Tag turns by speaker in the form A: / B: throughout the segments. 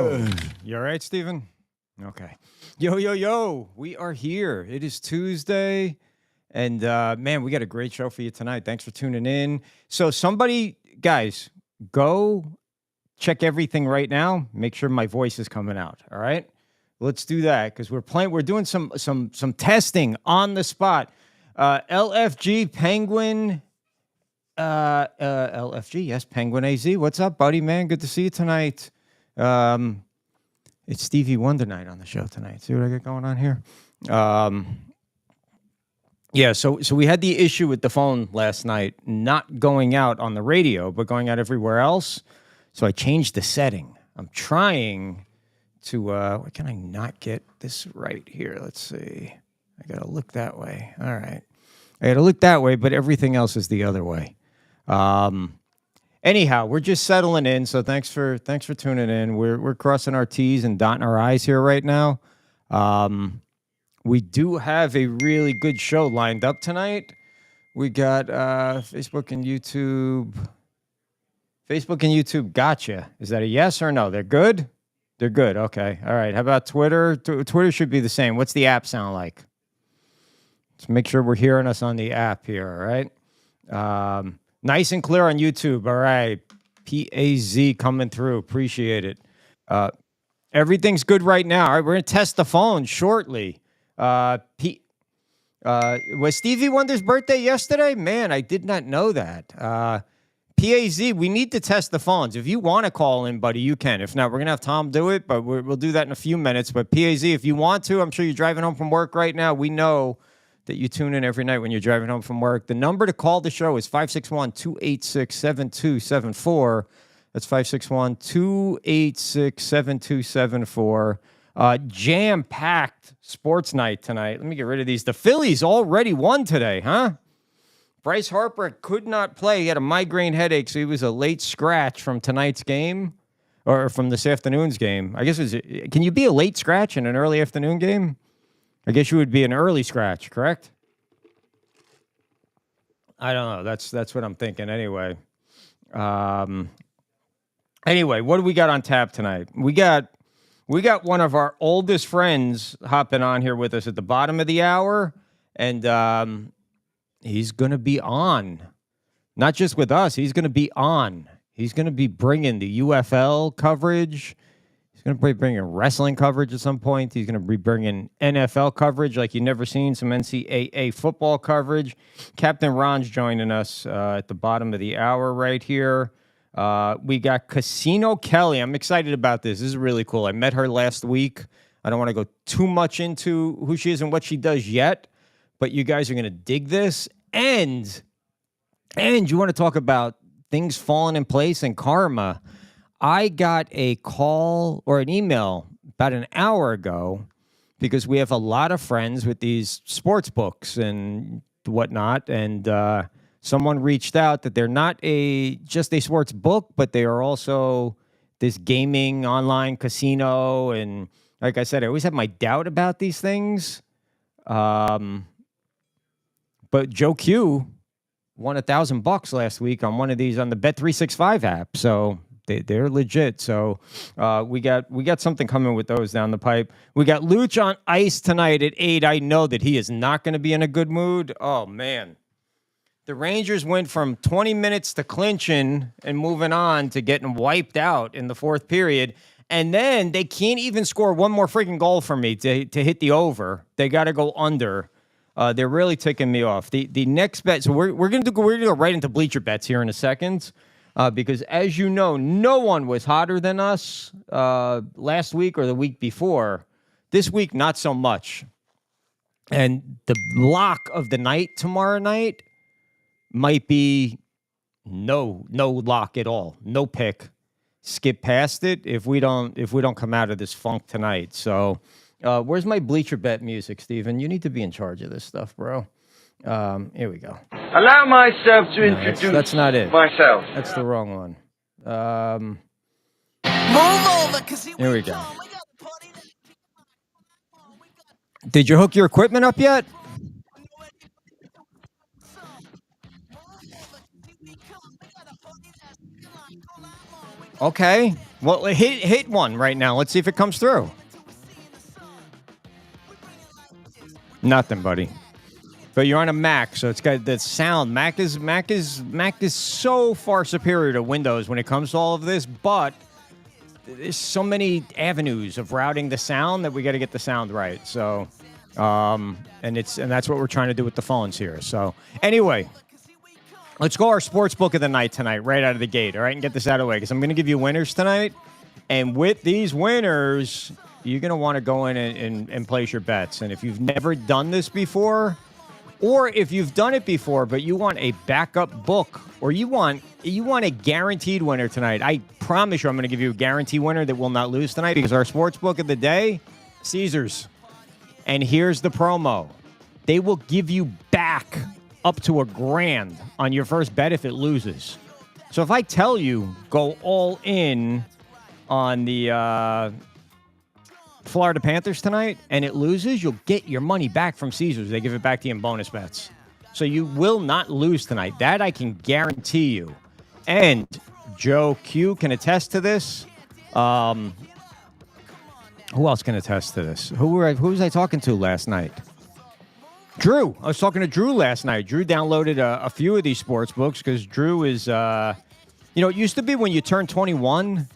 A: Yo. You all right, Steven? Okay. Yo. We are here. It is Tuesday. And, man, we got a great show for you tonight. Thanks for tuning in. So somebody, guys, go check everything right now. Make sure my voice is coming out. All right? Let's do that because we're doing some testing on the spot. LFG Penguin. LFG, yes, Penguin AZ. What's up, buddy, man? Good to see you tonight. It's Stevie Wonder night on the show tonight. See what I got going on here? Yeah, so we had the issue with the phone last night, not going out on the radio, but going out everywhere else. So I changed the setting. I'm trying to, why can I not get this right here? Let's see. I got to look that way. All right. I got to look that way, but everything else is the other way. Anyhow, we're just settling in. So thanks for tuning in. We're crossing our T's and dotting our I's here right now. We do have a really good show lined up tonight. We got Facebook and YouTube. Facebook and YouTube gotcha. Is that a yes or no? They're good? They're good. Okay. All right. How about Twitter? Twitter should be the same. What's the app sound like? Let's make sure we're hearing us on the app here. All right. Nice and clear on YouTube. All right. PAZ coming through. Appreciate it. Everything's good right now. All right. We're going to test the phone shortly. Was Stevie Wonder's birthday yesterday? Man, I did not know that. PAZ, we need to test the phones. If you want to call in, buddy, you can. If not, we're going to have Tom do it, but we'll do that in a few minutes. But PAZ, if you want to, I'm sure you're driving home from work right now. We know that you tune in every night when you're driving home from work. The number to call the show is 561-286-7274. That's 561-286-7274. Jam-packed sports night tonight. Let me get rid of these. The Phillies already won today, huh? Bryce Harper could not play. He had a migraine headache, so he was a late scratch from tonight's game, or from this afternoon's game. I guess can you be a late scratch in an early afternoon game? I guess you would be an early scratch, correct? I don't know. That's what I'm thinking anyway. Anyway, what do we got on tap tonight? We got one of our oldest friends hopping on here with us at the bottom of the hour, and he's going to be on. Not just with us, he's going to be on. He's going to be bringing the UFL coverage. He's going to be bringing wrestling coverage at some point. He's going to be bringing NFL coverage like you've never seen, some NCAA football coverage. Captain Ron's joining us at the bottom of the hour right here. We got Casino Kelly. I'm excited about this. This is really cool. I met her last week. I don't want to go too much into who she is and what she does yet, but you guys are going to dig this. And you want to talk about things falling in place and karma. I got a call or an email about an hour ago because we have a lot of friends with these sports books and whatnot. And someone reached out that they're not just a sports book, but they are also this gaming online casino. And like I said, I always have my doubt about these things. But Joe Q won $1,000 last week on one of these on the Bet365 app. So they're legit. So we got something coming with those down the pipe. We got Looch on ice tonight at 8. I know that he is not going to be in a good mood. Oh, man. The Rangers went from 20 minutes to clinching and moving on to getting wiped out in the fourth period. And then they can't even score one more freaking goal for me to hit the over. They got to go under. They're really ticking me off. The next bet, so we're gonna go right into bleacher bets here in a second, because as you know, no one was hotter than us last week or the week before. This week, not so much. And the lock of the night tomorrow night might be no lock at all, no pick. Skip past it if we don't come out of this funk tonight. So. Where's my bleacher bet music, Steven? You need to be in charge of this stuff, bro. Here we go.
B: Allow myself to introduce
A: that's not it.
B: myself.
A: That's the wrong one.
C: Move over,
A: here we go. Did you hook your equipment up yet? Okay. Well, hit one right now. Let's see if it comes through. Nothing, buddy. But you're on a Mac, so it's got that sound. Mac is so far superior to Windows when it comes to all of this, but there's so many avenues of routing the sound that we got to get the sound right. So, and that's what we're trying to do with the phones here. So, anyway, let's go our sports book of the night tonight, right out of the gate. All right, and get this out of the way because I'm going to give you winners tonight, and with these winners, you're going to want to go in and place your bets. And if you've never done this before, or if you've done it before but you want a backup book, or you want a guaranteed winner tonight, I promise you I'm going to give you a guaranteed winner that will not lose tonight because our sports book of the day, Caesars. And here's the promo. They will give you back up to $1,000 on your first bet if it loses. So if I tell you go all in on the Florida Panthers tonight and it loses, you'll get your money back from Caesars. They give it back to you in bonus bets. So you will not lose tonight. That I can guarantee you. And Joe Q can attest to this. Who else can attest to this? Who was I talking to last night? Drew. I was talking to Drew last night. Drew downloaded a few of these sports books because Drew is, it used to be when you turned 21,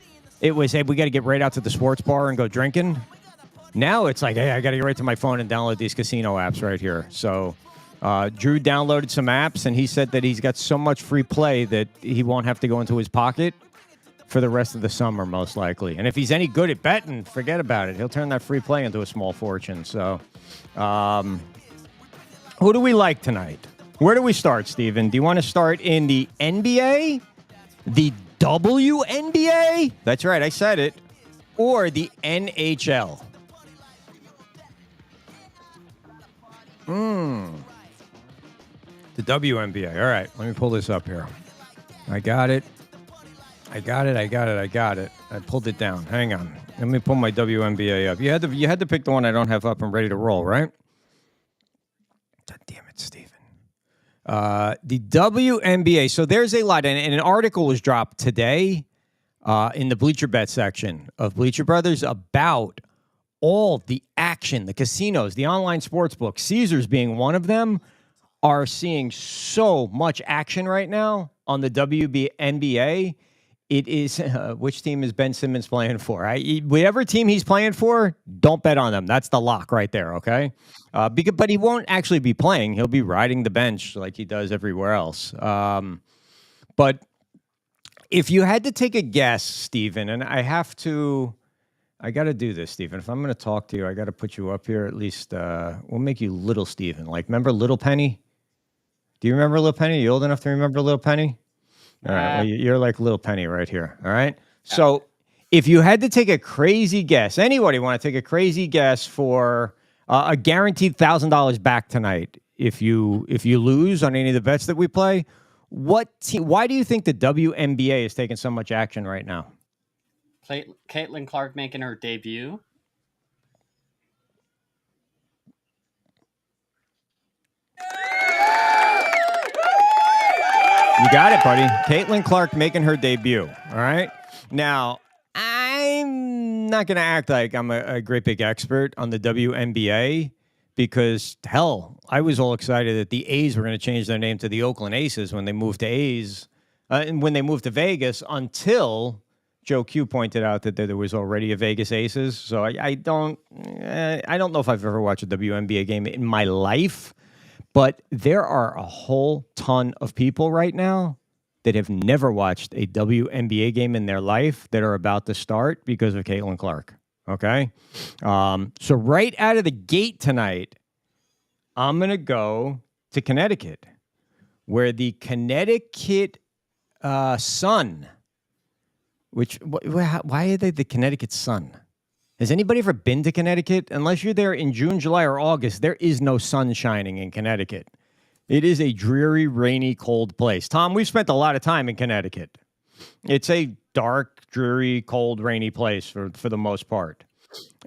A: it was, hey, we got to get right out to the sports bar and go drinking. Now it's like, hey, I got to get right to my phone and download these casino apps right here. So Drew downloaded some apps, and he said that he's got so much free play that he won't have to go into his pocket for the rest of the summer, most likely. And if he's any good at betting, forget about it. He'll turn that free play into a small fortune. So who do we like tonight? Where do we start, Steven? Do you want to start in the NBA, the WNBA? That's right, I said it. Or the NHL? The WNBA. All right, let me pull this up here. I got it. I pulled it down. Hang on. Let me pull my WNBA up. You had to pick the one I don't have up and ready to roll, right? God damn it, Steven. The WNBA. So there's a lot, and an article was dropped today in the BleacherBET section of Bleacher Brothers about all the action, the casinos, the online sports books, Caesars being one of them, are seeing so much action right now on the WNBA. It is, which team is Ben Simmons playing for? Whatever team he's playing for, don't bet on them. That's the lock right there, okay? But he won't actually be playing. He'll be riding the bench like he does everywhere else. But if you had to take a guess, Steven, and I got to do this, Steven. If I'm going to talk to you, I got to put you up here at least. We'll make you Little Steven. Like, remember Little Penny? Do you remember Little Penny? You old enough to remember Little Penny? All right. Well, you're like Little Penny right here. All right. So if you had to take a crazy guess, anybody want to take a crazy guess for a guaranteed $1,000 back tonight if you lose on any of the bets that we play, what team? Why do you think the WNBA is taking so much action right now?
C: Caitlin Clark making her debut.
A: You got it, buddy. Caitlin Clark making her debut. All right. Now, I'm not going to act like I'm a great big expert on the WNBA because, hell, I was all excited that the A's were going to change their name to the Oakland Aces when they moved to A's and when they moved to Vegas until Joe Q pointed out that there was already a Vegas Aces. So I don't know if I've ever watched a WNBA game in my life. But there are a whole ton of people right now that have never watched a WNBA game in their life that are about to start because of Caitlin Clark. Okay? So right out of the gate tonight, I'm going to go to Connecticut, where the Connecticut Sun, why are they the Connecticut Sun? Has anybody ever been to Connecticut? Unless you're there in June, July, or August, there is no sun shining in Connecticut. It is a dreary, rainy, cold place. Tom, we've spent a lot of time in Connecticut. It's a dark, dreary, cold, rainy place for the most part.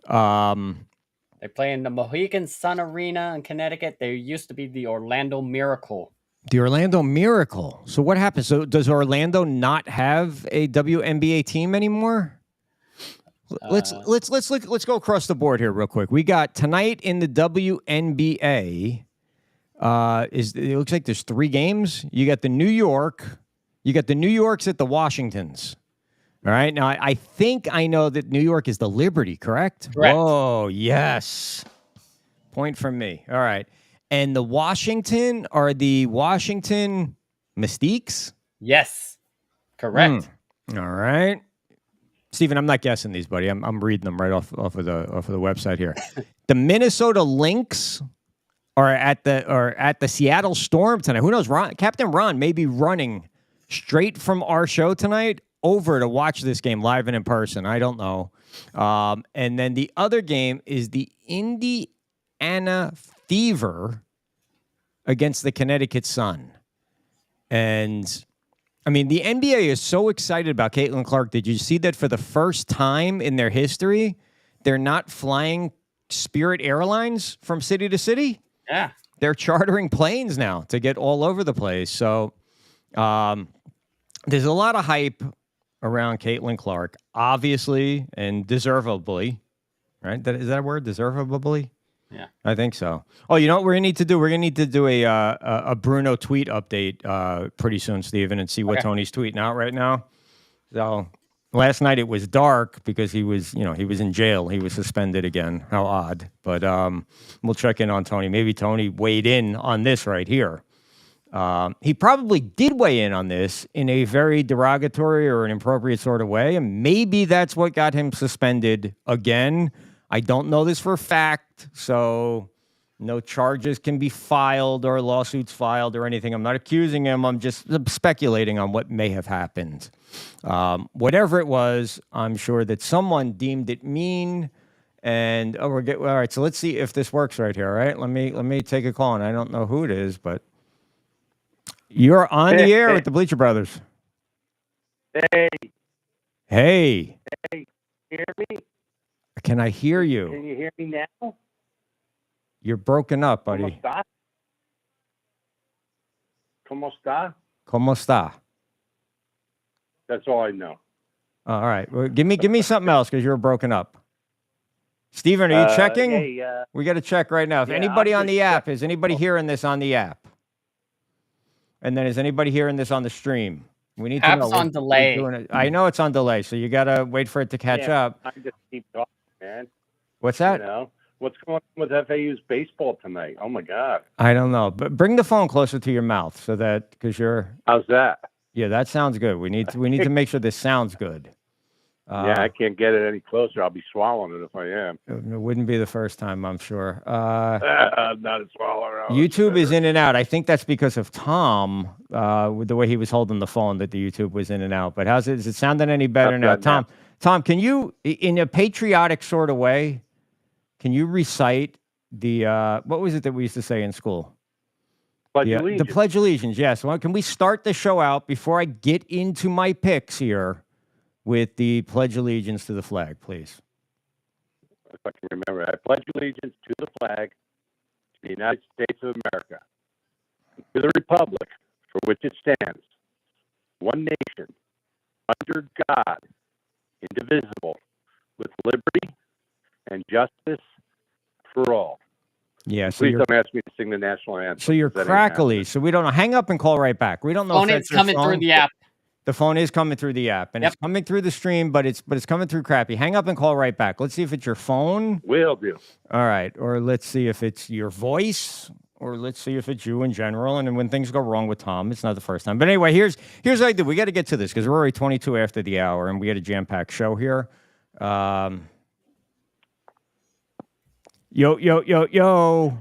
C: They play in the Mohegan Sun Arena in Connecticut. There used to be the Orlando Miracle.
A: The Orlando Miracle. So what happens? So does Orlando not have a WNBA team anymore? Let's go across the board here real quick. We got tonight in the WNBA. It looks like there's 3 games. You got the New Yorks at the Washingtons. All right. Now I think I know that New York is the Liberty, correct?
C: Correct.
A: Whoa, yes. Point from me. All right. And the Washington are the Washington Mystiques?
C: Yes. Correct.
A: All right. Steven, I'm not guessing these, buddy. I'm reading them right off of the website here. The Minnesota Lynx are at the Seattle Storm tonight. Who knows? Captain Ron may be running straight from our show tonight over to watch this game live and in person. I don't know. And then the other game is the Indiana Fever against the Connecticut Sun. And I mean, the NBA is so excited about Caitlin Clark. Did you see that for the first time in their history, they're not flying Spirit Airlines from city to city?
C: Yeah.
A: They're chartering planes now to get all over the place. So there's a lot of hype around Caitlin Clark, obviously and deservedly, right? Is that a word? Deservedly?
C: Yeah.
A: I think so. Oh, you know what we're going to need to do? We're going to need to do a Bruno tweet update pretty soon, Steven, and see what Tony's tweeting out right now. So last night it was dark because he was in jail. He was suspended again. How odd. But we'll check in on Tony. Maybe Tony weighed in on this right here. He probably did weigh in on this in a very derogatory or an inappropriate sort of way, and maybe that's what got him suspended again. I don't know this for a fact, so no charges can be filed or lawsuits filed or anything. I'm not accusing him. I'm just speculating on what may have happened. Whatever it was, I'm sure that someone deemed it mean. And all right, so let's see if this works right here. All right, let me take a call, and I don't know who it is, but you're on the air with the Bleacher Brothers.
B: Hey.
A: Hey.
B: Hey, hear me?
A: Can I hear you?
B: Can you hear me now?
A: You're broken up, buddy.
B: ¿Cómo está?
A: ¿Cómo está?
B: That's all I know.
A: All right. Well, give me something else because you're broken up. Steven, are you checking?
B: Hey,
A: we got to check right now. If anybody on the app, is anybody hearing this on the app? And then is anybody hearing this on the stream? We need to know.
C: App's on delay.
A: I know it's on delay, so you got to wait for it to catch up.
B: I just keep talking, man.
A: What's that?
B: You know, what's going on with FAU's baseball tonight? Oh, my God.
A: I don't know. But bring the phone closer to your mouth so that, because you're...
B: How's that?
A: Yeah, that sounds good. We need to make sure this sounds good.
B: Yeah, I can't get it any closer. I'll be swallowing it if I am.
A: It wouldn't be the first time, I'm sure.
B: Not a swallower.
A: YouTube is in and out. I think that's because of Tom, with the way he was holding the phone, that the YouTube was in and out. But is it sounding any better now? Tom, can you, in a patriotic sort of way, can you recite the, what was it that we used to say in school? The Pledge of Allegiance, yes. Well, can we start the show out before I get into my picks here with the Pledge Allegiance to the flag, please?
B: If I can remember, I pledge allegiance to the flag, to the United States of America, to the republic for which it stands, one nation, under God, indivisible, with liberty and justice for all.
A: Yeah, so
B: please don't ask me to sing the national anthem.
A: So you're crackly, so we don't know. Hang up and call right back. We don't know.
C: Phone is coming through the app.
A: The phone is coming through the app, and it's coming through the stream, but it's coming through crappy. Hang up and call right back. Let's see if it's your phone. Will do. All right, or let's see if it's your voice, or let's see if it's you in general. And then when things go wrong with Tom, it's not the first time. But anyway, here's what I do. We got to get to this because we're already 22 after the hour, and we got a jam-packed show here. Yo. Yo.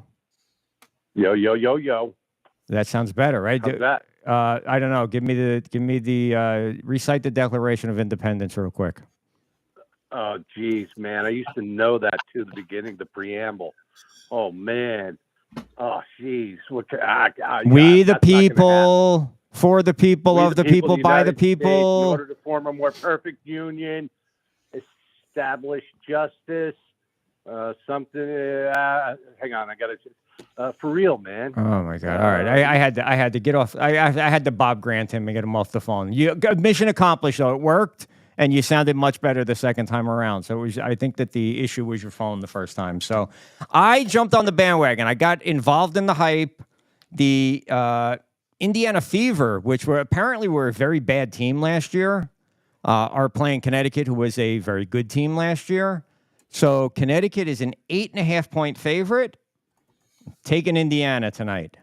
A: That sounds better, right?
B: How's that?
A: I don't know. Give me the recite the Declaration of Independence real quick.
B: Oh, geez, man. I used to know that too, the beginning, the preamble. Oh, man. Oh, geez.
A: We the people, for the people, of the people, by the people.
B: In order to form a more perfect union, establish justice, something. Hang on, I got to... for real, man.
A: Oh my God! All right, I had to get off. I had to Bob Grant him and get him off the phone. Mission accomplished. Though it worked, and you sounded much better the second time around. So I think that the issue was your phone the first time. So I jumped on the bandwagon. I got involved in the hype. The Indiana Fever, which apparently were a very bad team last year, are playing Connecticut, who was a very good team last year. So Connecticut is an 8.5-point favorite, taking Indiana tonight.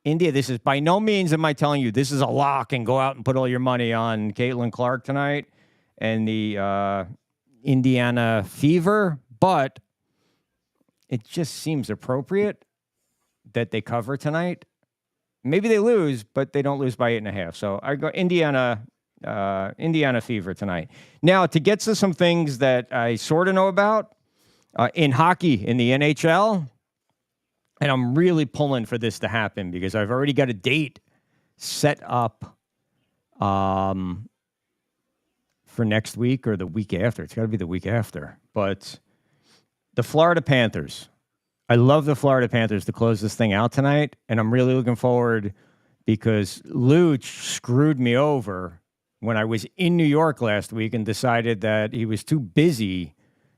A: India, this is by no means am I telling you this is a lock and go out and put all your money on Caitlin Clark tonight and the Indiana Fever, but it just seems appropriate that they cover tonight. Maybe they lose, but they don't lose by 8.5. So I go Indiana Fever tonight. Now, to get to some things that I sort of know about in hockey in the NHL, and I'm really pulling for this to happen because I've already got a date set up for next week or the week after. It's got to be the week after. But the Florida Panthers. I love the Florida Panthers to close this thing out tonight, and I'm really looking forward because Looch screwed me over when I was in New York last week and decided that he was too busy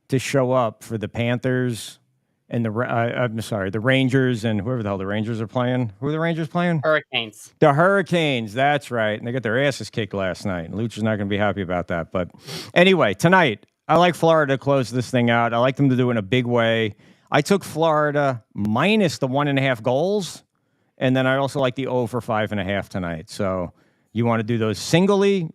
A: to show up for the Panthers and the Rangers and whoever the hell the Rangers are playing. Who are the Rangers playing?
C: Hurricanes.
A: The Hurricanes, that's right. And they got their asses kicked last night. And Looch is not going to be happy about that. But anyway, tonight, I like Florida to close this thing out. I like them to do it in a big way. I took Florida minus the 1.5 goals. And then I also like the over 5.5 tonight. So you want to do those singularly,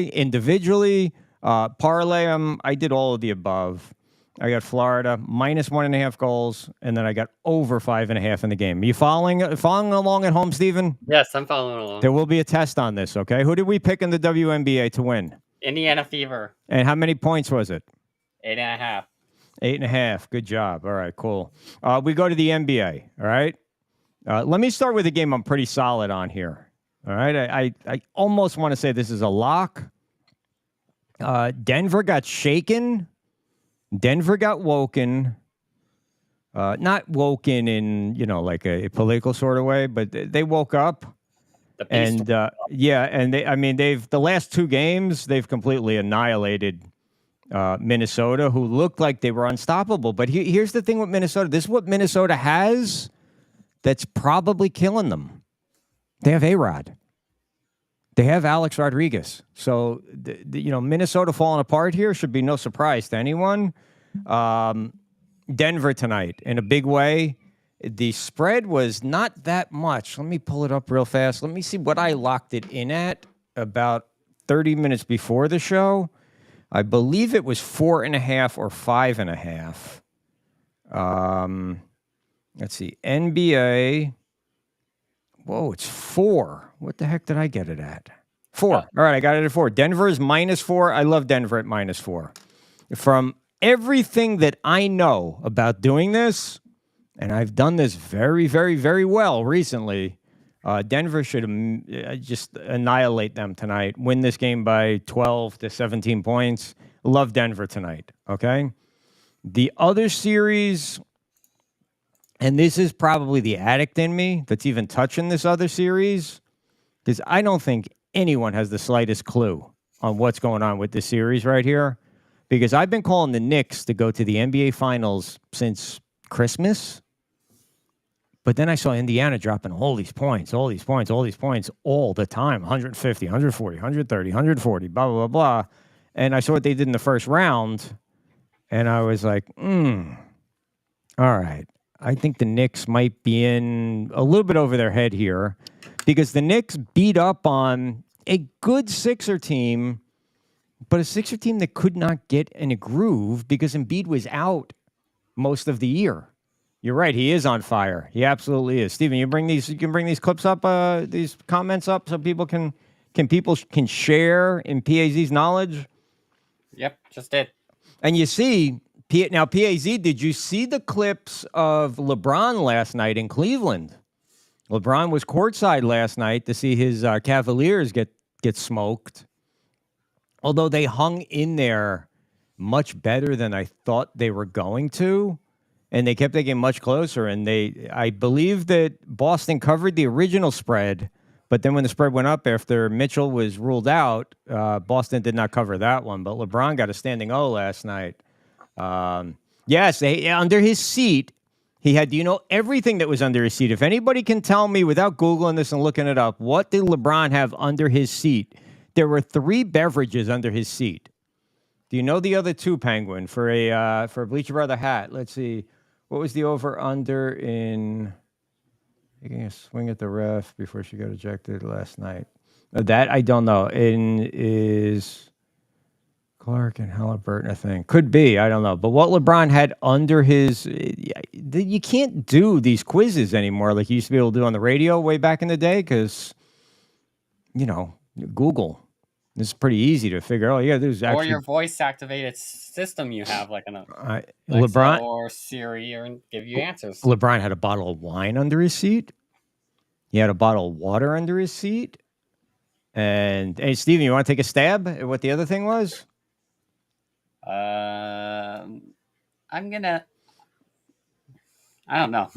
A: individually, parlay them. I did all of the above. I got Florida minus 1.5 goals, and then I got over 5.5 in the game. Are you following along at home, Steven?
C: Yes, I'm following along.
A: There will be a test on this, okay? Who did we pick in the WNBA to win?
C: Indiana Fever.
A: And how many points was it?
C: 8.5.
A: 8.5. Good job. All right, cool. We go to the NBA, all right? Let me start with a game I'm pretty solid on here, all right? I almost want to say this is a lock. Denver got shaken. Denver got woken, not woken in, like a political sort of way, but they woke up. And they've the last 2 games, they've completely annihilated Minnesota, who looked like they were unstoppable. But here's the thing with Minnesota. This is what Minnesota has that's probably killing them. They have A-Rod. They have Alex Rodriguez. So, Minnesota falling apart here should be no surprise to anyone. Denver tonight in a big way. The spread was not that much. Let me pull it up real fast. Let me see what I locked it in at about 30 minutes before the show. I believe it was 4.5 or 5.5. Let's see. NBA. Whoa, it's 4. What the heck did I get it at? 4. All right, I got it at 4. Denver is -4. I love Denver at -4. From everything that I know about doing this, and I've done this very, very, very well recently, Denver should just annihilate them tonight, win this game by 12 to 17 points. Love Denver tonight, okay? The other series, and this is probably the addict in me that's even touching this other series, because I don't think anyone has the slightest clue on what's going on with this series right here, because I've been calling the Knicks to go to the NBA Finals since Christmas, but then I saw Indiana dropping all these points all the time, 150, 140, 130, 140, blah, blah, blah, blah. And I saw what they did in the first round, and I was like, all right. I think the Knicks might be in a little bit over their head here because the Knicks beat up on a good Sixer team, but a Sixer team that could not get in a groove because Embiid was out most of the year. You're right. He is on fire. He absolutely is. Steven, you can bring these clips up, these comments up so people can share in PAZ's knowledge.
C: Yep, just did.
A: And you see, now, PAZ, did you see the clips of LeBron last night in Cleveland? LeBron was courtside last night to see his Cavaliers get smoked. Although they hung in there much better than I thought they were going to, and they kept the game much closer. And I believe that Boston covered the original spread, But then when the spread went up after Mitchell was ruled out, Boston did not cover that one. But LeBron got a standing O last night. Yes, under his seat, he had, do you know everything that was under his seat? If anybody can tell me without Googling this and looking it up, what did LeBron have under his seat? There were 3 beverages under his seat. Do you know the other 2, Penguin, for a Bleacher Brother hat? Let's see. What was the over-under in taking a swing at the ref before she got ejected last night? That I don't know. Is Clark and Halliburton a thing? Could be. I don't know. But what LeBron had under his... You can't do these quizzes anymore like you used to be able to do on the radio way back in the day because, Google. This is pretty easy to figure out. All you got to do is actually...
C: Or your voice-activated system you have, like an Alexa
A: LeBron
C: or Siri, or give you answers.
A: LeBron had a bottle of wine under his seat. He had a bottle of water under his seat. And, hey, Steven, you want to take a stab at what the other thing was?
C: I don't know.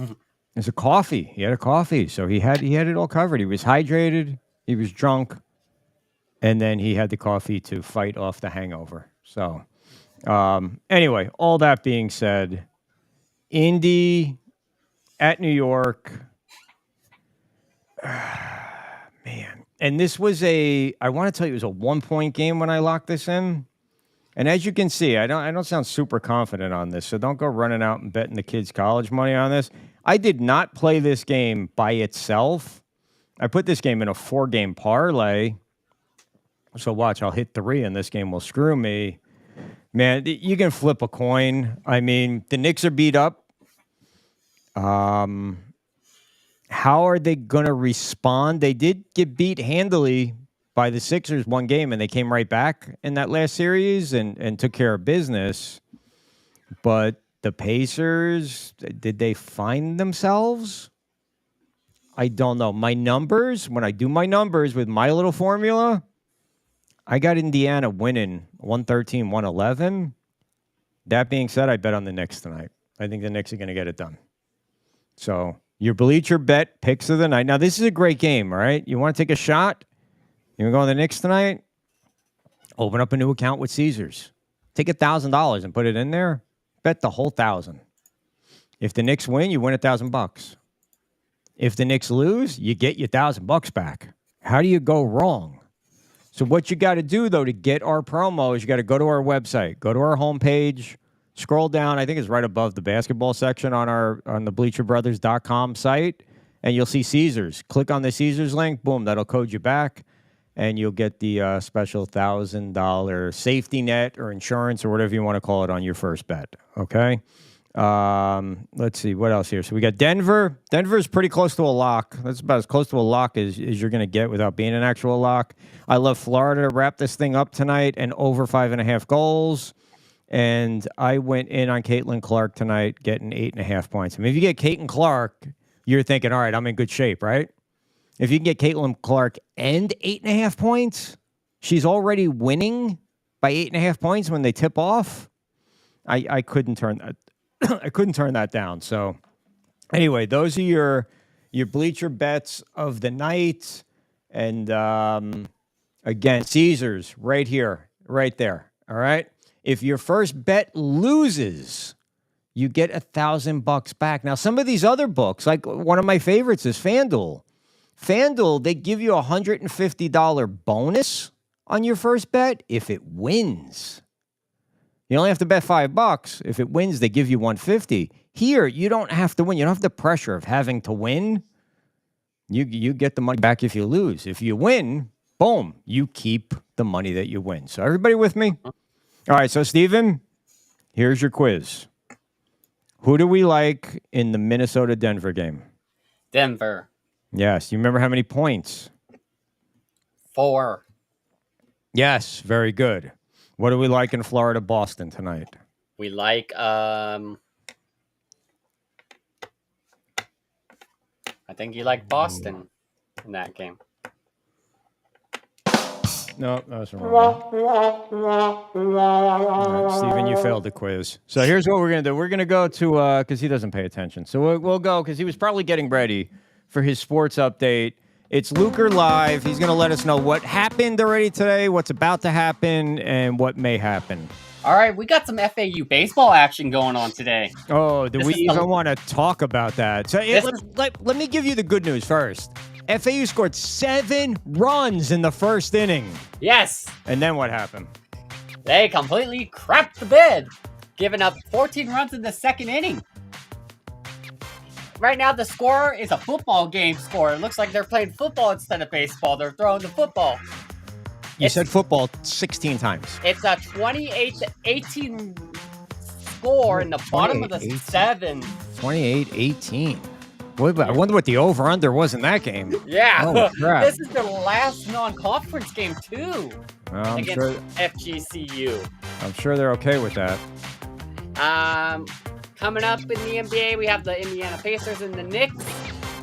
A: It's a coffee. He had a coffee. So he had it all covered. He was hydrated. He was drunk. And then he had the coffee to fight off the hangover. So, anyway, all that being said, Indy at New York. Man. And this was I want to tell you, it was a 1-point game when I locked this in. And as you can see, I don't sound super confident on this, so don't go running out and betting the kids' college money on this. I did not play this game by itself. I put this game in a 4-game parlay. So watch, I'll hit 3 and this game will screw me. Man, you can flip a coin. I mean, the Knicks are beat up. How are they going to respond? They did get beat handily by the Sixers 1 game, and they came right back in that last series and took care of business. But the Pacers, did they find themselves? I don't know. My numbers, when I do my numbers with my little formula, I got Indiana winning 113-111. That being said, I bet on the Knicks tonight. I think the Knicks are going to get it done. So your Bleacher Bet picks of the night. Now, this is a great game, all right? You want to take a shot? You want to go on the Knicks tonight? Open up a new account with Caesars. Take $1,000 and put it in there. Bet the whole 1,000. If the Knicks win, you win $1,000. If the Knicks lose, you get your $1,000 back. How do you go wrong? So what you got to do, though, to get our promo is you got to go to our website, go to our homepage, scroll down. I think it's right above the basketball section on the BleacherBrothers.com site, and you'll see Caesars. Click on the Caesars link. Boom, that'll code you back, and you'll get the special $1,000 safety net or insurance or whatever you want to call it on your first bet. Okay. Let's see what else here. So we got Denver. Denver's pretty close to a lock. That's about as close to a lock as you're going to get without being an actual lock. I love Florida to wrap this thing up tonight and over 5.5 goals. And I went in on Caitlin Clark tonight, getting 8.5 points. I mean, if you get Caitlin Clark, you're thinking, all right, I'm in good shape, right? If you can get Caitlin Clark and 8.5 points, she's already winning by 8.5 points when they tip off. I couldn't turn that. I couldn't turn that down. So anyway, those are your Bleacher bets of the night. And again, Caesars right here, right there. All right. If your first bet loses, you get $1,000 back. Now, some of these other books, like one of my favorites is FanDuel. FanDuel, they give you a $150 bonus on your first bet if it wins. You only have to bet $5. If it wins, they give you $150. Here, you don't have to win. You don't have the pressure of having to win. You get the money back if you lose. If you win, boom, you keep the money that you win. So everybody with me? All right, so Steven, here's your quiz. Who do we like in the Minnesota-Denver game?
C: Denver.
A: Yes. You remember how many points?
C: 4.
A: Yes, very good. What do we like in Florida-Boston tonight?
C: We like I think you like Boston in that game.
A: No, that was wrong. All right, Steven, you failed the quiz. So here's what we're going to do. We're going to go to, because he doesn't pay attention. So we'll go, because he was probably getting ready for his sports update. It's Luker Live. He's going to let us know what happened already today, what's about to happen, and what may happen.
C: All right, we got some FAU baseball action going on today.
A: Oh, do we even want to talk about that? So let me give you the good news first. FAU scored 7 runs in the first inning.
C: Yes.
A: And then what happened?
C: They completely crapped the bed, giving up 14 runs in the second inning. Right now, the score is a football game score. It looks like they're playing football instead of baseball. They're throwing the football.
A: You said football 16 times.
C: It's a 28-18 score in the bottom of the 7th.
A: 28-18. I wonder what the over-under was in that game.
C: Yeah.
A: Oh, crap.
C: This is their last non-conference game, too, against FGCU.
A: I'm sure they're okay with that.
C: Coming up in the NBA, we have the Indiana Pacers and the Knicks.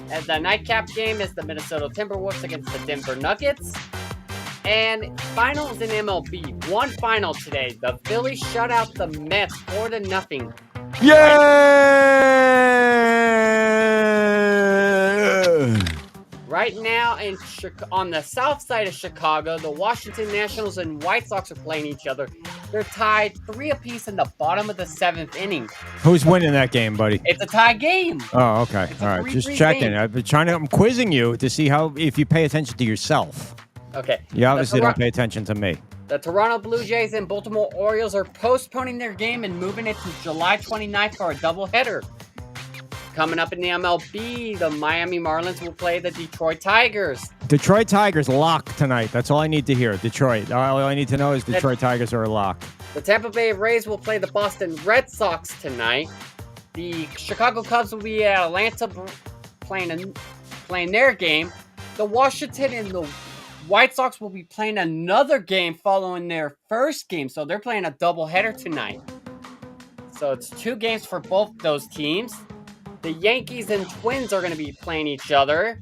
C: And the nightcap game is the Minnesota Timberwolves against the Denver Nuggets. And finals in MLB. One final today. The Phillies shut out the Mets 4-0.
A: Yeah!
C: Right now, on the south side of Chicago, the Washington Nationals and White Sox are playing each other. They're tied 3 apiece in the bottom of the 7th inning.
A: Who's winning that game, buddy?
C: It's a tie game.
A: Oh, okay.
C: It's
A: all right.
C: 3-3
A: Just checking.
C: game.
A: I've been I'm quizzing you to see if you pay attention to yourself.
C: Okay.
A: You obviously don't pay attention to me.
C: The Toronto Blue Jays and Baltimore Orioles are postponing their game and moving it to July 29th for a doubleheader. Coming up in the MLB, the Miami Marlins will play the Detroit Tigers.
A: Detroit Tigers lock tonight. That's all I need to hear. Detroit. All I need to know is Detroit Tigers are a lock.
C: The Tampa Bay Rays will play the Boston Red Sox tonight. The Chicago Cubs will be at Atlanta playing their game. The Washington and the White Sox will be playing another game following their first game. So they're playing a doubleheader tonight. So it's 2 games for both those teams. The Yankees and Twins are going to be playing each other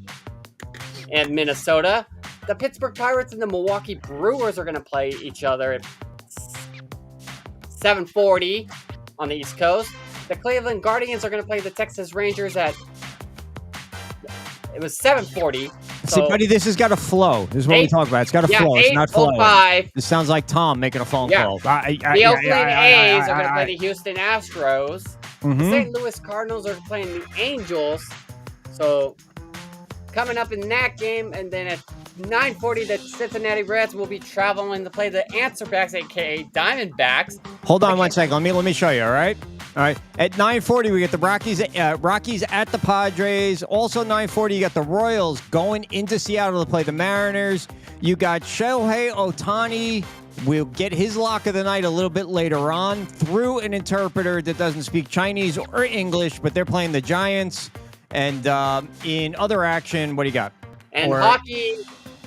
C: in Minnesota. The Pittsburgh Pirates and the Milwaukee Brewers are going to play each other at 7:40 on the East Coast. The Cleveland Guardians are going to play the Texas Rangers at 7:40.
A: See, buddy, this has got to flow. This is what we talk about. It's got to flow. It's not flowing. This sounds like Tom making a phone call.
C: The Oakland A's are going to play the Houston Astros.
A: Mm-hmm.
C: The St. Louis Cardinals are playing the Angels. So, coming up in that game, and then at 9:40, the Cincinnati Reds will be traveling to play the Answerbacks, a.k.a. Diamondbacks.
A: Hold on 1 second. Let me show you, all right? All right. At 9:40, we get the Rockies at the Padres. Also 9:40, you got the Royals going into Seattle to play the Mariners. You got Shohei Ohtani. We'll get his lock of the night a little bit later on through an interpreter that doesn't speak Chinese or English, but they're playing the Giants. And in other action, what do you got?
C: And hockey,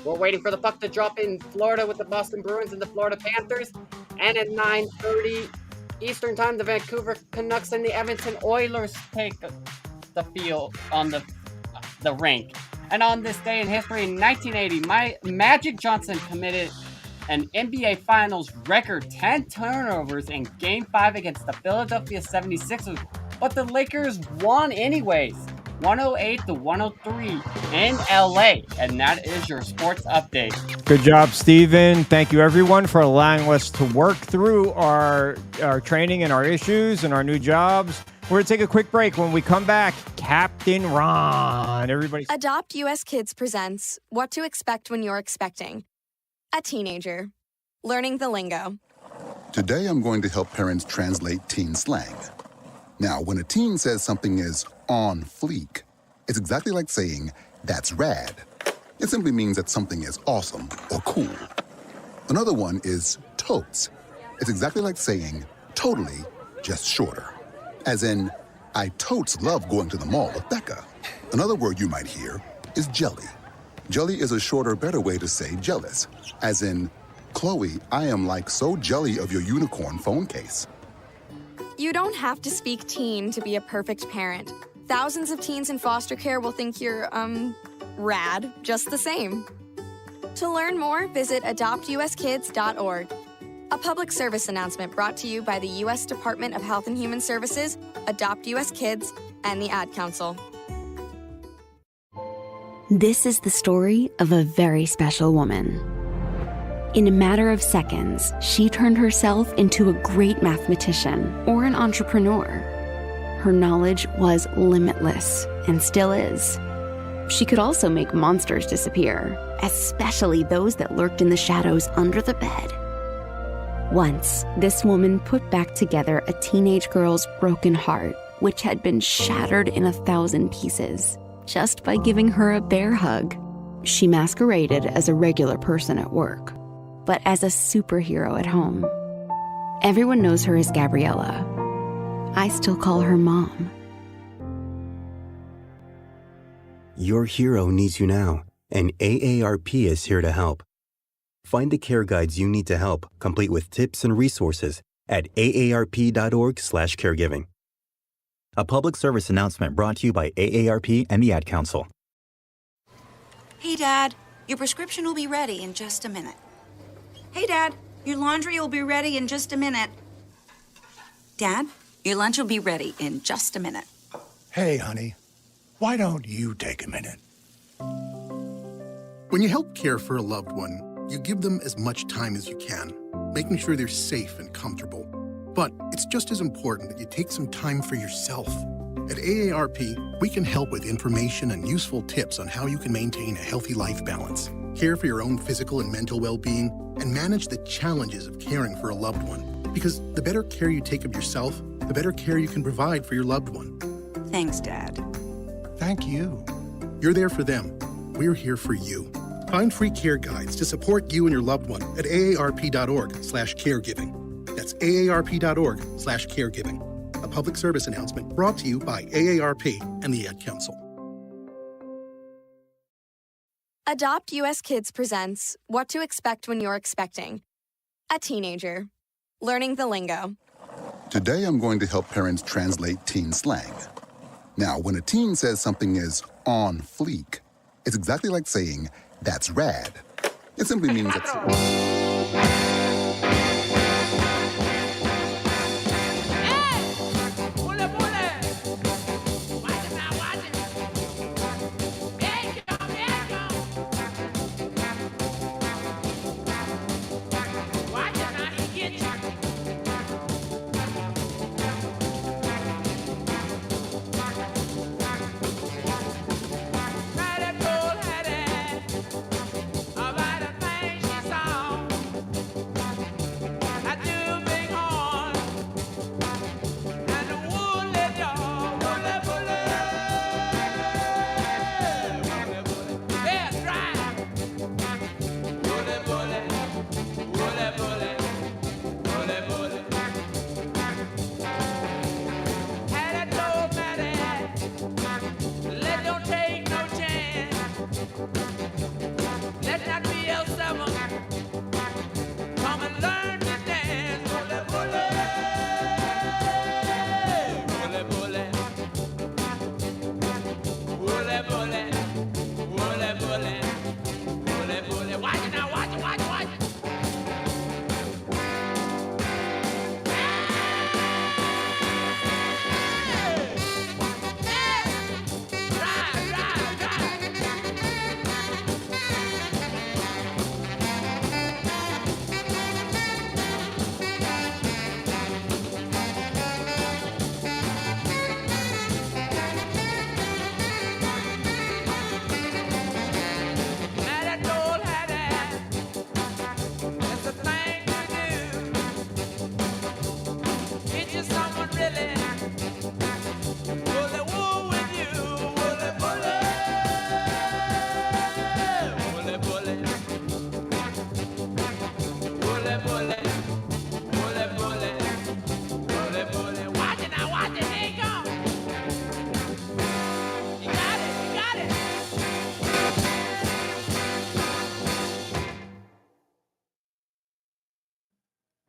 C: we're waiting for the puck to drop in Florida with the Boston Bruins and the Florida Panthers. And at 9:30 Eastern Time, the Vancouver Canucks and the Edmonton Oilers take the field on the rink. And on this day in history, in 1980, Magic Johnson committed an NBA Finals record 10 turnovers in Game 5 against the Philadelphia 76ers, but the Lakers won anyways, 108-103 in LA. And that is your sports update.
A: Good job, Steven. Thank you, everyone, for allowing us to work through our training and our issues and our new jobs. We're going to take a quick break. When we come back, Captain Ron. Everybody.
D: Adopt US Kids presents What to Expect When You're Expecting. A teenager. Learning the lingo.
E: Today I'm going to help parents translate teen slang. Now, when a teen says something is on fleek, it's exactly like saying, that's rad. It simply means that something is awesome or cool. Another one is totes. It's exactly like saying, totally, just shorter. As in, I totes love going to the mall with Becca. Another word you might hear is jelly. Jelly is a shorter, better way to say jealous. As in, Chloe, I am like so jelly of your unicorn phone case.
D: You don't have to speak teen to be a perfect parent. Thousands of teens in foster care will think you're, rad, just the same. To learn more, visit adoptuskids.org. A public service announcement brought to you by the U.S. Department of Health and Human Services, Adopt U.S. Kids, and the Ad Council.
F: This is the story of a very special woman. In a matter of seconds, she turned herself into a great mathematician or an entrepreneur. Her knowledge was limitless and still is. She could also make monsters disappear, especially those that lurked in the shadows under the bed. Once, this woman put back together a teenage girl's broken heart, which had been shattered in 1,000 pieces, just by giving her a bear hug. She masqueraded as a regular person at work, but as a superhero at home. Everyone knows her as Gabriella. I still call her Mom.
G: Your hero needs you now, and AARP is here to help. Find the care guides you need to help, complete with tips and resources at aarp.org/caregiving. A public service announcement brought to you by AARP and the Ad Council.
H: Hey, Dad, your prescription will be ready in just a minute. Hey, Dad, your laundry will be ready in just a minute. Dad, your lunch will be ready in just a minute.
I: Hey, honey, why don't you take a minute?
J: When you help care for a loved one, you give them as much time as you can, making sure they're safe and comfortable. But it's just as important that you take some time for yourself. At AARP, we can help with information and useful tips on how you can maintain a healthy life balance, care for your own physical and mental well-being, and manage the challenges of caring for a loved one. Because the better care you take of yourself, the better care you can provide for your loved one.
H: Thanks, Dad.
I: Thank you.
J: You're there for them. We're here for you. Find free care guides to support you and your loved one at aarp.org/caregiving. That's aarp.org/caregiving. A public service announcement brought to you by AARP and the Ad Council.
D: Adopt US Kids presents What to Expect When You're Expecting. A teenager. Learning the lingo.
E: Today I'm going to help parents translate teen slang. Now, when a teen says something is on fleek, it's exactly like saying, "That's rad." It simply means it's...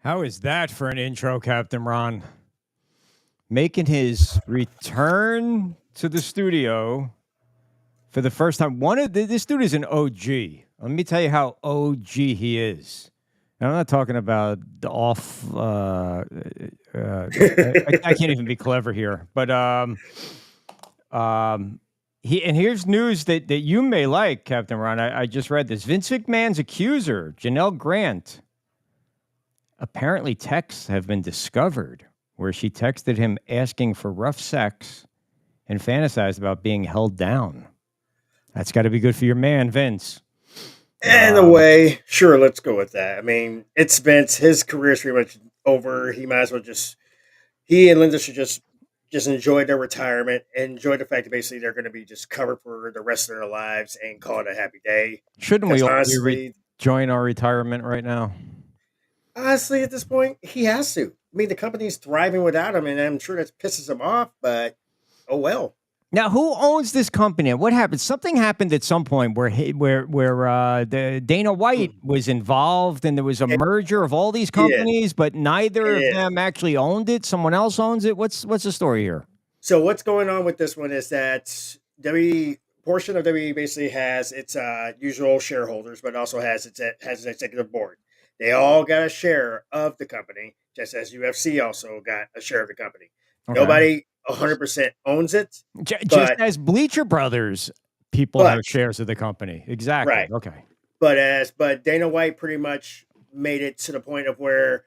A: How is that for an intro, Captain Ron? Making his return to the studio for the first time. This dude is an OG. Let me tell you how OG he is. And I'm not talking about the off. I can't even be clever here. But And here's news that you may like, Captain Ron. I just read this. Vince McMahon's accuser, Janelle Grant, apparently texts have been discovered where she texted him asking for rough sex and fantasized about being held down. That's got to be good for your man, Vince.
K: In a way, sure, let's go with that. I mean, it's Vince. His career's pretty much over. He might as well he and Linda should just enjoy their retirement, enjoy the fact that basically they're going to be just covered for the rest of their lives and call it a happy day.
A: Shouldn't we all
K: honestly,
A: join our retirement right now?
K: Honestly, at this point, he has to. I mean, the company's thriving without him, and I'm sure that pisses him off, but oh well.
A: Now, who owns this company? What happened? Something happened at some point where the Dana White was involved, and there was a merger of all these companies, but neither of them actually owned it. Someone else owns it. What's the story here?
K: So what's going on with this one is that portion of WWE basically has its usual shareholders, but also has an executive board. They all got a share of the company, just as UFC also got a share of the company. Okay. Nobody 100% owns it.
A: Just as Bleacher Brothers, people have shares of the company. Exactly.
K: Right.
A: Okay.
K: But Dana White pretty much made it to the point of where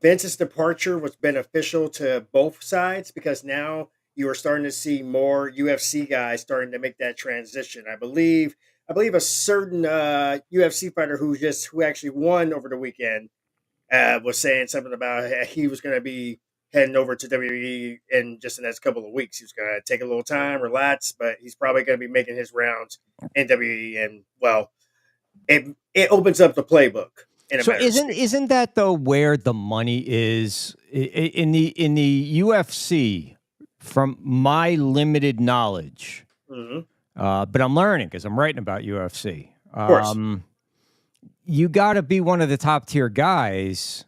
K: Vince's departure was beneficial to both sides, because now you are starting to see more UFC guys starting to make that transition. I believe a certain UFC fighter who actually won over the weekend was saying something about he was going to be heading over to WWE in just the next couple of weeks. He was going to take a little time, relax, but he's probably going to be making his rounds in WWE. And well, it opens up the playbook.
A: So isn't that though where the money is in the UFC? From my limited knowledge, but I'm learning because I'm writing about UFC.
K: Of course.
A: You got to be one of the top tier guys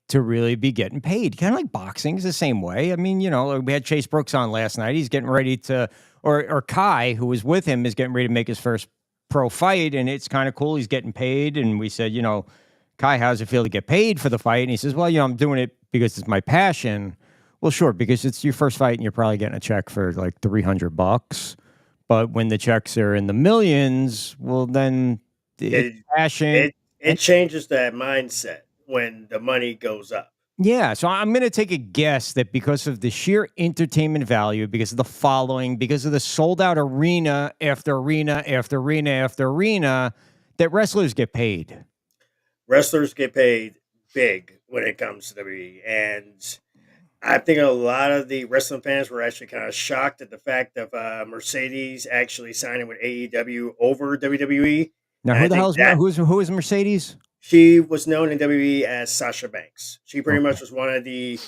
A: to really be getting paid. Kind of like boxing is the same way. I mean, we had Chase Brooks on last night. He's getting ready to, or Kai, who was with him, is getting ready to make his first pro fight, and it's kind of cool. He's getting paid, and we said, Kai, how does it feel to get paid for the fight? And he says, well, I'm doing it because it's my passion. Well, sure, because it's your first fight and you're probably getting a check for like $300. But when the checks are in the millions, well, then passion.
K: It changes that mindset when the money goes up.
A: Yeah, so I'm going to take a guess that because of the sheer entertainment value, because of the following, because of the sold-out arena after arena after arena after arena, that wrestlers get paid.
K: Wrestlers get paid big when it comes to WWE, and I think a lot of the wrestling fans were actually kind of shocked at the fact of Mercedes actually signing with AEW over WWE.
A: Now, who is Mercedes?
K: She was known in WWE as Sasha Banks. She pretty much was one of the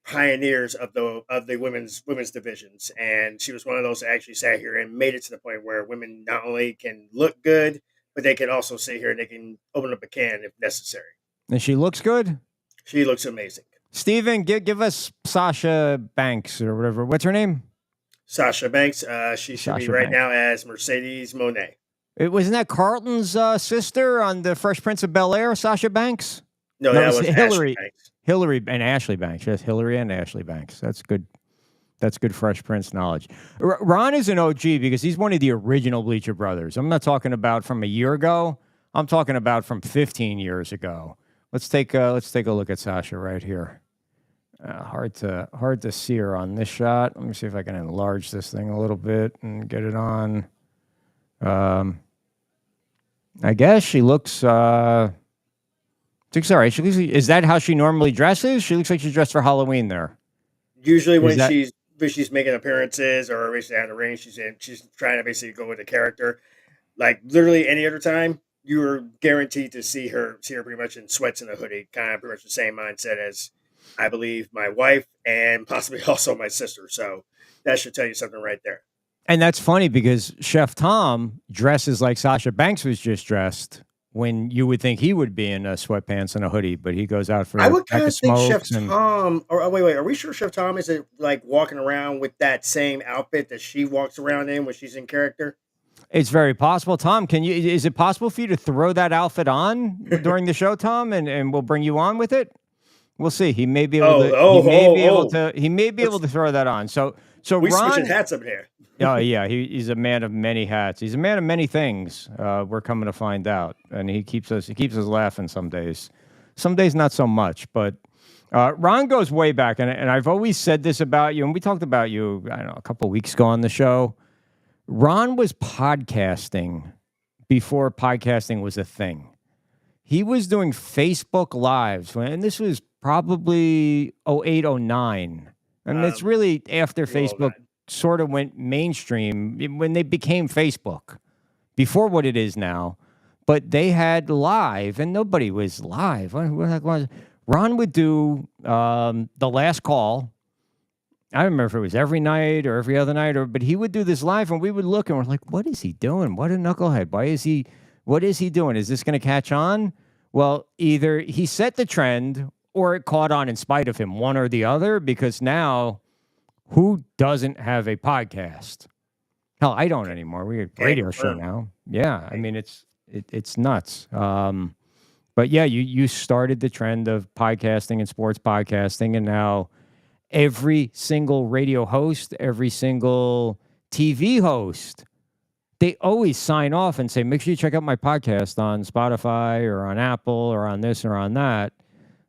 K: pioneers of the women's divisions, and she was one of those that actually sat here and made it to the point where women not only can look good, but they can also sit here and they can open up a can if necessary.
A: And she looks good?
K: She looks amazing.
A: Steven, give us Sasha Banks or whatever. What's her name?
K: Sasha Banks. She should be right now as Mercedes Moné.
A: Wasn't that Carlton's sister on the Fresh Prince of Bel-Air, Sasha Banks?
K: No, that was
A: Hillary.
K: Banks.
A: Hillary and Ashley Banks. Yes, Hillary and Ashley Banks. That's good. That's good Fresh Prince knowledge. Ron is an OG because he's one of the original Bleacher Brothers. I'm not talking about from a year ago. I'm talking about from 15 years ago. Let's take a look at Sasha right here. Hard to see her on this shot. Let me see if I can enlarge this thing a little bit and get it on. I guess she looks all right. Is that how she normally dresses? She looks like she's dressed for Halloween there.
K: Usually when she's making appearances or basically on the ring, she's trying to basically go with the character. Like literally any other time, you are guaranteed to see her pretty much in sweats and a hoodie, kind of pretty much the same mindset as I believe my wife and possibly also my sister. So that should tell you something right there.
A: And that's funny because Chef Tom dresses like Sasha Banks was just dressed when you would think he would be in sweatpants and a hoodie, but he goes out for
K: I would kind of think Chef Tom, or wait, are we sure Chef Tom isn't like walking around with that same outfit that she walks around in when she's in character?
A: It's very possible. Tom, is it possible for you to throw that outfit on during the show, Tom, and we'll bring you on with it? We'll see. He may be able to. He may be able to throw that on. So
K: we
A: Ron,
K: switching hats up here.
A: Oh yeah, he's a man of many hats. He's a man of many things. We're coming to find out, and he keeps us laughing some days. Some days not so much, but Ron goes way back, and I've always said this about you, and we talked about you, I don't know, a couple weeks ago on the show. Ron was podcasting before podcasting was a thing. He was doing Facebook Lives, and this was probably 08, 09. And it's really after Facebook sort of went mainstream, when they became Facebook, before what it is now. But they had live, and nobody was live. What the heck was it? Ron would do the last call. I don't remember if it was every night or every other night, but he would do this live, and we would look, and we're like, what is he doing? What a knucklehead. What is he doing? Is this going to catch on? Well, either he set the trend or it caught on in spite of him, one or the other, because now who doesn't have a podcast? Hell, I don't anymore. We have a radio show now. Yeah, I mean, it's nuts. But yeah, you started the trend of podcasting and sports podcasting, and now every single radio host, every single TV host, they always sign off and say, make sure you check out my podcast on Spotify or on Apple or on this or on that.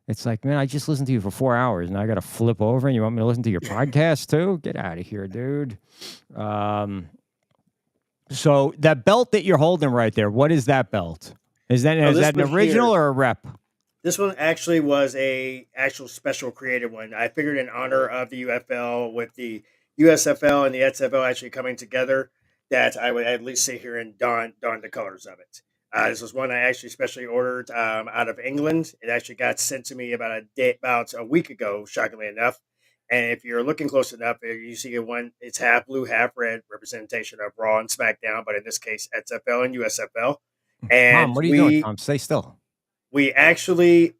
A: It's like, man, I just listened to you for 4 hours and I got to flip over and you want me to listen to your podcast too? Get out of here, dude. So that belt that you're holding right there, what is that belt? Is that an original or a rep?
K: This one actually was a actual special created one. I figured in honor of the UFL with the USFL and the XFL actually coming together, that I would at least sit here and don the colors of it. This was one I actually specially ordered out of England. It actually got sent to me about a week ago, shockingly enough. And if you're looking close enough, you see one. It's half blue, half red representation of Raw and SmackDown, but in this case, XFL and USFL. And
A: Tom, what are you doing, Tom? Stay still.
K: We actually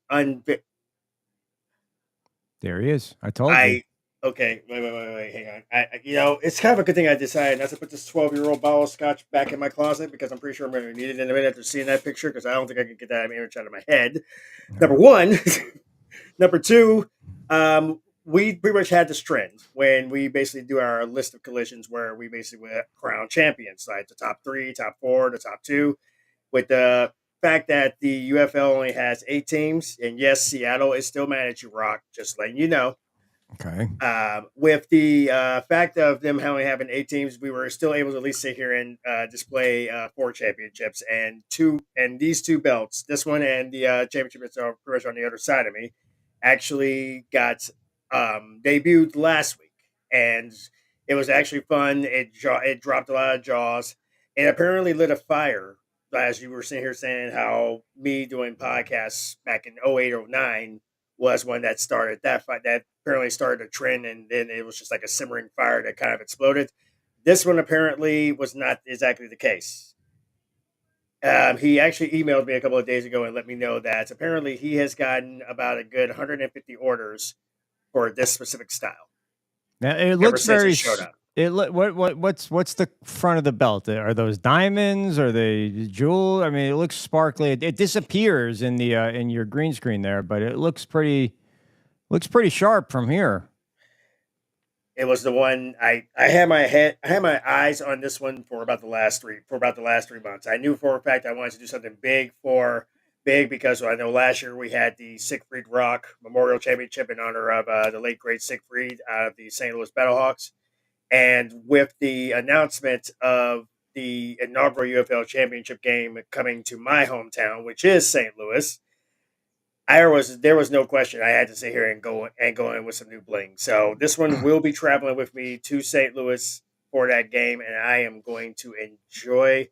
A: There he is. I told you.
K: Okay, wait, hang on. It's kind of a good thing I decided not to put this 12-year-old bottle of scotch back in my closet, because I'm pretty sure I'm going to need it in a minute after seeing that picture, because I don't think I can get that image out of my head. Number one. Number two, we pretty much had this trend when we basically do our list of collisions where we basically crown champions, like the top 3, top 4, the top 2, with the fact that the UFL only has 8 teams, and yes, Seattle is still mad at you, Rock, just letting you know.
A: Okay.
K: With the fact of them only having 8 teams, we were still able to at least sit here and display 4 championships and these 2 belts. This one and the championship that's pretty much on the other side of me actually got debuted last week, and it was actually fun. It dropped a lot of jaws, and apparently lit a fire. As you were sitting here saying how me doing podcasts back in 08, 09 was one that started that fight, that apparently started a trend, and then it was just like a simmering fire that kind of exploded. This one apparently was not exactly the case. He actually emailed me a couple of days ago and let me know that apparently he has gotten about a good 150 orders for this specific style.
A: Now it looks very. What's the front of the belt? Are those diamonds? Are they jewel? I mean, it looks sparkly. It disappears in the in your green screen there, but it looks pretty sharp from here.
K: It was the one I had my eyes on this one for about the last 3 months. I knew for a fact I wanted to do something big because I know last year we had the Siegfried Rock Memorial Championship in honor of the late great Siegfried out of the St. Louis Battlehawks. And with the announcement of the inaugural UFL Championship game coming to my hometown, which is St. Louis, there was no question. I had to sit here and go in with some new bling. So this one will be traveling with me to St. Louis for that game, and I am going to enjoy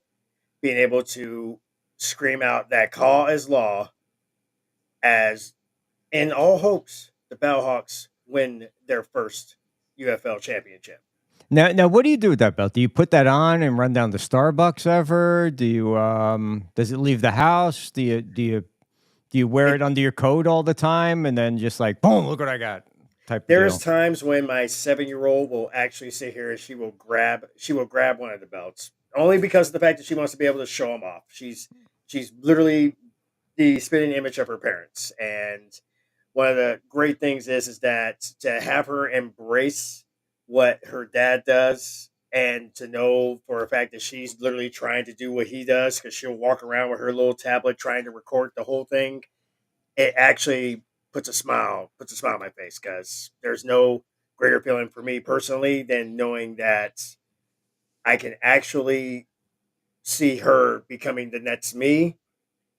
K: being able to scream out that call is law, as in all hopes the Battlehawks win their first UFL championship.
A: Now, what do you do with that belt? Do you put that on and run down to Starbucks ever? Do you does it leave the house? Do you wear it under your coat all the time and then just like boom, look what I got?
K: There's times when my 7-year-old will actually sit here and she will grab one of the belts, only because of the fact that she wants to be able to show them off. She's literally the spitting image of her parents, and one of the great things is that to have her embrace what her dad does and to know for a fact that she's literally trying to do what he does because she'll walk around with her little tablet trying to record the whole thing, it actually puts a smile on my face because there's no greater feeling for me personally than knowing that I can actually see her becoming the next me,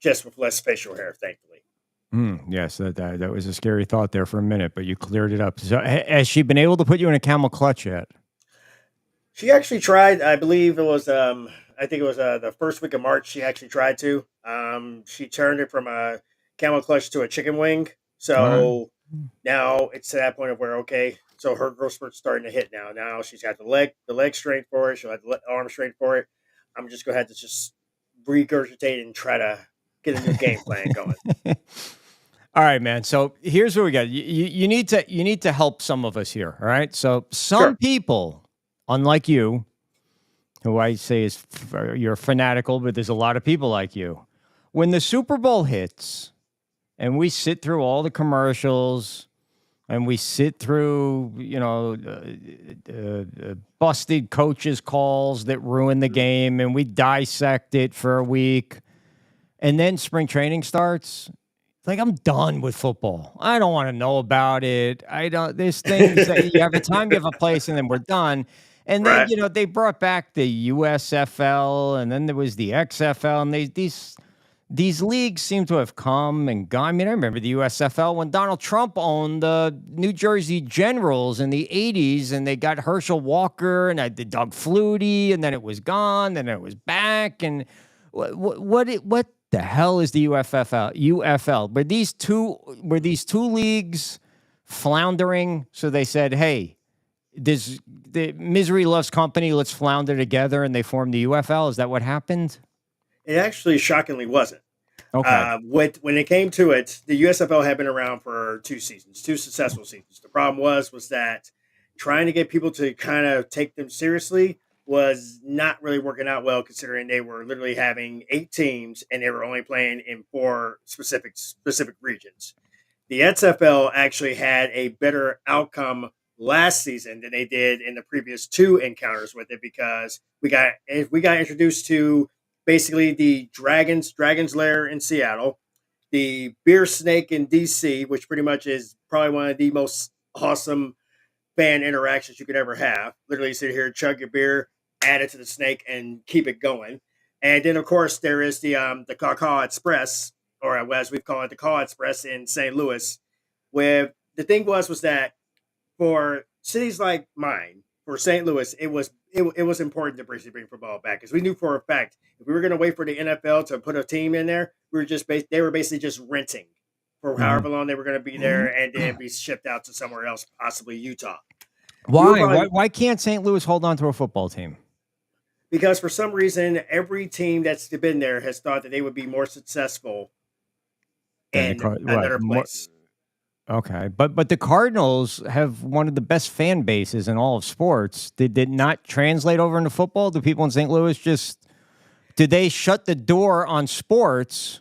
K: just with less facial hair, thankfully.
A: Yes, that was a scary thought there for a minute, but you cleared it up. So has she been able to put you in a camel clutch yet?
K: She actually tried. I believe it was. I think it was the first week of March. She actually tried to. She turned it from a camel clutch to a chicken wing. So now it's to that point of where okay. So her growth spurt's starting to hit now. Now she's got the leg strength for it. She'll have the arm strength for it. I'm just gonna have to just regurgitate and try to get a new game plan going.
A: All right, man. So here's what we got. You need to help some of us here. All right. So some people, unlike you, who I say is you're fanatical, but there's a lot of people like you. When the Super Bowl hits, and we sit through all the commercials, and we sit through busted coaches' calls that ruin the game, and we dissect it for a week, and then spring training starts. Like, I'm done with football. I don't want to know about it. There's things that you have a time, you have a place, and then we're done. And then, they brought back the USFL, and then there was the XFL, and these leagues seem to have come and gone. I mean, I remember the USFL when Donald Trump owned the New Jersey Generals in the 80s, and they got Herschel Walker, and I did Doug Flutie, and then it was gone, and then it was back, and what the hell is the UFL? Were these two leagues floundering? So they said, "Hey, the misery loves company. Let's flounder together," and they formed the UFL. Is that what happened?
K: It actually shockingly wasn't.
A: Okay.
K: When it came to it, the USFL had been around for 2 seasons, 2 successful seasons. The problem was that trying to get people to kind of take them seriously was not really working out well, considering they were literally having 8 teams and they were only playing in 4 specific regions. The XFL actually had a better outcome last season than they did in the previous 2 encounters with it because we got introduced to basically the Dragons Lair in Seattle, the Beer Snake in DC, which pretty much is probably one of the most awesome fan interactions you could ever have. Literally sit here, chug your beer, add it to the snake, and keep it going. And then, of course, there is the Cacao Express, or as we call it, the Cacao Express in St. Louis, where the thing was that for cities like mine, for St. Louis, it was important to bring football back because we knew for a fact if we were going to wait for the NFL to put a team in there, they were basically just renting for however long they were going to be there and then be shipped out to somewhere else, possibly Utah.
A: Why can't St. Louis hold on to a football team?
K: Because for some reason, every team that's been there has thought that they would be more successful in another place.
A: Okay, but the Cardinals have one of the best fan bases in all of sports. Did it not translate over into football? Do people in St. Louis did they shut the door on sports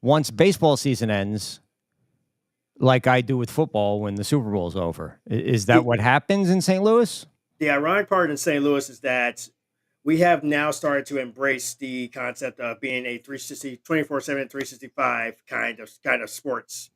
A: once baseball season ends, like I do with football when the Super Bowl is over? Is that what happens in St. Louis?
K: The ironic part in St. Louis is that we have now started to embrace the concept of being a 24/7, 365 kind of sports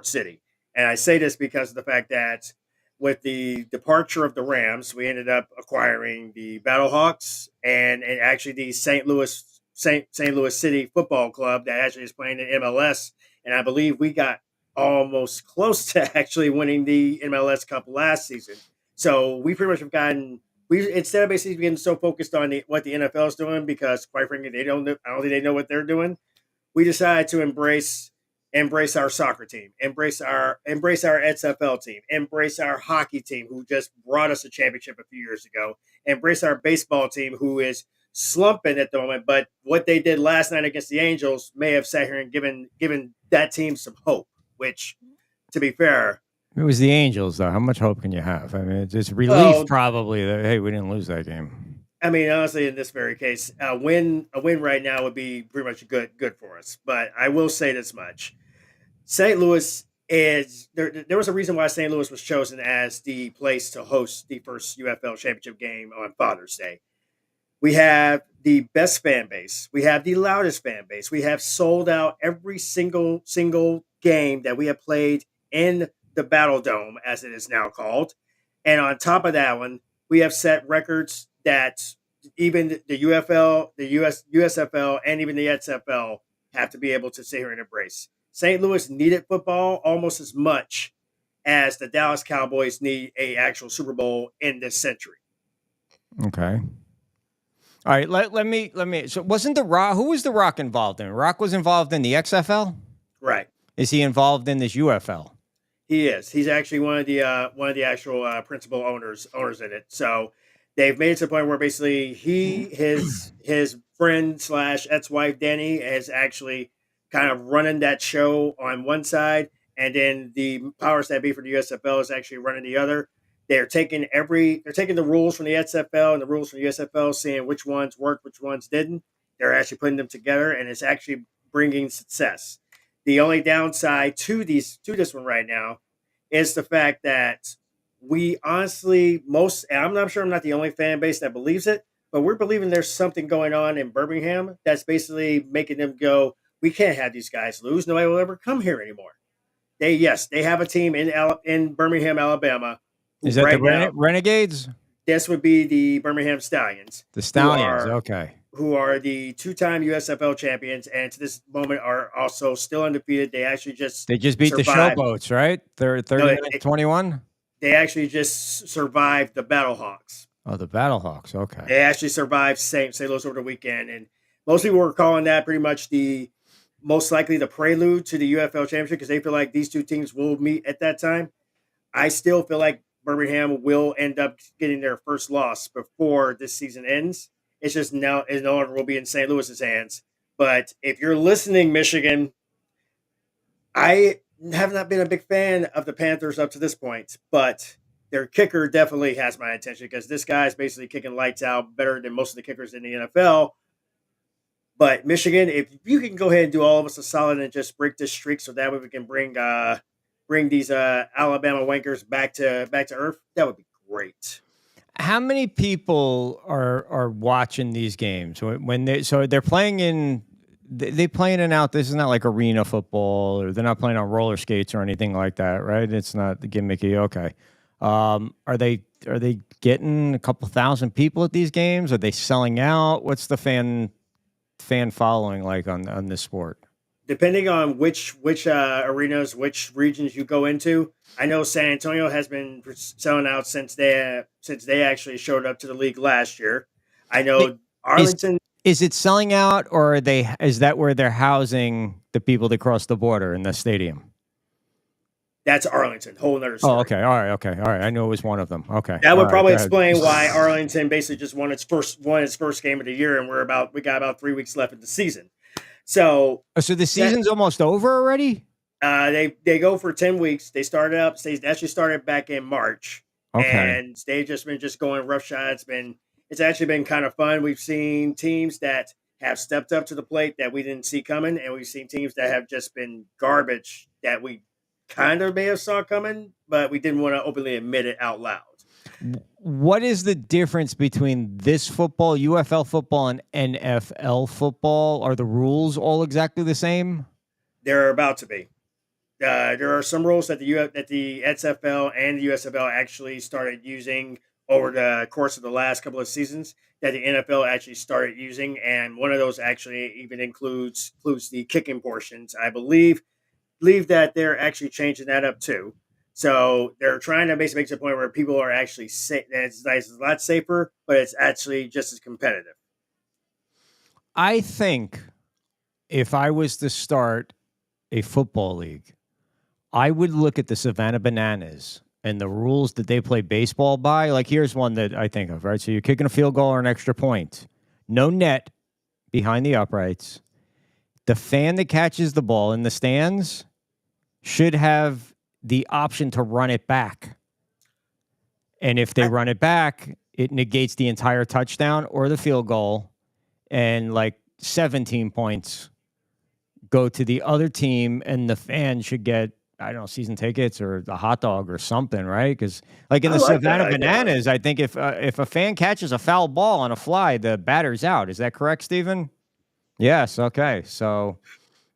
K: city. And I say this because of the fact that with the departure of the Rams, we ended up acquiring the Battlehawks and actually the St. Louis City Football Club that actually is playing in MLS. And I believe we got almost close to actually winning the MLS Cup last season. So we pretty much have gotten instead of basically getting so focused on what the NFL is doing because quite frankly I don't think they know what they're doing. We decided to embrace our soccer team, embrace our XFL team, embrace our hockey team who just brought us a championship a few years ago, embrace our baseball team who is slumping at the moment, but what they did last night against the Angels may have sat here and given that team some hope, which, to be fair,
A: it was the Angels, though. How much hope can you have? I mean, it's relief probably that, hey, we didn't lose that game.
K: I mean, honestly, in this very case, a win right now would be pretty much good for us. But I will say this much. St. Louis is there was a reason why St. Louis was chosen as the place to host the first UFL championship game on Father's Day. We have the best fan base. We have the loudest fan base. We have sold out every single game that we have played in the Battle Dome, as it is now called. And on top of that one, we have set records that even the UFL, the USFL, and even the XFL have to be able to sit here and embrace. St. Louis needed football almost as much as the Dallas Cowboys need a actual Super Bowl in this century.
A: Okay. All right, let me. So wasn't the Rock? Who was the Rock involved in? Rock was involved in the XFL.
K: Right.
A: Is he involved in this UFL?
K: He is. He's actually one of the actual principal owners in it. So they've made it to the point where basically his friend / ex-wife Danny is actually kind of running that show on one side, and then the powers that be for the USFL is actually running the other. They're taking the rules from the XFL and the rules from the USFL, seeing which ones worked, which ones didn't. They're actually putting them together, and it's actually bringing success. The only downside to this one right now is the fact that we honestly and I'm not sure I'm not the only fan base that believes it, but we're believing there's something going on in Birmingham that's basically making them go, we can't have these guys lose. Nobody will ever come here anymore. They have a team in Birmingham, Alabama.
A: Is that right the Renegades?
K: This would be the Birmingham Stallions.
A: The Stallions, okay.
K: Who are the 2-time USFL champions, and to this moment are also still undefeated. They just
A: beat the Showboats, right? They're 30-21.
K: They actually just survived the Battlehawks.
A: Oh, the Battlehawks, okay.
K: They actually survived St. Louis over the weekend, and most people were calling that pretty much most likely the prelude to the UFL championship because they feel like these two teams will meet at that time. I still feel like Birmingham will end up getting their first loss before this season ends. It's just now it no longer will be in St. Louis's hands. But if you're listening, Michigan, I have not been a big fan of the Panthers up to this point, but their kicker definitely has my attention because this guy is basically kicking lights out better than most of the kickers in the NFL. But Michigan, if you can go ahead and do all of us a solid and just break this streak so that way we can bring these Alabama wankers back to earth, that would be great.
A: How many people are watching these games when they're playing in? They playing in out. This is not like arena football, or they're not playing on roller skates or anything like that, right? It's not the gimmicky. Okay, are they getting a couple thousand people at these games? Are they selling out? What's the fan following like on this sport?
K: Depending on which arenas, which regions you go into, I know San Antonio has been selling out since they actually showed up to the league last year. I know Arlington.
A: Is it selling out, or is that where they're housing the people that cross the border in the stadium?
K: That's Arlington, whole nother story.
A: Oh, okay, all right. I knew it was one of them. Okay,
K: that would probably explain why Arlington basically just won its first game of the year, and we got about 3 weeks left of the season. So
A: the season's almost over already?
K: They go for 10 weeks. They actually started back in March. Okay. And they've just been going roughshod. It's actually been kind of fun. We've seen teams that have stepped up to the plate that we didn't see coming, and we've seen teams that have just been garbage that we kind of may have saw coming, but we didn't want to openly admit it out loud.
A: What is the difference between this football, UFL football, and NFL football? Are the rules all exactly the same?
K: They're about to be. There are some rules that the XFL and the USFL actually started using over the course of the last couple of seasons that the NFL actually started using, and one of those actually even includes the kicking portions. I believe that they're actually changing that up too. So they're trying to basically make it to the point where people are actually safe. It's nice, it's a lot safer, but it's actually just as competitive.
A: I think if I was to start a football league, I would look at the Savannah Bananas and the rules that they play baseball by. Like, here's one that I think of, right? So you're kicking a field goal or an extra point. No net behind the uprights. The fan that catches the ball in the stands should have the option to run it back. And if they run it back, it negates the entire touchdown or the field goal. And like 17 points go to the other team, and the fan should get I don't know, season tickets or a hot dog or something, right? Because like in
K: I
A: the
K: like that
A: Savannah
K: idea.
A: Bananas, I think if a fan catches a foul ball on a fly, the batter's out. Is that correct, Stephen? Yes. Okay. So,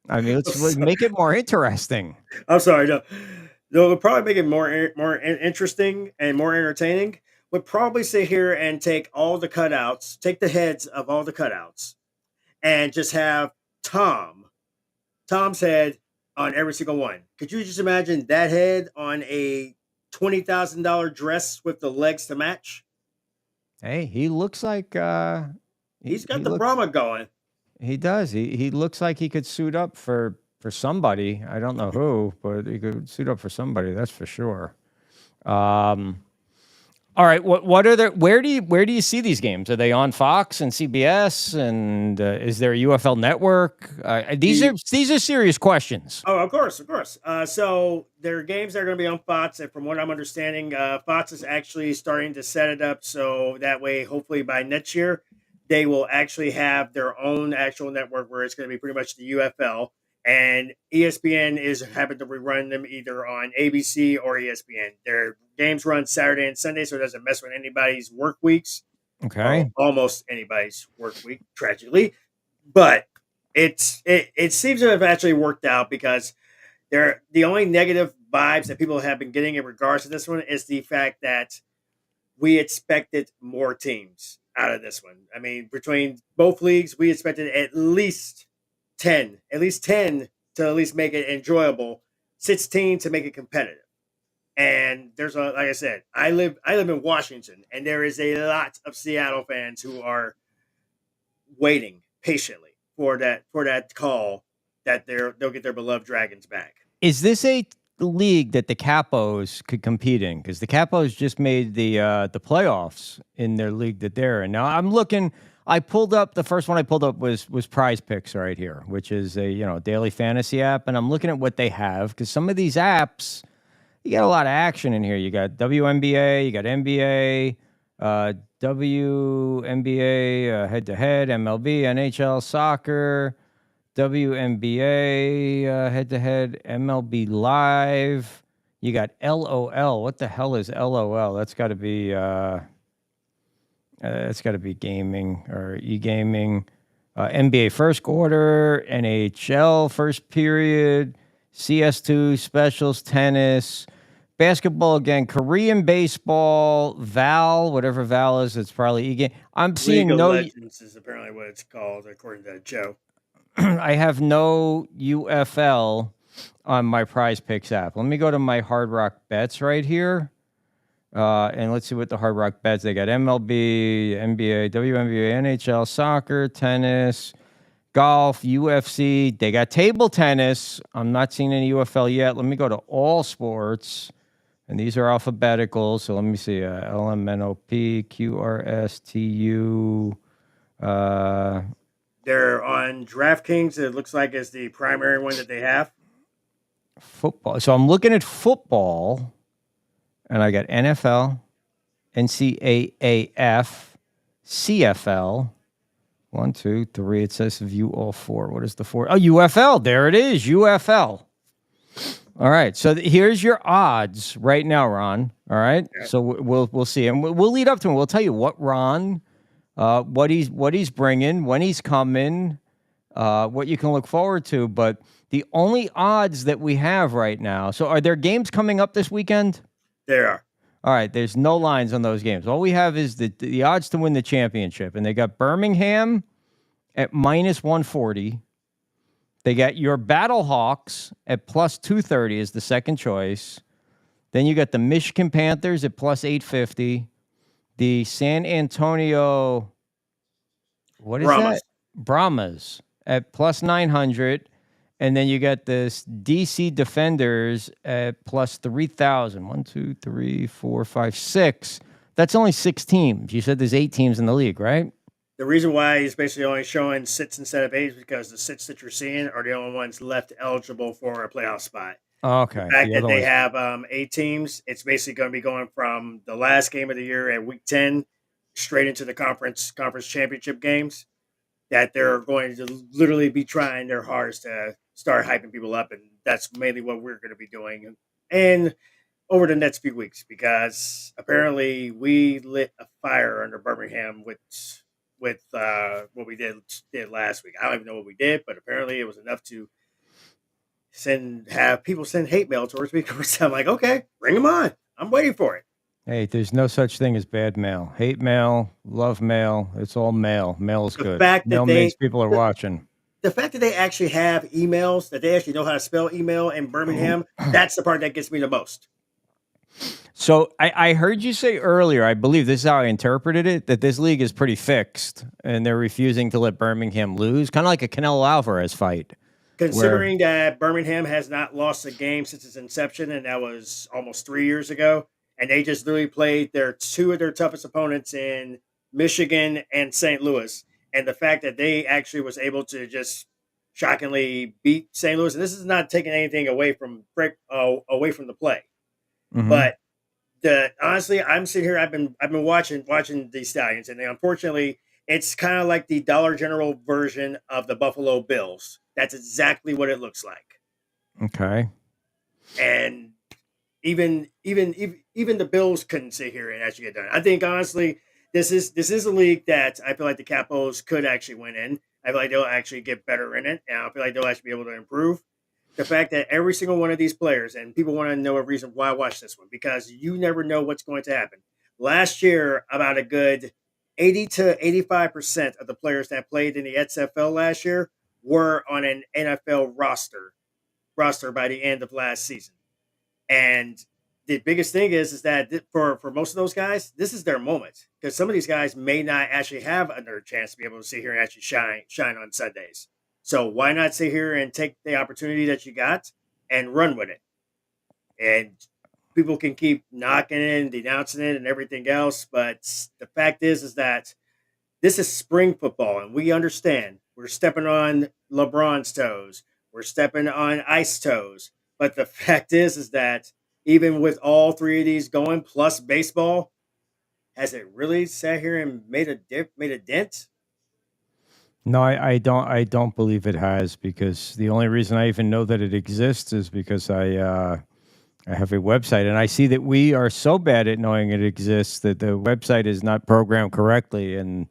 A: I mean, let's make it more interesting.
K: I'm sorry. No, it would probably make it more interesting and more entertaining. Would probably sit here and take all the cutouts, take the heads of all the cutouts, and just have Tom's head on every single one. Could you just imagine that head on a $20,000 dress with the legs to match?
A: Hey, he looks like
K: He's got the Brahma going.
A: He does. He looks like he could suit up for somebody. I don't know who, but he could suit up for somebody. That's for sure. All right. What are there? Where do you see these games? Are they on Fox and CBS? And is there a UFL network? These are serious questions.
K: Oh, of course. So there are games that are going to be on Fox, and from what I'm understanding, Fox is actually starting to set it up so that way, hopefully by next year, they will actually have their own actual network where it's going to be pretty much the UFL. And ESPN is having to rerun them either on ABC or ESPN. Their games run Saturday and Sunday, so it doesn't mess with anybody's work weeks.
A: Okay.
K: Almost anybody's work week, tragically. But it seems to have actually worked out because the only negative vibes that people have been getting in regards to this one is the fact that we expected more teams out of this one. I mean, between both leagues, we expected at least 10 to at least make it enjoyable, 16 to make it competitive. And there's like I said, I live in Washington, and there is a lot of Seattle fans who are waiting patiently for that call that they'll get their beloved Dragons back. Is
A: this a league that the Capos could compete in? Because the Capos just made the playoffs in their league that they're in. Now I'm looking. The first one I pulled up was Prize Picks right here, which is a daily fantasy app, and I'm looking at what they have because some of these apps, you got a lot of action in here. You got WNBA, you got NBA, WNBA head to head, MLB, NHL soccer, WNBA head to head, MLB live. You got LOL. What the hell is LOL? That's got to be gaming or e-gaming. NBA first quarter, NHL first period, CS2 specials, tennis, basketball again, Korean baseball, Val, whatever Val is, it's probably e-game. I'm seeing
K: League of
A: no
K: Legends is apparently what it's called according to Joe.
A: I have no UFL on my Prize Picks app. Let me go to my Hard Rock Bets right here. And let's see what the Hard Rock Bets. They got MLB, NBA, WNBA, NHL, soccer, tennis, golf, UFC. They got table tennis. I'm not seeing any UFL yet. Let me go to all sports. And these are alphabetical. So let me see. LMNOP, QRSTU.
K: They're on DraftKings. It looks like it's the primary one that they have.
A: Football. So I'm looking at football. And I got NFL, NCAAF, CFL. 1, 2, 3. It says view all 4. What is the 4? Oh, UFL. There it is. UFL. All right. So here's your odds right now, Ron. All right. Yeah. So we'll see, and we'll lead up to him. We'll tell you what Ron, what he's bringing, when he's coming, what you can look forward to. But the only odds that we have right now. So are there games coming up this weekend?
K: There are.
A: All right, there's no lines on those games. All we have is the odds to win the championship. And they got Birmingham at minus 140. They got your Battlehawks at plus 230 is the second choice. Then you got the Michigan Panthers at plus 850. The San Antonio, what is that? Brahmas at plus 900. And then you got this DC Defenders at plus 3,000. 1, 2, 3, 4, 5, 6. That's only 6 teams. You said there's 8 teams in the league, right?
K: The reason why he's basically only showing 6 instead of 8 is because the 6 that you're seeing are the only ones left eligible for a playoff spot.
A: Okay.
K: The fact that they have 8 teams, it's basically going to be going from the last game of the year at week 10 straight into the conference championship games. that they're going to literally be trying their hardest to start hyping people up, and that's mainly what we're going to be doing. And over the next few weeks, because apparently we lit a fire under Birmingham with what we did last week. I don't even know what we did, but apparently it was enough to have people send hate mail towards me. I'm like, okay, bring them on. I'm waiting for it.
A: Hey, there's no such thing as bad mail. Hate mail, love mail. It's all mail. Mail is good. Mail means people are watching.
K: The fact that they actually have emails, that they actually know how to spell email in Birmingham, that's the part that gets me the most.
A: So I heard you say earlier, I believe this is how I interpreted it, that this league is pretty fixed and they're refusing to let Birmingham lose, kind of like a Canelo Alvarez fight.
K: Considering that Birmingham has not lost a game since its inception, and that was almost 3 years ago, and they just literally played two of their toughest opponents in Michigan and St. Louis, and the fact that they actually was able to just shockingly beat St. Louis, and this is not taking anything away from the play, but honestly, I'm sitting here. I've been watching these Stallions, and unfortunately, it's kind of like the Dollar General version of the Buffalo Bills. That's exactly what it looks like.
A: Okay.
K: And even the Bills couldn't sit here and actually get done. I think honestly, this is a league that I feel like the Capos could actually win in. I feel like they'll actually get better in it, and I feel like they'll actually be able to improve. The fact that every single one of these players, and people want to know a reason why I watch this one, because you never know what's going to happen. Last year, about a good 80 to 85% of the players that played in the XFL last year were on an NFL roster by the end of last season. And the biggest thing is that for most of those guys, this is their moment, because some of these guys may not actually have another chance to be able to sit here and actually shine on Sundays. So why not sit here and take the opportunity that you got and run with it? And people can keep knocking it and denouncing it and everything else, but the fact is that this is spring football, and we understand we're stepping on LeBron's toes, we're stepping on ice toes. But the fact is that even with all three of these going, plus baseball, has it really sat here and made a dent?
A: No, I don't believe it has, because the only reason I even know that it exists is because I have a website, and I see that we are so bad at knowing it exists that the website is not programmed correctly, and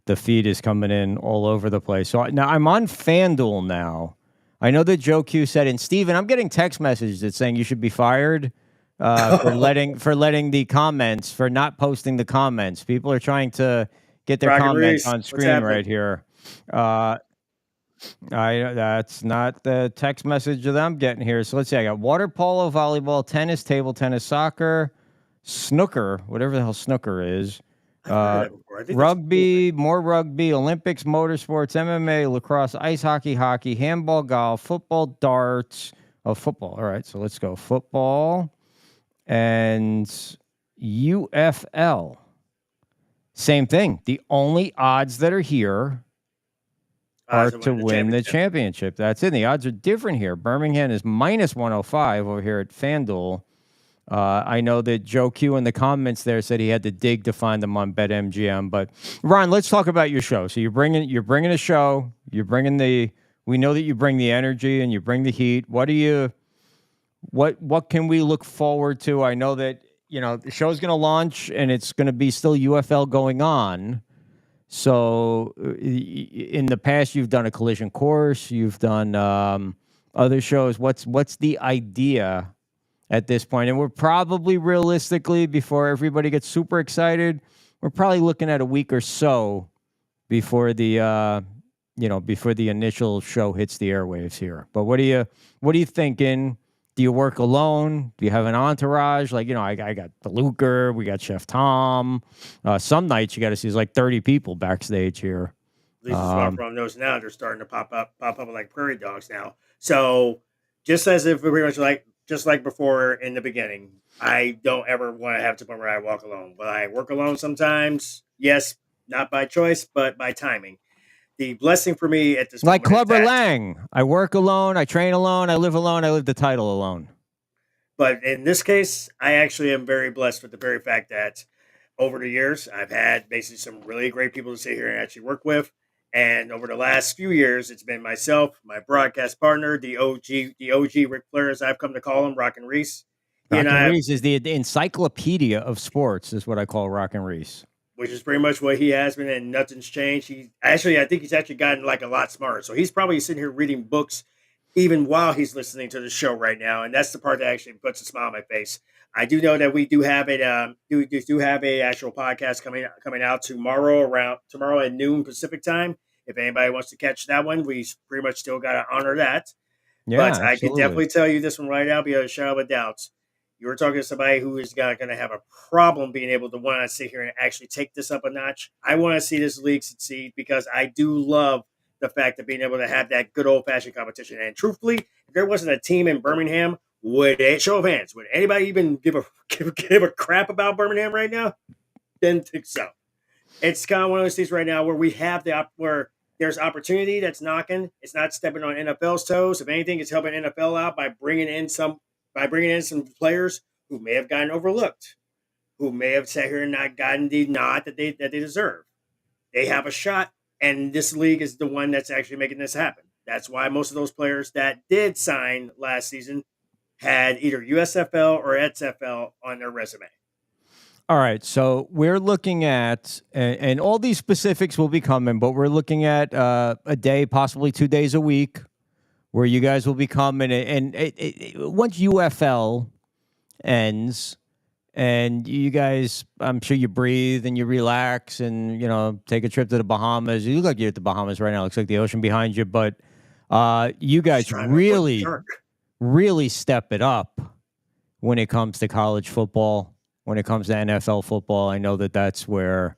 A: the feed is coming in all over the place. So now I'm on FanDuel now. I know that Joe Q said, and Steven, I'm getting text messages that saying you should be fired for letting the comments, for not posting the comments. People are trying to get their comments on screen right here. That's not the text message that I'm getting here. So let's see. I got water polo, volleyball, tennis, table tennis, soccer, snooker, whatever the hell snooker is. Rugby, more rugby, Olympics, motorsports, MMA, lacrosse, ice hockey, hockey, handball, golf, football, darts. Oh, football. All right. So let's go football and UFL. Same thing. The only odds that are here are to win the championship. That's it. The odds are different here. Birmingham is minus 105 over here at FanDuel. I know that Joe Q in the comments there said he had to dig to find them on BetMGM. But Ron, let's talk about your show. So you're bringing a show. We know that you bring the energy and you bring the heat. What can we look forward to? I know that the show's going to launch and it's going to be still UFL going on. So in the past, you've done a collision course, you've done other shows. What's the idea at this point? And we're probably realistically, before everybody gets super excited, we're probably looking at a week or so before the initial show hits the airwaves here. But what are you thinking? Do you work alone? Do you have an entourage? I got the Luker, we got Chef Tom. Some nights you got to see there's like 30 people backstage here.
K: At least as far from those now, they're starting to pop up like prairie dogs now. So just as if pretty much just like before in the beginning, I don't ever want to have to point where I walk alone. But I work alone sometimes. Yes, not by choice, but by timing. The blessing for me at this
A: like
K: moment
A: Clubber Lang. I work alone, I train alone, I live the title alone.
K: But in this case, I actually am very blessed with the very fact that over the years, I've had basically some really great people to sit here and actually work with. And over the last few years, it's been myself, my broadcast partner, the OG Ric Flair, as I've come to call him, Rockin' Reese.
A: Rockin' Reese is the encyclopedia of sports, is what I call Rockin' Reese.
K: Which is pretty much what he has been, and nothing's changed. I think he's actually gotten like a lot smarter. So he's probably sitting here reading books even while he's listening to the show right now, and that's the part that actually puts a smile on my face. I do know that we do have a actual podcast coming out tomorrow at noon Pacific time. If anybody wants to catch that one, we pretty much still got to honor that.
A: Yeah,
K: but
A: absolutely.
K: I can definitely tell you this one right now, beyond a shadow of a doubt. You were talking to somebody who is going to have a problem being able to want to sit here and actually take this up a notch. I want to see this league succeed because I do love the fact of being able to have that good old-fashioned competition. And truthfully, if there wasn't a team in Birmingham, show of hands, would anybody even give a crap about Birmingham right now? Didn't think so. It's kind of one of those things right now where we have where there's opportunity that's knocking. It's not stepping on NFL's toes. If anything, it's helping NFL out by bringing in some players who may have gotten overlooked, who may have sat here and not gotten the nod that they deserve. They have a shot, and this league is the one that's actually making this happen. That's why most of those players that did sign last season had either USFL or XFL on their resume.
A: All right, so we're looking at, and all these specifics will be coming, but we're looking at a day, possibly 2 days a week, where you guys will be coming, and once UFL ends, and you guys, I'm sure you breathe and you relax and, take a trip to the Bahamas. You look like you're at the Bahamas right now. It looks like the ocean behind you, but you guys really step it up when it comes to college football, when it comes to NFL football. I know that's where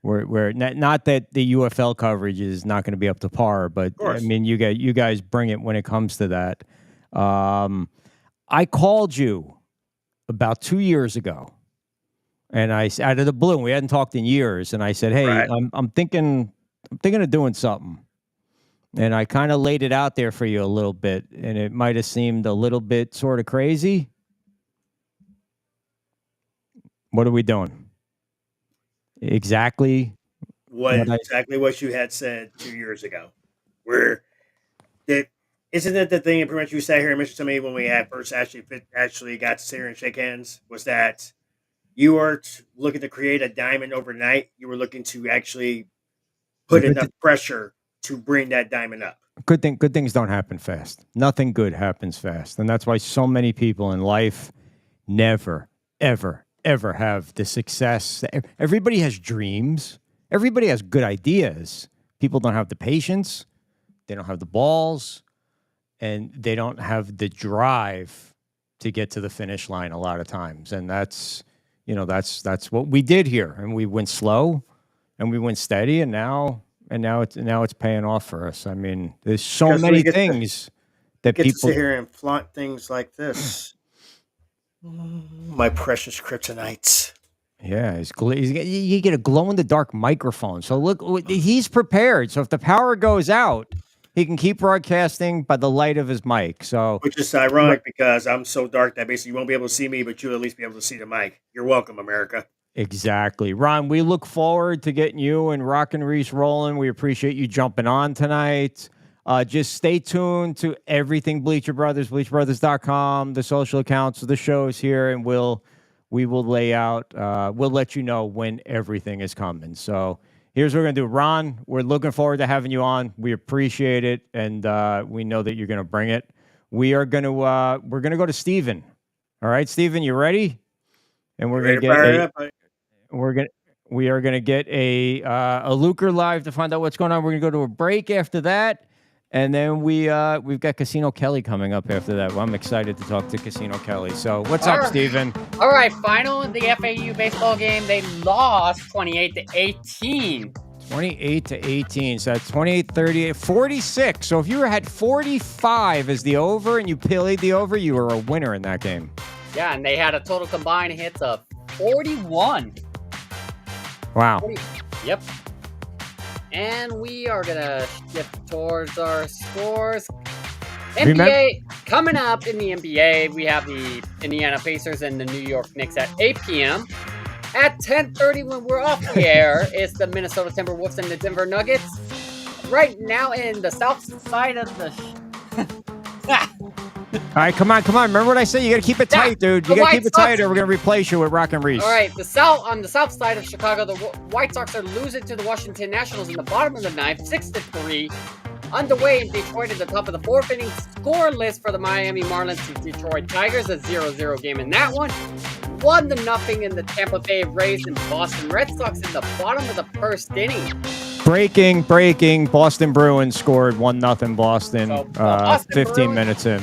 A: not that the UFL coverage is not going to be up to par, but I mean, you guys bring it when it comes to that. I called you about 2 years ago, and I out of the blue, we hadn't talked in years, and I said, "Hey, right. I'm thinking of doing something," and I kind of laid it out there for you a little bit, and it might have seemed a little bit sort of crazy. What are we doing? Exactly
K: what you had said 2 years ago. Isn't it the thing that pretty much you sat here and mentioned to me when we had first actually got to sit here and shake hands, was that you weren't looking to create a diamond overnight. You were looking to actually put enough pressure to bring that diamond up.
A: Good things don't happen fast. Nothing good happens fast. And that's why so many people in life never, ever, ever have the success. Everybody has dreams. Everybody has good ideas. People don't have the patience. They don't have the balls. And they don't have the drive to get to the finish line a lot of times. And that's what we did here. And we went slow and we went steady, and now it's paying off for us. I mean, there's so many things that people
K: to sit here and flaunt things like this. My precious kryptonites.
A: Yeah, you get a glow-in-the-dark microphone. So look, he's prepared. So if the power goes out, he can keep broadcasting by the light of his mic. So,
K: which is ironic because I'm so dark that basically you won't be able to see me, but you'll at least be able to see the mic. You're welcome, America.
A: Exactly. Ron, we look forward to getting you and Rockin' Reese rolling. We appreciate you jumping on tonight. Just stay tuned to everything Bleacher Brothers, BleacherBrothers.com, the social accounts of the shows here, and we will lay out, we'll let you know when everything is coming. So here's what we're going to do. Ron, we're looking forward to having you on. We appreciate it, and we know that you're going to bring it. We're going to go to Steven. All right, Steven, you ready? And we are going to get a Lucre live to find out what's going on. We're going to go to a break after that, and then we've got Casino Kelly coming up after that. Well, I'm excited to talk to Casino Kelly. So what's up, Steven?
C: All right, final in the FAU baseball game. They lost 28-18.
A: 28-18. So that's 28, 38, 46. So if you had 45 as the over and you played the over, you were a winner in that game.
C: Yeah, and they had a total combined hits of 41.
A: Wow.
C: 40, yep. And we are going to shift towards our scores. NBA, coming up in the NBA, we have the Indiana Pacers and the New York Knicks at 8 p.m. At 10:30, when we're off the air, is the Minnesota Timberwolves and the Denver Nuggets. right now in the south side of the.
A: All right, come on. Remember what I said? You got to keep it tight, dude. You got to keep it tight, or we're gonna replace you with Rock and Reese.
C: All right, on the south side of Chicago, the White Sox are losing to the Washington Nationals in the bottom of the ninth, 6-3. Underway in Detroit at the top of the fourth inning, scoreless for the Miami Marlins and Detroit Tigers, a 0-0 game in that one. 1-0 in the Tampa Bay Rays and Boston Red Sox in the bottom of the first inning.
A: Breaking. Boston Bruins scored 1-0 Boston.
C: So, Boston
A: 15
C: Bruins,
A: minutes in.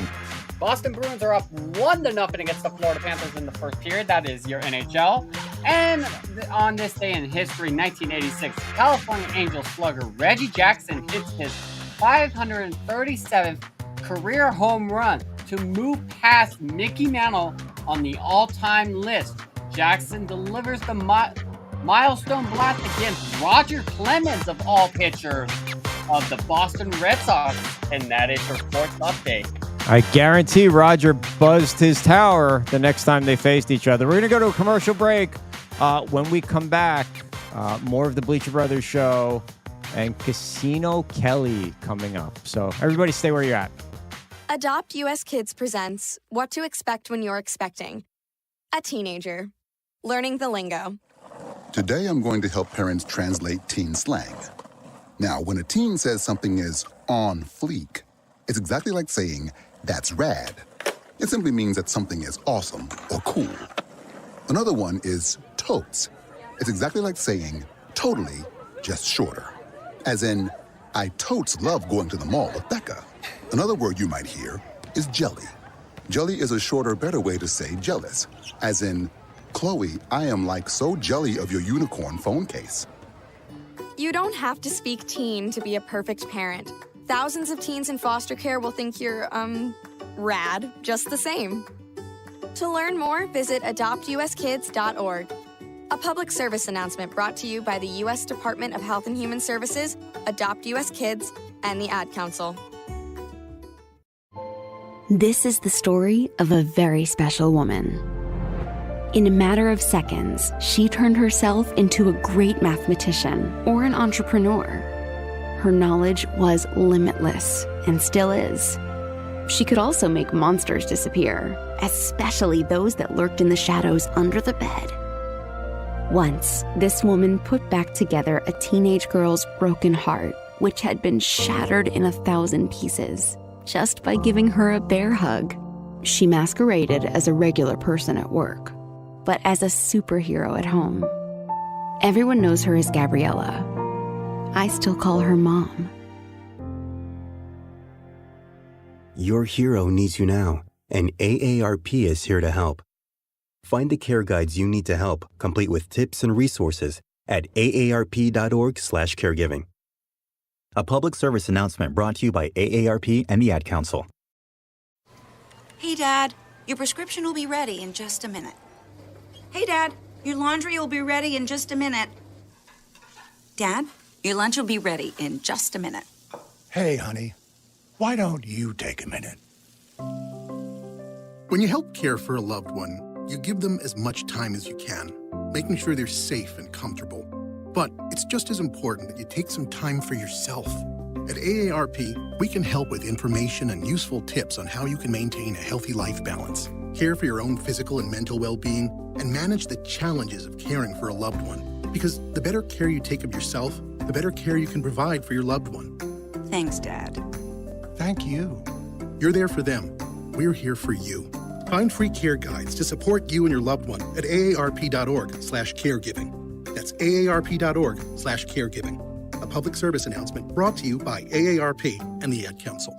C: Boston Bruins are up 1-0 against the Florida Panthers in the first period. That is your NHL. And on this day in history, 1986, California Angels slugger Reggie Jackson hits his 537th career home run to move past Mickey Mantle on the all-time list. Jackson delivers the milestone blast against Roger Clemens, of all pitchers, of the Boston Red Sox. And that is your sports update.
A: I guarantee Roger buzzed his tower the next time they faced each other. We're going to go to a commercial break. When we come back, more of the Bleacher Brothers show and Casino Kelly coming up. So everybody stay where you're at.
D: Adopt US Kids presents What to Expect When You're Expecting. A teenager. Learning the lingo.
E: Today I'm going to help parents translate teen slang. Now, when a teen says something is on fleek, it's exactly like saying, that's rad. It simply means that something is awesome or cool. Another one is totes. It's exactly like saying, totally, just shorter. As in, I totes love going to the mall with Becca. Another word you might hear is jelly. Jelly is a shorter, better way to say jealous. As in, Chloe, I am like so jelly of your unicorn phone case.
D: You don't have to speak teen to be a perfect parent. Thousands of teens in foster care will think you're, rad just the same. To learn more, visit adoptuskids.org. A public service announcement brought to you by the U.S. Department of Health and Human Services, Adopt U.S. Kids, and the Ad Council.
F: This is the story of a very special woman. In a matter of seconds, she turned herself into a great mathematician or an entrepreneur. Her knowledge was limitless and still is. She could also make monsters disappear, especially those that lurked in the shadows under the bed. Once, this woman put back together a teenage girl's broken heart, which had been shattered in 1,000 pieces, just by giving her a bear hug. She masqueraded as a regular person at work, but as a superhero at home. Everyone knows her as Gabriella. I still call her Mom.
G: Your hero needs you now, and AARP is here to help. Find the care guides you need to help, complete with tips and resources at aarp.org/caregiving. A public service announcement brought to you by AARP and the Ad Council.
H: Hey, Dad, your prescription will be ready in just a minute. Hey, Dad, your laundry will be ready in just a minute. Dad, your lunch will be ready in just a minute.
I: Hey, honey, why don't you take a minute?
J: When you help care for a loved one, you give them as much time as you can, making sure they're safe and comfortable. But it's just as important that you take some time for yourself. At AARP, we can help with information and useful tips on how you can maintain a healthy life balance, care for your own physical and mental well-being, and manage the challenges of caring for a loved one. Because the better care you take of yourself, the better care you can provide for your loved one.
H: Thanks, Dad.
I: Thank you.
J: You're there for them. We're here for you. Find free care guides to support you and your loved one at aarp.org/caregiving. That's aarp.org/caregiving. A public service announcement brought to you by AARP and the Ad Council.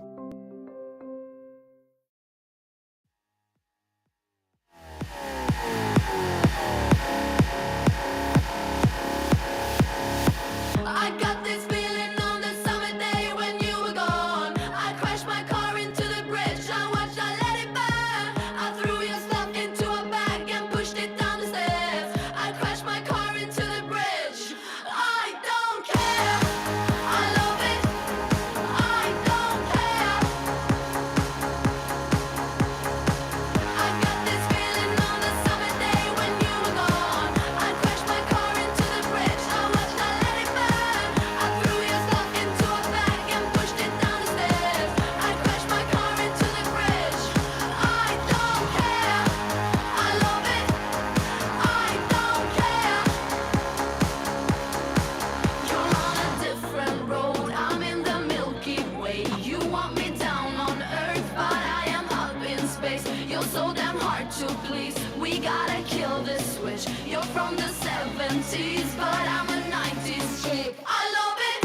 L: gotta kill this switch. You're from the 70s, but I'm a 90s chick. I love it.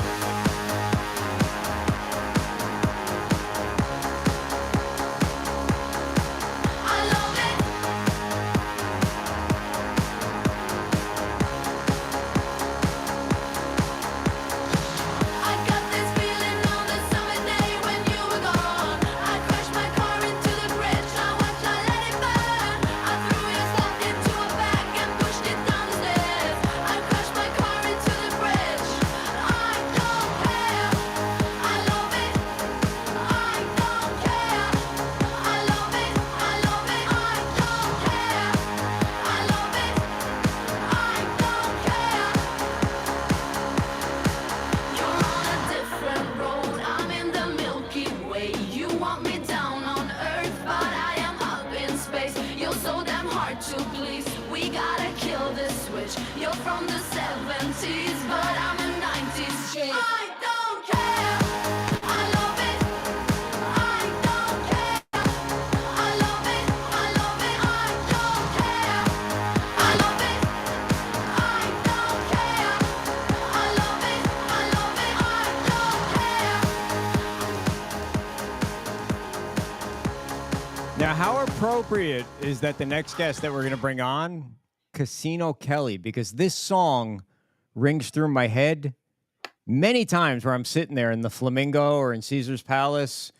L: I love it. I got this feeling on the summer day when you were gone. I crashed my car into the bridge. I watched, I let it burn. I threw your stuff into a bag and pushed it down the stairs. I crashed my car into the bridge. I don't care. I love it. I don't care. I love it. I love it. I don't care. I love it. I don't care. You're on a different road. I'm in the Milky Way. You want me down on Earth, but I am up in space. You're so damn hard to please. We gotta kill this switch. You're from the 70s, but I'm a 90s chick. I don't care. I love it. I don't care. I love it. I love it. I don't care. I love it. I don't care. I love it. I love it. I don't care.
A: Now, how appropriate is that the next guest that we're going to bring on, Casino Kelly, because this song rings through my head many times where I'm sitting there in the Flamingo or in Caesar's Palace,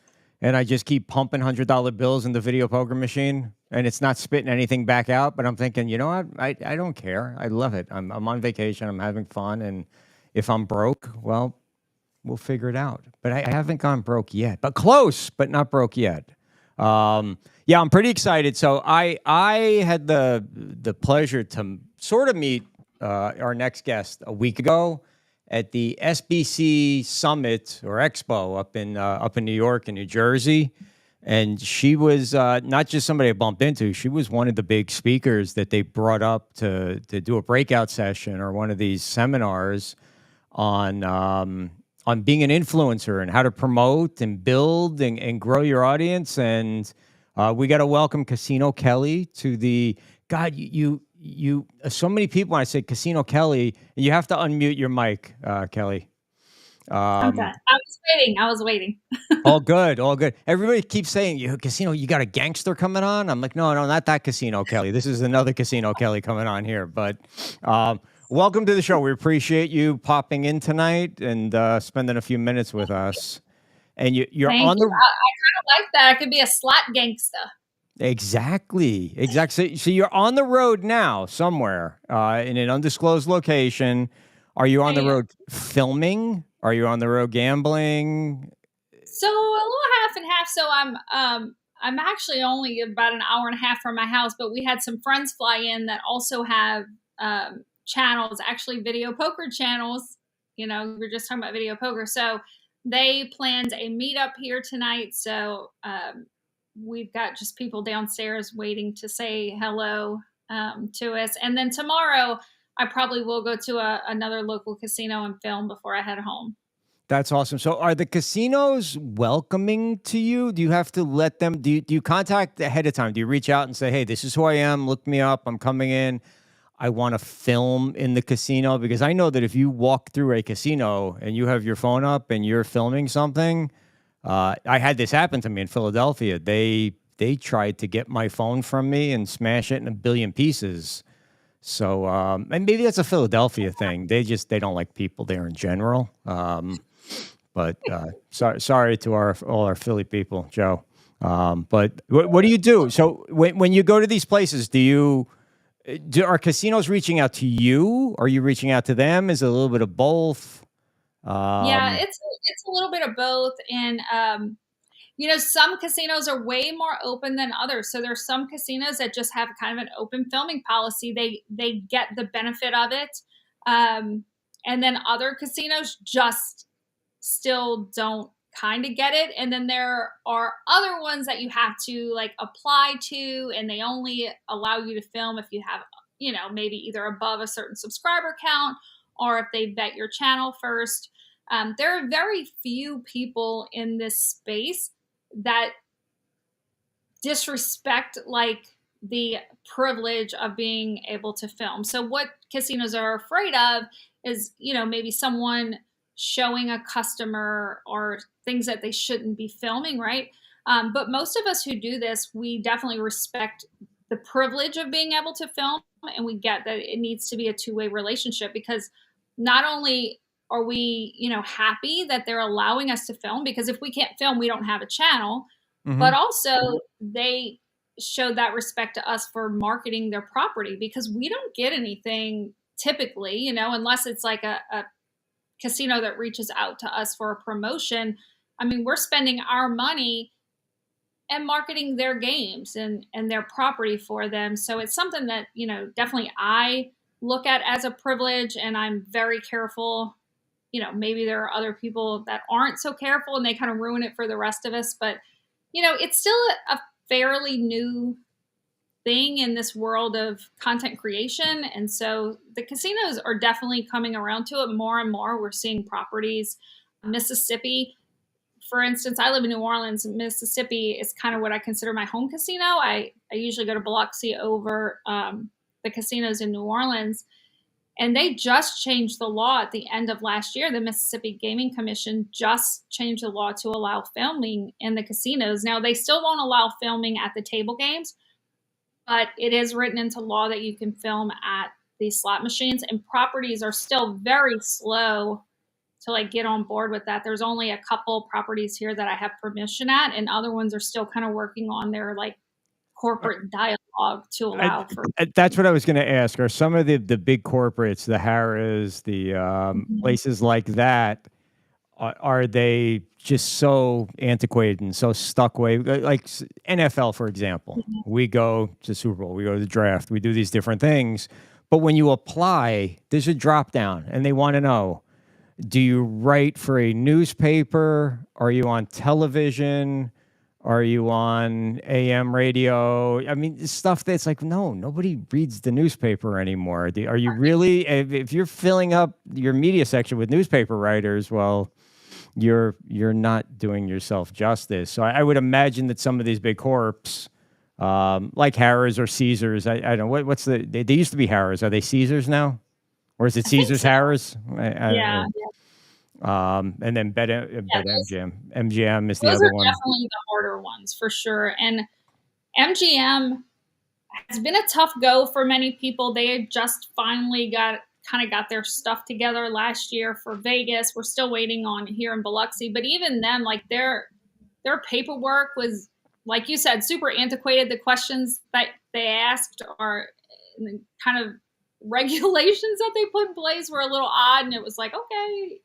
A: and I just keep pumping $100 bills in the video poker machine, and it's not spitting anything back out, but I'm thinking, you know what? I don't care. I love it. I'm on vacation. I'm having fun, and if I'm broke, well, we'll figure it out. But I haven't gone broke yet, but close, but not broke yet. Yeah, I'm pretty excited. So I had the pleasure to sort of meet our next guest a week ago at the SBC Summit or Expo up in New York and New Jersey. And she was not just somebody I bumped into. She was one of the big speakers that they brought up to do a breakout session or one of these seminars on being an influencer and how to promote and build and grow your audience. And we got to welcome Casino Kelly to the God. You so many people when I say Casino Kelly, you have to unmute your mic, Kelly.
M: I'm done. I was waiting.
A: All good, all good. Everybody keeps saying, "You Casino, you got a gangster coming on." I'm like, no, not that Casino Kelly. This is another Casino Kelly coming on here. But welcome to the show. We appreciate you popping in tonight and spending a few minutes with us. And you're
M: Thank
A: on the.
M: you. I kind of like that. I could be a slot gangster.
A: Exactly. So you're on the road now somewhere in an undisclosed location. Are you on the road filming? Are you on the road gambling?
M: So a little half and half. So I'm actually only about an hour and a half from my house, but we had some friends fly in that also have channels, actually video poker channels. You know, we were just talking about video poker. So they planned a meetup here tonight. So we've got just people downstairs waiting to say hello to us. And then tomorrow, I probably will go to another local casino and film before I head home.
A: That's awesome. So are the casinos welcoming to you? Do you have to let them, do you contact ahead of time? Do you reach out and say, hey, this is who I am, look me up, I'm coming in, I want to film in the casino? Because I know that if you walk through a casino and you have your phone up and you're filming something, I had this happen to me in Philadelphia. They tried to get my phone from me and smash it in a billion pieces. So, and maybe that's a Philadelphia thing. They don't like people there in general. But sorry to all our Philly people, Joe. But what do you do? So when you go to these places, are casinos reaching out to you? Are you reaching out to them? Is it a little bit of both?
M: Yeah, it's a little bit of both. And, some casinos are way more open than others. So there's some casinos that just have kind of an open filming policy. They get the benefit of it. And then other casinos just still don't kind of get it. And then there are other ones that you have to apply to, and they only allow you to film if you have, maybe either above a certain subscriber count or if they vet your channel first. There are very few people in this space that disrespect the privilege of being able to film. So what casinos are afraid of is, maybe someone showing a customer or things that they shouldn't be filming, right? But most of us who do this, we definitely respect the privilege of being able to film, and we get that it needs to be a two-way relationship, because not only are we, happy that they're allowing us to film, because if we can't film, we don't have a channel, but also they show that respect to us for marketing their property, because we don't get anything typically, unless it's like a casino that reaches out to us for a promotion. I mean, we're spending our money and marketing their games and their property for them. So it's something that, definitely I look at as a privilege, and I'm very careful. Maybe there are other people that aren't so careful and they kind of ruin it for the rest of us. But, it's still a fairly new thing in this world of content creation. And so the casinos are definitely coming around to it more and more. We're seeing properties. Mississippi, for instance, I live in New Orleans. Mississippi is kind of what I consider my home casino. I usually go to Biloxi over the casinos in New Orleans. And they just changed the law at the end of last year. The Mississippi Gaming Commission just changed the law to allow filming in the casinos. Now, they still won't allow filming at the table games, but it is written into law that you can film at these slot machines. And properties are still very slow to get on board with that. There's only a couple properties here that I have permission at, and other ones are still kind of working on their corporate dialogue to allow for.
A: That's what I was going to ask. Are some of the big corporates, the Harrah's, the places like that, are they just so antiquated and so stuck away? Like NFL, for example, we go to Super Bowl, we go to the draft, we do these different things. But when you apply, there's a drop down, and they want to know, do you write for a newspaper? Are you on television? Are you on AM radio? I mean, stuff that's no, nobody reads the newspaper anymore. Are you really? If you're filling up your media section with newspaper writers, well, you're not doing yourself justice. So I would imagine that some of these big corps, like Harrah's or Caesars, I don't know what's they used to be Harrah's. Are they Caesars now, or is it Caesars Harrah's?
M: Yeah.
A: And then MGM. MGM is the
M: Those
A: other
M: are
A: one.
M: definitely the harder ones for sure. And MGM has been a tough go for many people. They had just finally got their stuff together last year for Vegas. We're still waiting on here in Biloxi, but even them, their paperwork was, like you said, super antiquated. The questions that they asked are kind of regulations that they put in place were a little odd, and it was okay,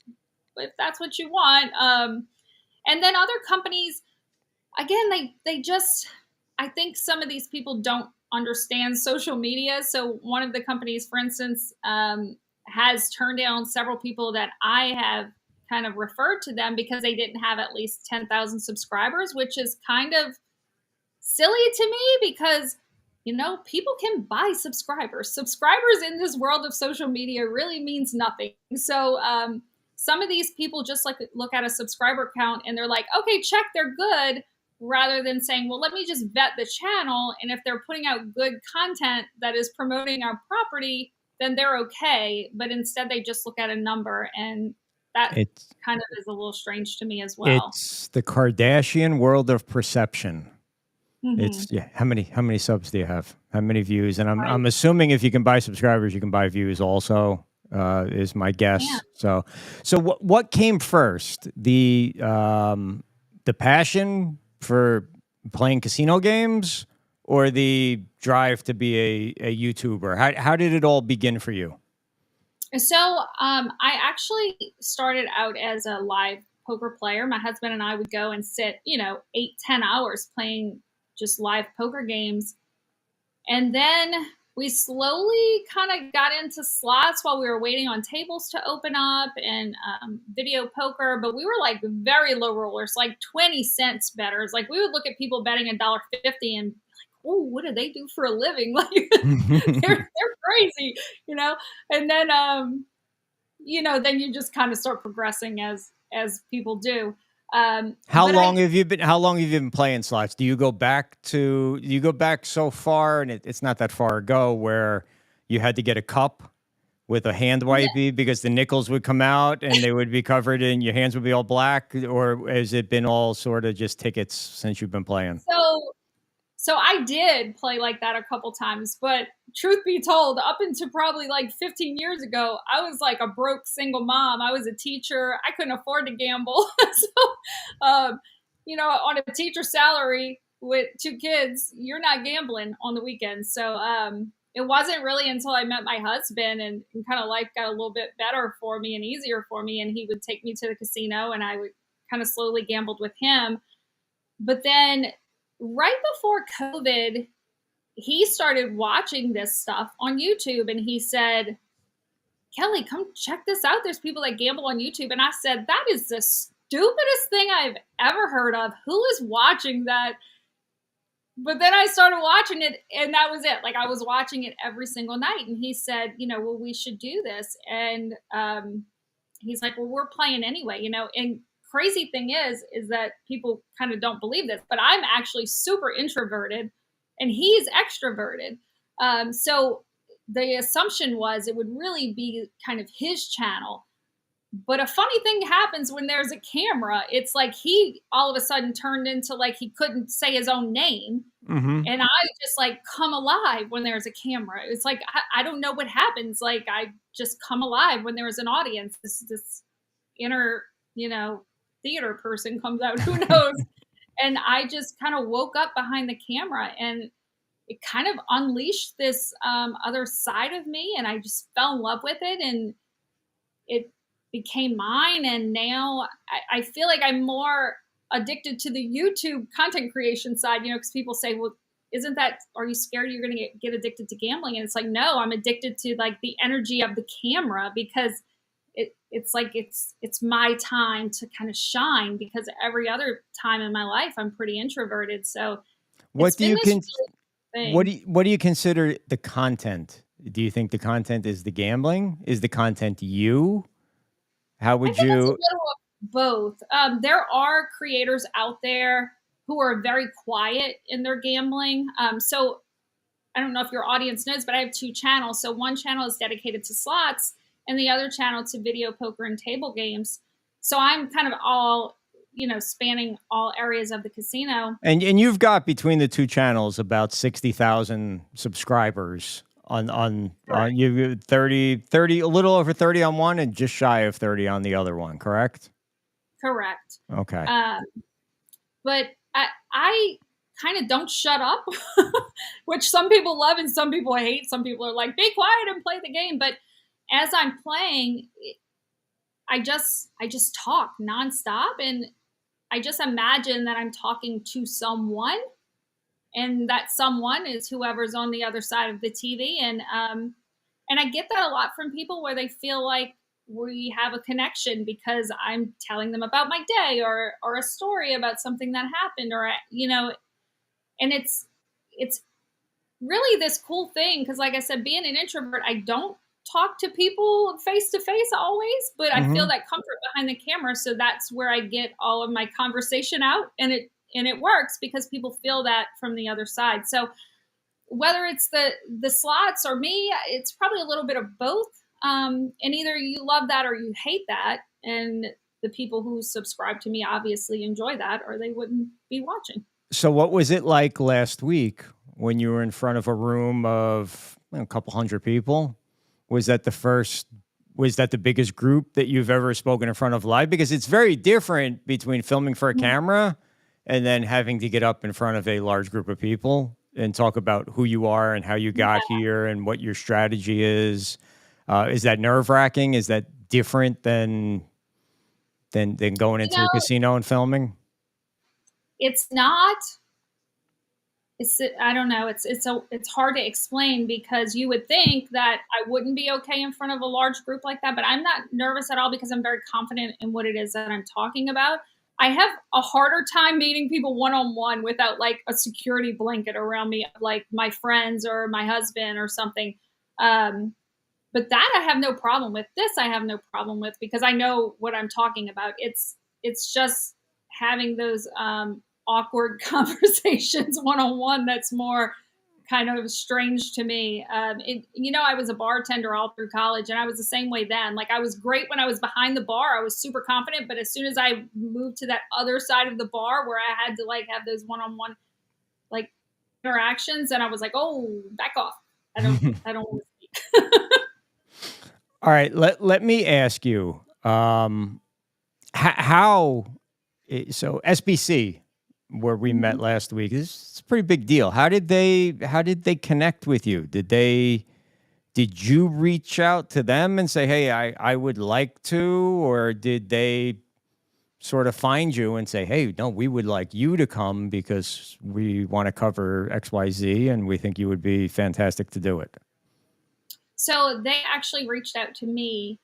M: if that's what you want. And then other companies, again, they just, I think some of these people don't understand social media. So one of the companies, for instance, has turned down several people that I have kind of referred to them because they didn't have at least 10,000 subscribers, which is kind of silly to me because, people can buy subscribers. Subscribers in this world of social media really means nothing. So some of these people just look at a subscriber count and they're like, okay, check, they're good, rather than saying, well, let me just vet the channel. And if they're putting out good content that is promoting our property, then they're okay. But instead they just look at a number, and that kind of is a little strange to me as well.
A: It's the Kardashian world of perception.
M: Mm-hmm.
A: It's how many subs do you have? How many views? And I'm assuming if you can buy subscribers, you can buy views also. Is my guess. Yeah. So what came first? The passion for playing casino games, or the drive to be a YouTuber? How did it all begin for you?
M: So I actually started out as a live poker player. My husband and I would go and sit, 8-10 hours playing just live poker games. And then we slowly kind of got into slots while we were waiting on tables to open up, and video poker. But we were very low rollers, 20 cents bettors. We would look at people betting $1.50 and oh, what do they do for a living? They're crazy, And then, then you just kind of start progressing as people do.
A: How long have you been playing slots? Do you go back so far, and it's not that far ago, where you had to get a cup with a hand wipey because the nickels would come out and they would be covered and your hands would be all black? Or has it been all sort of just tickets since you've been playing?
M: So I did play like that a couple times, but truth be told, up until probably like 15 years ago, I was like a broke single mom. I was a teacher. I couldn't afford to gamble. So, on a teacher salary with 2 kids, you're not gambling on the weekends. So it wasn't really until I met my husband and kind of life got a little bit better for me and easier for me. And he would take me to the casino and I would kind of slowly gambled with him. But then right before COVID, he started watching this stuff on YouTube and he said, Kelly, come check this out. There's people that gamble on YouTube. And I said, that is the stupidest thing I've ever heard of. Who is watching that? But then I started watching it and that was it. Like I was watching it every single night. And he said, well, we should do this. And he's like, well, we're playing anyway, and crazy thing is that people kind of don't believe this, but I'm actually super introverted and he's extroverted. So the assumption was it would really be kind of his channel. But a funny thing happens when there's a camera. It's like he all of a sudden turned into like he couldn't say his own name.
A: Mm-hmm.
M: And I just like come alive when there's a camera. It's like, I don't know what happens. Like I just come alive when there's an audience. This inner, theater person comes out, who knows? And I just kind of woke up behind the camera and it kind of unleashed this other side of me. And I just fell in love with it and it became mine. And now I feel like I'm more addicted to the YouTube content creation side, because people say, well, are you scared you're going to get addicted to gambling? And it's like, no, I'm addicted to like the energy of the camera because it's like it's my time to kind of shine because every other time in my life I'm pretty introverted. So
A: what do you consider the content? Do you think the content is the gambling? Is the content you? How would you?
M: It's a little of both. There are creators out there who are very quiet in their gambling. So I don't know if your audience knows, but I have 2 channels. So one channel is dedicated to slots and the other channel to video poker and table games. So I'm kind of all, spanning all areas of the casino.
A: And you've got between the 2 channels about 60,000 subscribers on you 30, a little over 30 on one and just shy of 30 on the other one, correct?
M: Correct.
A: Okay.
M: But I kind of don't shut up, which some people love and some people hate. Some people are like, be quiet and play the game. But as I'm playing, I just talk nonstop. And I just imagine that I'm talking to someone and that someone is whoever's on the other side of the TV. And I get that a lot from people where they feel like we have a connection because I'm telling them about my day or a story about something that happened or, and it's really this cool thing. Because like I said, being an introvert, I don't talk to people face to face always, but I feel that comfort behind the camera. So that's where I get all of my conversation out and it works because people feel that from the other side. So whether it's the slots or me, it's probably a little bit of both. And either you love that or you hate that. And the people who subscribe to me obviously enjoy that or they wouldn't be watching.
A: So what was it like last week when you were in front of a room of a couple hundred people? Was that the biggest group that you've ever spoken in front of live? Because it's very different between filming for a camera and then having to get up in front of a large group of people and talk about who you are and how you got here and what your strategy is. Is that nerve-wracking? Is that different than going into a casino and filming?
M: It's not. I don't know. It's hard to explain because you would think that I wouldn't be okay in front of a large group like that, but I'm not nervous at all because I'm very confident in what it is that I'm talking about. I have a harder time meeting people one-on-one without like a security blanket around me, like my friends or my husband or something. But that I have no problem with. This I have no problem with because I know what I'm talking about. It's just having those awkward conversations one-on-one that's more kind of strange to me. I was a bartender all through college, and I was the same way then. Like, I was great when I was behind the bar. I was super confident, but as soon as I moved to that other side of the bar where I had to like have those one-on-one like interactions, and I was like, oh, back off. I don't want to speak.
A: All right, let me ask you, how so SBC, where we met last week, it's a pretty big deal. How did they connect with you? Did you reach out to them and say, hey, I would like to, or did they sort of find you and say, hey, no, we would like you to come because we want to cover XYZ and we think you would be fantastic to do it?
M: So they actually reached out to me,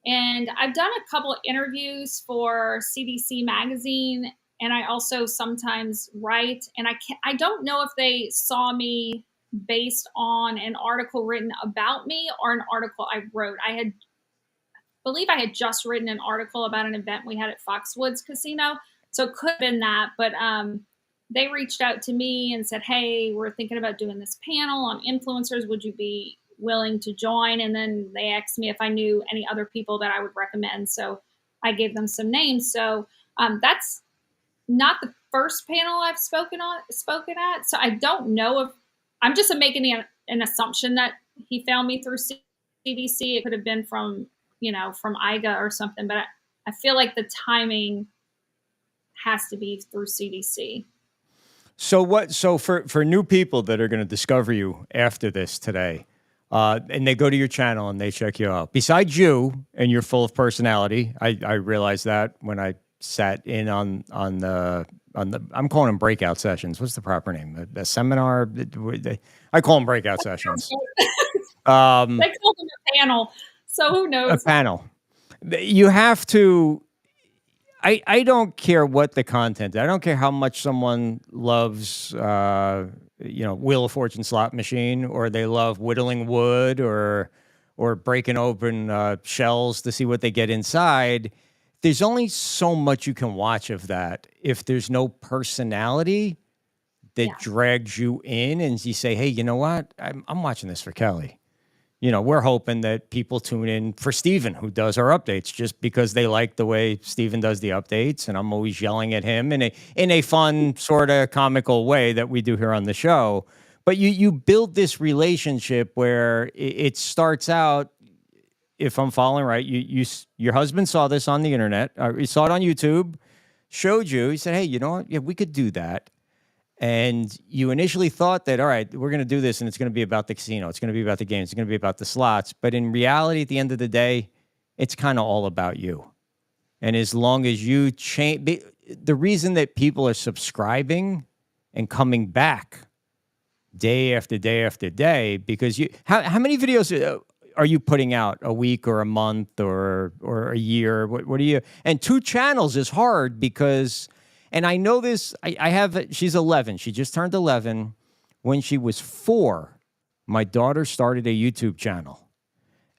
M: and I've done a couple of interviews for CDC magazine, and I also sometimes write, and I don't know if they saw me based on an article written about me or an article I wrote. I believe I had just written an article about an event we had at Foxwoods Casino, so it could have been that, but they reached out to me and said, hey, we're thinking about doing this panel on influencers. Would you be willing to join? And then they asked me if I knew any other people that I would recommend. So I gave them some names. So that's not the first panel I've spoken at. So I don't know if I'm just making an assumption that he found me through CDC. It could have been from IGA or something, but I feel like the timing has to be through CDC.
A: So for new people that are going to discover you after this today, and they go to your channel and they check you out, besides you and you're full of personality, I realized that when I sat in on the I'm calling them breakout sessions. What's the proper name? The seminar? I call them breakout sessions.
M: They call them a panel. So who knows?
A: A panel. You have to. I don't care what the content. I don't care how much someone loves, Wheel of Fortune slot machine, or they love whittling wood, or breaking open shells to see what they get inside. There's only so much you can watch of that if there's no personality that drags you in, and you say, hey, you know what? I'm watching this for Kelly. We're hoping that people tune in for Steven, who does our updates, just because they like the way Steven does the updates. And I'm always yelling at him in a fun, sort of comical way that we do here on the show. But you build this relationship where it starts out, if I'm following right, your husband saw this on the internet, he saw it on YouTube, showed you, he said, hey, you know what? Yeah, we could do that. And you initially thought that, all right, we're going to do this and it's going to be about the casino. It's going to be about the games. It's going to be about the slots. But in reality, at the end of the day, it's kind of all about you. And as long as you change, the reason that people are subscribing and coming back day after day after day, because how many videos are you putting out a week or a month or a year? What do you, and 2 channels is hard because, and I know this, I have, she's 11. She just turned 11. When she was 4, my daughter started a YouTube channel.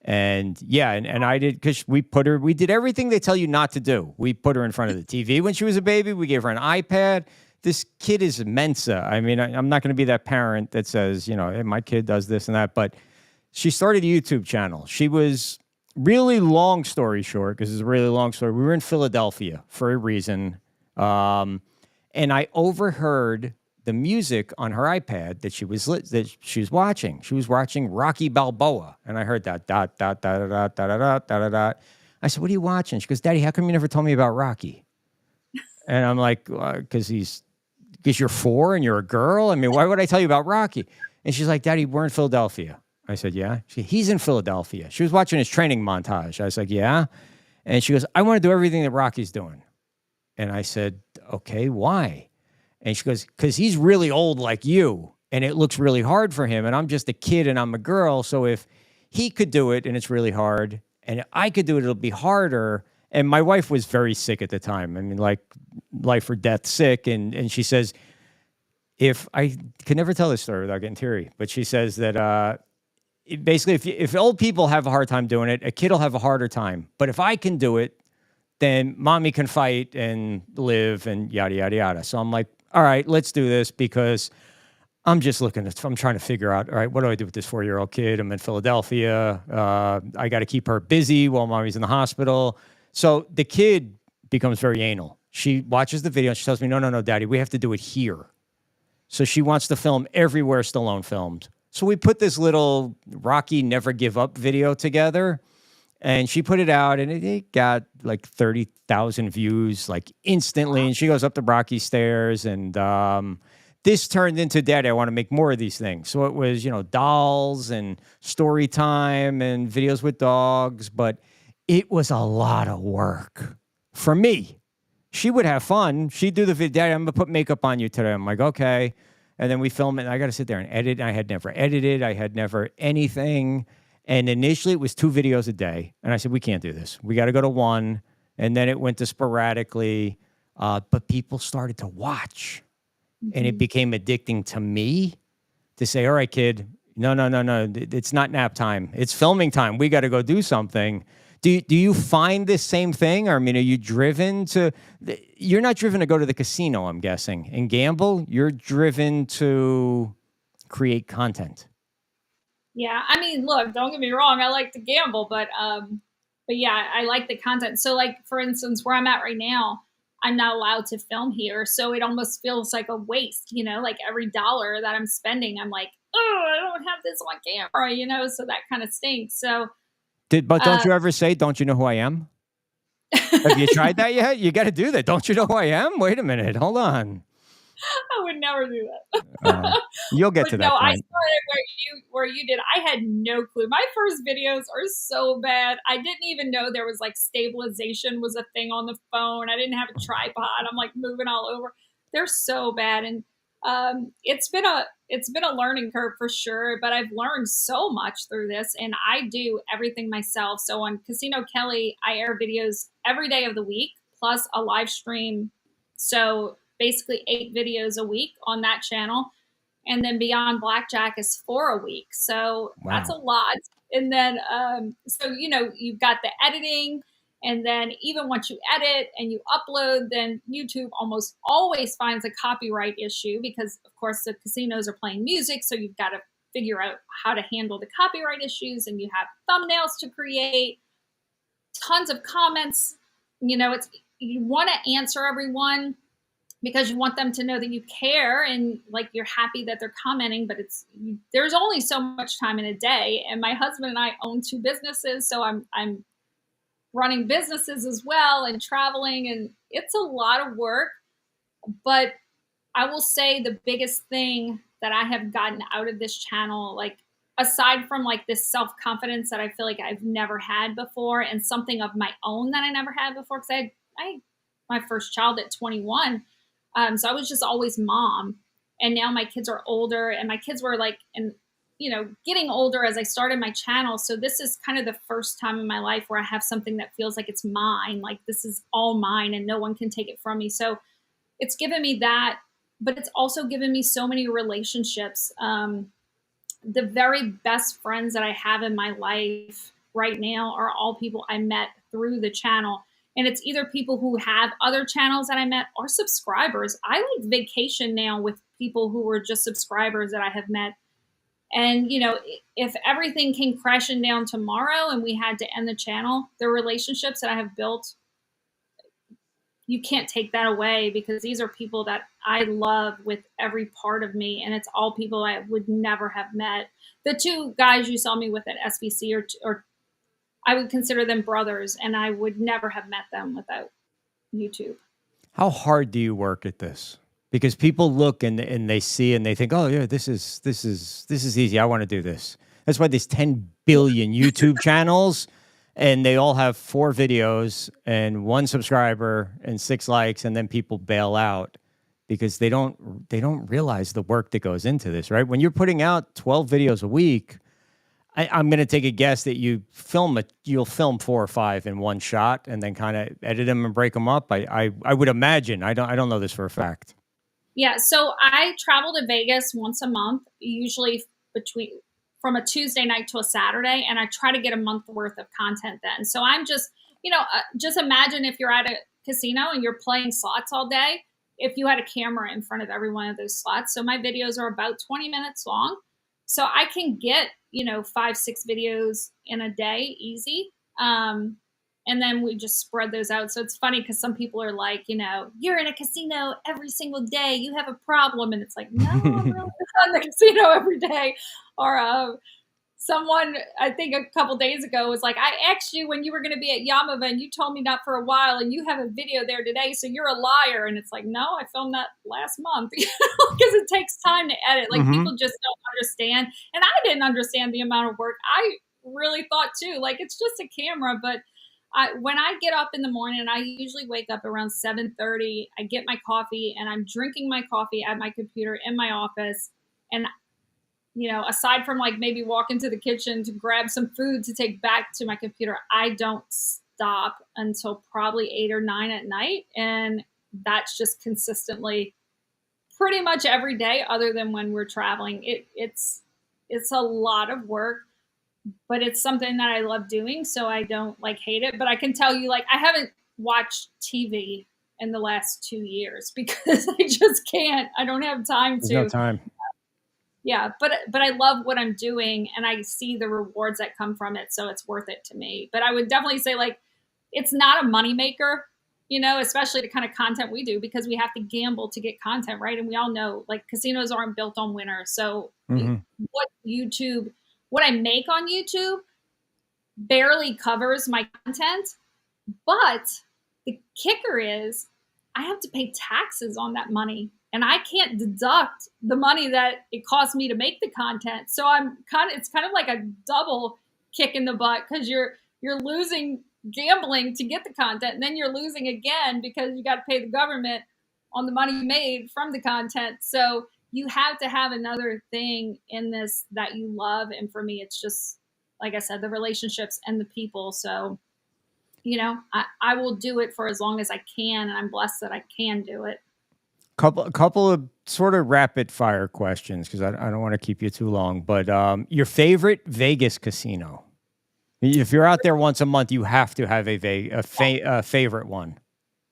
A: And yeah, and I did, because we did everything they tell you not to do. We put her in front of the TV when she was a baby. We gave her an iPad. This kid is Mensa. I mean, I'm not going to be that parent that says, hey, my kid does this and that. But she started a YouTube channel. She was, really long story short, because it's a really long story, we were in Philadelphia for a reason. And I overheard the music on her iPad that she was watching. She was watching Rocky Balboa, and I heard that dot dot dot dot dot dot dot dot. I said, "What are you watching?" She goes, "Daddy, how come you never told me about Rocky?" And I'm like, "Because you're 4 and you're a girl. I mean, why would I tell you about Rocky?" And she's like, "Daddy, we're in Philadelphia." I said, "Yeah." He's in Philadelphia. She was watching his training montage. I was like, "Yeah." And she goes, "I want to do everything that Rocky's doing." And I said, "Okay, why?" And she goes, "Because he's really old like you, and it looks really hard for him. And I'm just a kid and I'm a girl. So if he could do it and it's really hard, and I could do it, it'll be harder." And my wife was very sick at the time. I mean, like life or death sick. And she says, if I could never tell this story without getting teary, but she says that basically if old people have a hard time doing it, a kid will have a harder time. But if I can do it, then mommy can fight and live and yada, yada, yada. So I'm like, all right, let's do this because I'm trying to figure out, all right, what do I do with this 4-year-old kid? I'm in Philadelphia. I got to keep her busy while mommy's in the hospital. So the kid becomes very anal. She watches the video and she tells me, no, daddy, we have to do it here. So she wants to film everywhere Stallone filmed. So we put this little Rocky Never Give Up video together. And she put it out, and it got like 30,000 views, like instantly. And she goes up the Rocky stairs, and this turned into, Daddy, I want to make more of these things. So it was, dolls and story time and videos with dogs, but it was a lot of work for me. She would have fun. She'd do the video. Daddy, I'm going to put makeup on you today. I'm like, okay. And then we film it, and I got to sit there and edit. I had never edited. I had never anything. And initially it was 2 videos a day. And I said, we can't do this. We got to go to 1. And then it went to sporadically. But people started to watch. And it became addicting to me to say, all right, kid, no. It's not nap time. It's filming time. We got to go do something. Do you find this same thing? Or, I mean, are you driven to... You're not driven to go to the casino, I'm guessing, and gamble. You're driven to create content.
M: Yeah, I mean, look, don't get me wrong. I like to gamble, but yeah, I like the content. So, like, for instance, where I'm at right now, I'm not allowed to film here. So it almost feels like a waste, like every dollar that I'm spending, I'm like, oh, I don't have this on camera, so that kind of stinks. So,
A: but don't you ever say, don't you know who I am? Have you tried that yet? You got to do that. Don't you know who I am? Wait a minute. Hold on.
M: I would never do that.
A: You'll get to that point.
M: I started where you did. I had no clue. My first videos are so bad. I didn't even know there was like stabilization was a thing on the phone. I didn't have a tripod. I'm like moving all over. They're so bad, and it's been a learning curve for sure. But I've learned so much through this, and I do everything myself. So on Casino Kelly, I air videos every day of the week plus a live stream. So basically 8 videos a week on that channel. And then Beyond Blackjack is 4 a week. So That's a lot. And then, so, you've got the editing. And then even once you edit and you upload, then YouTube almost always finds a copyright issue because, of course, the casinos are playing music. So you've got to figure out how to handle the copyright issues. And you have thumbnails to create, tons of comments. You want to answer everyone, because you want them to know that you care and like you're happy that they're commenting, but there's only so much time in a day. And my husband and I own 2 businesses, so I'm running businesses as well and traveling, and it's a lot of work. But I will say the biggest thing that I have gotten out of this channel, like aside from like this self-confidence that I feel like I've never had before, and something of my own that I never had before, because I had my first child at 21. So I was just always mom. And now my kids are older, and my kids were like, getting older as I started my channel. So this is kind of the first time in my life where I have something that feels like it's mine. Like this is all mine and no one can take it from me. So it's given me that, but it's also given me so many relationships. The very best friends that I have in my life right now are all people I met through the channel. And it's either people who have other channels that I met or subscribers. I like vacation now with people who were just subscribers that I have met. And, if everything came crashing down tomorrow and we had to end the channel, the relationships that I have built, you can't take that away, because these are people that I love with every part of me. And it's all people I would never have met. The 2 guys you saw me with at SBC or I would consider them brothers, and I would never have met them without YouTube.
A: How hard do you work at this? Because people look and they see and they think, oh yeah, this is easy. I want to do this. That's why there's 10 billion YouTube channels, and they all have 4 videos and 1 subscriber and 6 likes, and then people bail out because they don't realize the work that goes into this, right? When you're putting out 12 videos a week, I'm going to take a guess that you'll film 4 or 5 in one shot and then kind of edit them and break them up. I would imagine. I don't know this for a fact.
M: Yeah. So I travel to Vegas once a month, usually from a Tuesday night to a Saturday. And I try to get a month worth of content then. So I'm just, just imagine if you're at a casino and you're playing slots all day, if you had a camera in front of every one of those slots. So my videos are about 20 minutes long. So I can get, 5-6 videos in a day, easy. And then we just spread those out. So it's funny because some people are like, you're in a casino every single day. You have a problem. And it's like, no, I'm really not in the casino every day. Or someone, I think a couple days ago, was like, I asked you when you were going to be at Yamava and you told me not for a while and you have a video there today. So you're a liar. And it's like, no, I filmed that last month because it takes time to edit. Like people just don't understand. And I didn't understand the amount of work. I really thought too, like it's just a camera, but when I get up in the morning, I usually wake up around 7:30. I get my coffee and I'm drinking my coffee at my computer in my office. And, aside from like maybe walk into the kitchen to grab some food to take back to my computer, I don't stop until probably 8 or 9 at night. And that's just consistently pretty much every day other than when we're traveling. It's a lot of work. But it's something that I love doing, so I don't hate it. But I can tell you, I haven't watched TV in the last 2 years because I just can't. I don't have time to.
A: There's no time.
M: Yeah, but I love what I'm doing, and I see the rewards that come from it, so it's worth it to me. But I would definitely say, it's not a moneymaker, especially the kind of content we do because we have to gamble to get content, right? And we all know, casinos aren't built on winners. So what I make on YouTube barely covers my content, but the kicker is I have to pay taxes on that money and I can't deduct the money that it costs me to make the content. So it's kind of like a double kick in the butt because you're losing gambling to get the content and then you're losing again because you got to pay the government on the money you made from the content. So you have to have another thing in this that you love. And for me, it's just, like I said, the relationships and the people. So, I will do it for as long as I can. And I'm blessed that I can do it.
A: Couple of sort of rapid fire questions because I don't want to keep you too long. But your favorite Vegas casino? If you're out there once a month, you have to have a favorite one.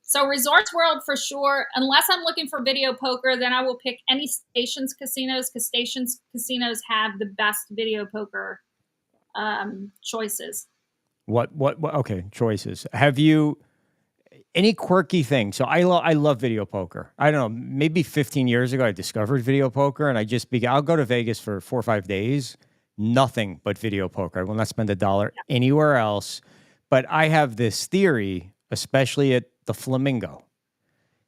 M: So Resorts World for sure. Unless I'm looking for video poker, then I will pick any Stations casinos because Stations casinos have the best video poker choices. What?
A: Okay, choices. Have you any quirky thing? So I love video poker. I don't know. Maybe 15 years ago, I discovered video poker, and I'll go to Vegas for 4 or 5 days. Nothing but video poker. I will not spend $1 anywhere else. But I have this theory, especially at the Flamingo,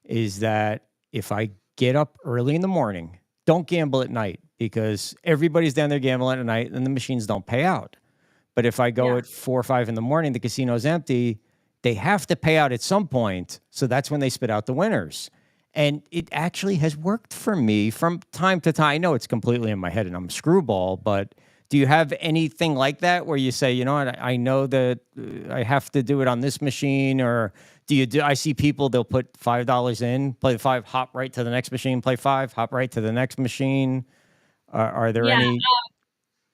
A: is that if I get up early in the morning, don't gamble at night because everybody's down there gambling at night and the machines don't pay out. But if I go at 4 or 5 in the morning, the casino's empty, they have to pay out at some point. So that's when they spit out the winners. And it actually has worked for me from time to time. I know it's completely in my head and I'm a screwball, but do you have anything like that where you say, you know what, I know that I have to do it on this machine? Or I see people, they'll put $5 in, play the 5, hop right to the next machine, play 5, hop right to the next machine. Are there any?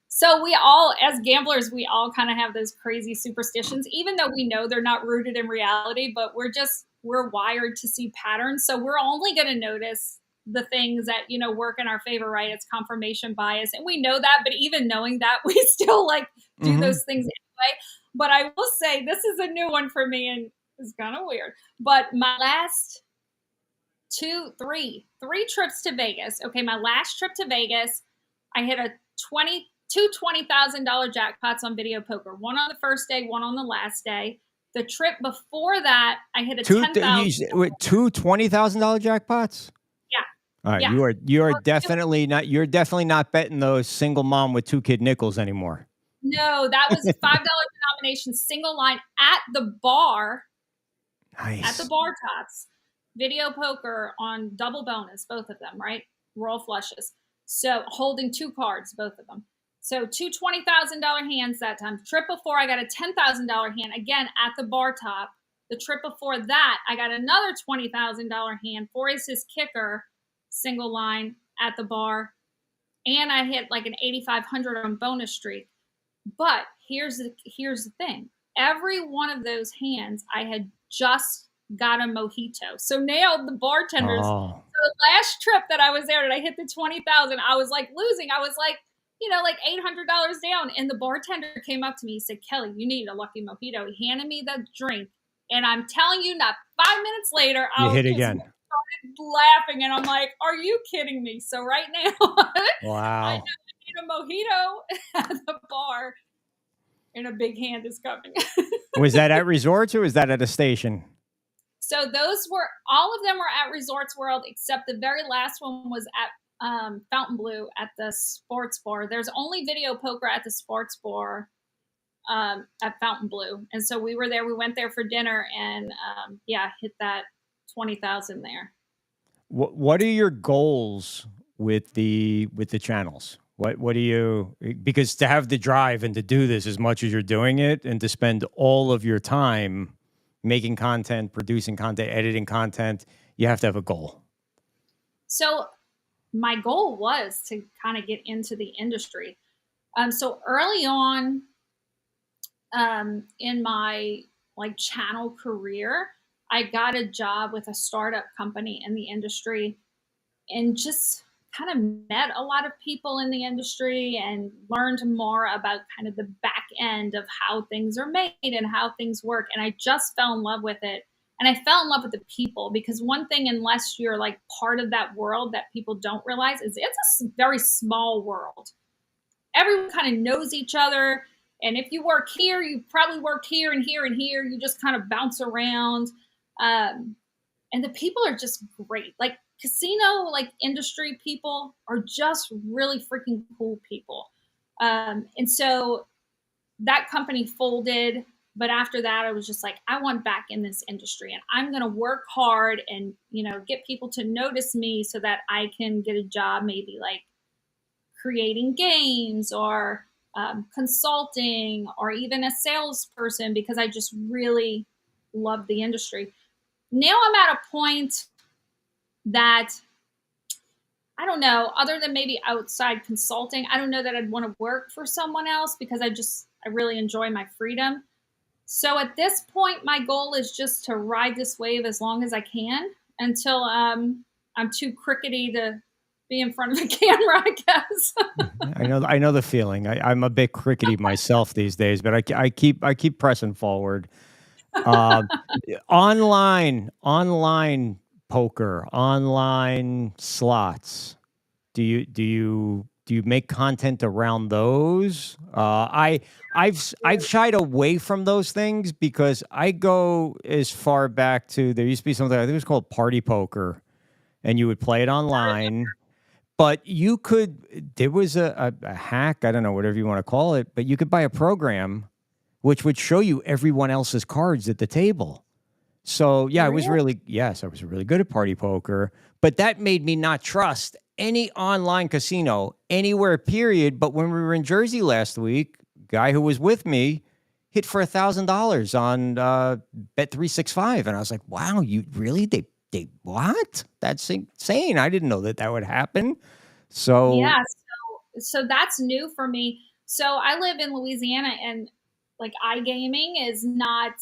M: So we all, as gamblers, we all kind of have those crazy superstitions, even though we know they're not rooted in reality, but we're wired to see patterns. So we're only going to notice the things that, work in our favor, right? It's confirmation bias. And we know that, but even knowing that, we still do those things anyway. But I will say this is a new one for me and it's kind of weird. But my last three trips to Vegas. Okay. My last trip to Vegas, I hit two $20,000 jackpots on video poker. One on the first day, one on the last day. The trip before that, I hit a $10,000.
A: Two $20,000 jackpots?
M: Yeah.
A: All right. You're definitely not betting those single mom with 2 kid nickels anymore.
M: No, that was $5 denomination single line at the bar.
A: Nice.
M: At the bar tops. Video poker on double bonus, both of them, right? Royal flushes. So holding 2 cards, both of them. So 2 $20,000 hands that time. Trip before, I got a $10,000 hand, again, at the bar top. The trip before that, I got another $20,000 hand for his kicker, single line at the bar. And I hit an 8,500 on bonus streak. But here's the thing. every one of those hands, I had just got a mojito. So now the bartenders,
A: Oh.
M: so the last trip that I was there and I hit the 20,000, I was like losing. I was like, like $800 down. And the bartender came up to me. He said, Kelly, you need a lucky mojito. He handed me the drink. And I'm telling you, not 5 minutes later,
A: You
M: I
A: hit
M: just
A: again.
M: started laughing. And I'm like, are you kidding me? So right now,
A: Wow.
M: I know I need a mojito at the bar. And a big hand is coming.
A: Was that at resorts or was that at a station?
M: So all of them were at Resorts World, except the very last one was at Fountain Blue at the sports bar. There's only video poker at the sports bar at Fountain Blue. And so we were there. We went there for dinner and hit that 20,000 there.
A: What are your goals with the channels? What do you, because to have the drive and to do this as much as you're doing it and to spend all of your time making content, producing content, editing content, you have to have a goal.
M: So my goal was to kind of get into the industry. So early on in my channel career, I got a job with a startup company in the industry and just kind of met a lot of people in the industry and learned more about kind of the back end of how things are made and how things work. And I just fell in love with it. And I fell in love with the people, because one thing, unless you're like part of that world, that people don't realize is it's a very small world. Everyone kind of knows each other. And if you work here, you probably worked here and here and here. You just kind of bounce around. And the people are just great. Like casino, industry people are just really freaking cool people. And so that company folded. But after that, I was just like, I want back in this industry and I'm going to work hard and, get people to notice me so that I can get a job, maybe like creating games or consulting or even a salesperson, because I just really love the industry. Now I'm at a point that I don't know, other than maybe outside consulting, I don't know that I'd want to work for someone else, because I really enjoy my freedom. So at this point, my goal is just to ride this wave as long as I can until I'm too crickety to be in front of a camera, I guess.
A: I know the feeling. I'm a bit crickety myself these days, but I keep pressing forward. Online poker, online slots. Do you make content around those? I've shied away from those things because I go as far back to, there used to be something I think it was called party poker, and you would play it online. But there was a hack, I don't know, whatever you want to call it, but you could buy a program which would show you everyone else's cards at the table. So yeah, I was really good at party poker, but that made me not trust any online casino anywhere, period. But when we were in Jersey last week, guy who was with me hit for $1,000 on Bet365. And I was like, wow, you really, they what? That's insane. I didn't know that would happen. So
M: yeah, so that's new for me. So I live in Louisiana, and iGaming is not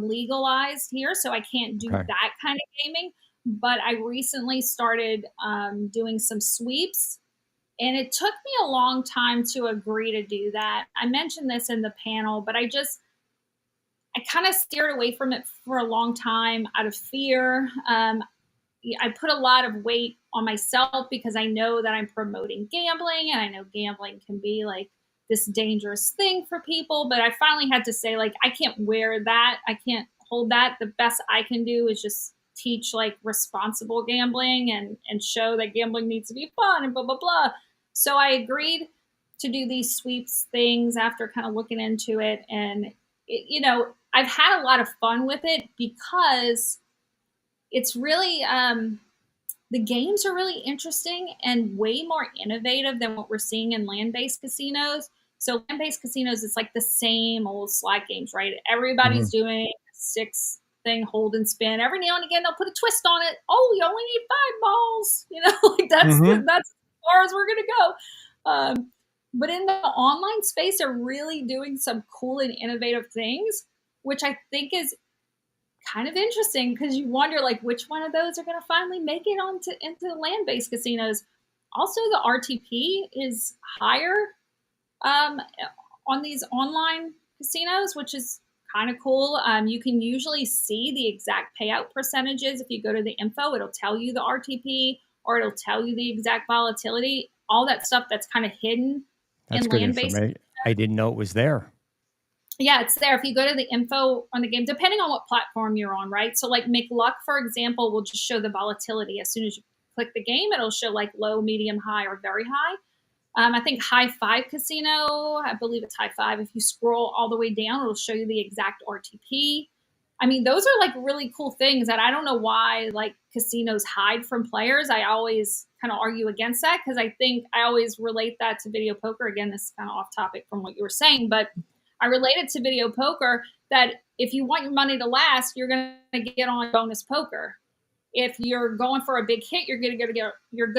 M: legalized here, so I can't do that kind of gaming. But I recently started doing some sweeps, and it took me a long time to agree to do that. I mentioned this in the panel, but I kind of steered away from it for a long time out of fear. I put a lot of weight on myself because I know that I'm promoting gambling, and I know gambling can be this dangerous thing for people. But I finally had to say, I can't wear that. I can't hold that. The best I can do is just teach responsible gambling and show that gambling needs to be fun and blah, blah, blah. So I agreed to do these sweeps things after kind of looking into it. And, I've had a lot of fun with it because it's really, the games are really interesting and way more innovative than what we're seeing in land-based casinos. So land-based casinos, it's the same old slot games, right? Everybody's doing a 6-thing hold and spin. Every now and again, they'll put a twist on it. Oh, you only need 5 balls. That's as far as we're going to go. But in the online space, they're really doing some cool and innovative things. which I think is kind of interesting because you wonder like which one of those are going to finally make it into land-based casinos. Also, the RTP is higher on these online casinos, which is kind of cool. You can usually see the exact payout percentages. If you go to the info, it'll tell you the RTP or it'll tell you the exact volatility, all that stuff that's kind of hidden
A: That's
M: in
A: good
M: land-based.
A: information. I didn't know it was there.
M: Yeah, it's there. If you go to the info on the game, depending on what platform you're on, right? So like McLuck, for example, will just show the volatility. As soon as you click the game, it'll show like low, medium, high, or very high. I think High Five Casino, I believe it's High Five. If you scroll all the way down, it'll show you the exact RTP. I mean, those are like really cool things that I don't know why like casinos hide from players. I always kind of argue against that because I think I always relate that to video poker. Again, this is kind of off topic from what you were saying, but I relate it to video poker that if you want your money to last, you're going to get on bonus poker. If you're going for a big hit, you're going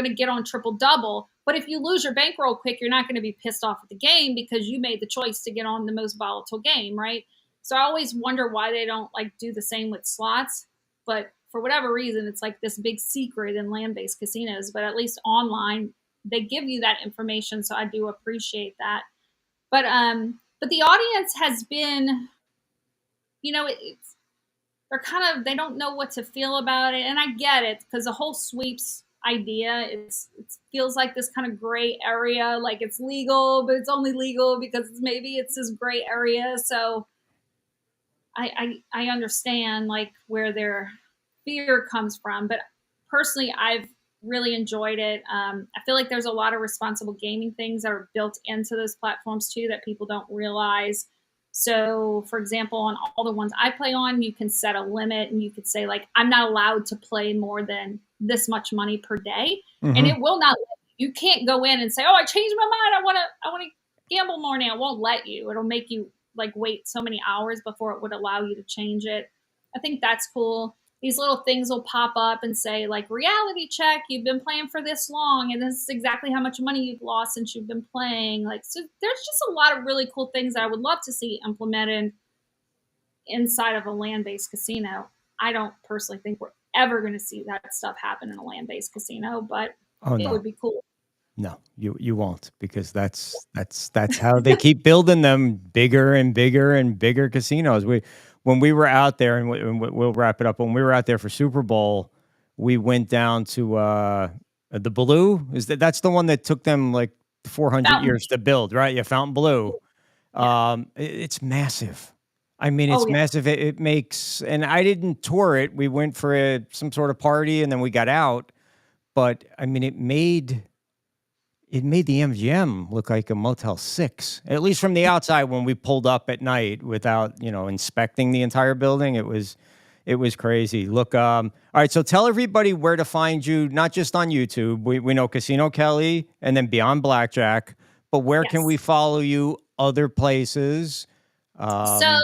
M: to get on triple double. But if you lose your bankroll quick, you're not going to be pissed off at the game because you made the choice to get on the most volatile game, right? So I always wonder why they don't like do the same with slots. But for whatever reason, it's like this big secret in land-based casinos. But at least online, they give you that information. So I do appreciate that. But the audience has been, they don't know what to feel about it. And I get it because the whole sweeps idea it feels like this kind of gray area, like it's legal, but it's only legal because maybe it's this gray area. So I understand like where their fear comes from, but personally, I've really enjoyed it. I feel like there's a lot of responsible gaming things that are built into those platforms too that people don't realize. So, for example, on all the ones I play on, you can set a limit and you could say like, I'm not allowed to play more than this much money per day.
A: Mm-hmm.
M: And it will not, you can't go in and say, oh, I changed my mind. I want to gamble more now. It won't let you. It'll make you like wait so many hours before it would allow you to change it. I think that's cool. These little things will pop up and say like reality check, you've been playing for this long and this is exactly how much money you've lost since you've been playing. Like, so there's just a lot of really cool things that I would love to see implemented inside of a land-based casino. I don't personally think we're ever going to see that stuff happen in a land-based casino, but it would be cool.
A: No, you won't, because that's how they keep building them bigger and bigger and bigger casinos. When we were out there, and we'll wrap it up. When we were out there for Super Bowl, we went down to the Blue. That's the one that took them like 400 years to build, right? Yeah, Fontainebleau. It's massive. I mean, it's massive. It makes, and I didn't tour it. We went for some sort of party, and then we got out. But I mean, it made the MGM look like a Motel 6, at least from the outside when we pulled up at night without, inspecting the entire building. It was crazy. Look, all right, so tell everybody where to find you, not just on YouTube. We know Casino Kelly and then Beyond Blackjack, but where can we follow you other places?
M: So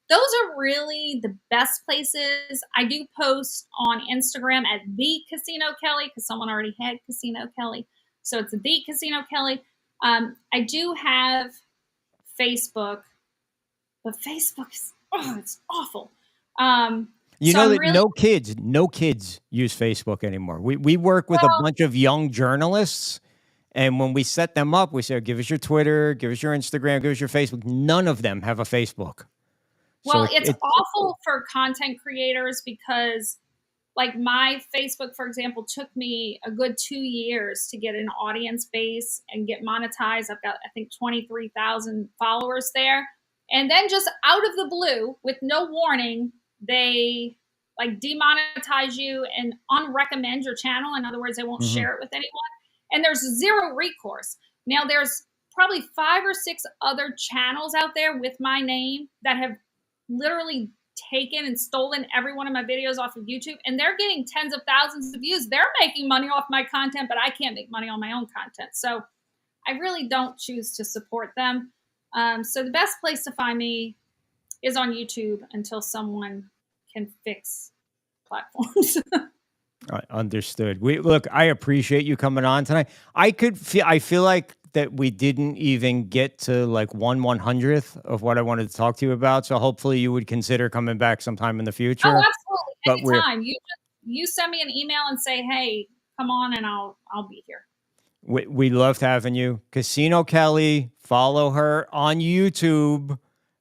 M: those are really the best places. I do post on Instagram at The Casino Kelly because someone already had Casino Kelly. So it's The Casino Kelly. I do have Facebook, but Facebook is, it's awful.
A: No kids use Facebook anymore. We work with a bunch of young journalists, and when we set them up, we say, give us your Twitter, give us your Instagram, give us your Facebook. None of them have a Facebook.
M: Well, it's awful for content creators because like my Facebook, for example, took me a good 2 years to get an audience base and get monetized. I've got, I think, 23,000 followers there. And then just out of the blue, with no warning, they like demonetize you and unrecommend your channel. In other words, they won't share it with anyone. And there's zero recourse. Now there's probably 5 or 6 other channels out there with my name that have literally taken and stolen every one of my videos off of YouTube, and they're getting tens of thousands of views. They're making money off my content, but I can't make money on my own content. So I really don't choose to support them. So the best place to find me is on YouTube until someone can fix platforms.
A: Understood. Look, I appreciate you coming on tonight. I feel like that we didn't even get to like 1/100th of what I wanted to talk to you about. So hopefully you would consider coming back sometime in the future.
M: Oh, absolutely.
A: But
M: Anytime. You send me an email and say, hey, come on, and I'll be here.
A: We loved having you. Casino Kelly, follow her on YouTube.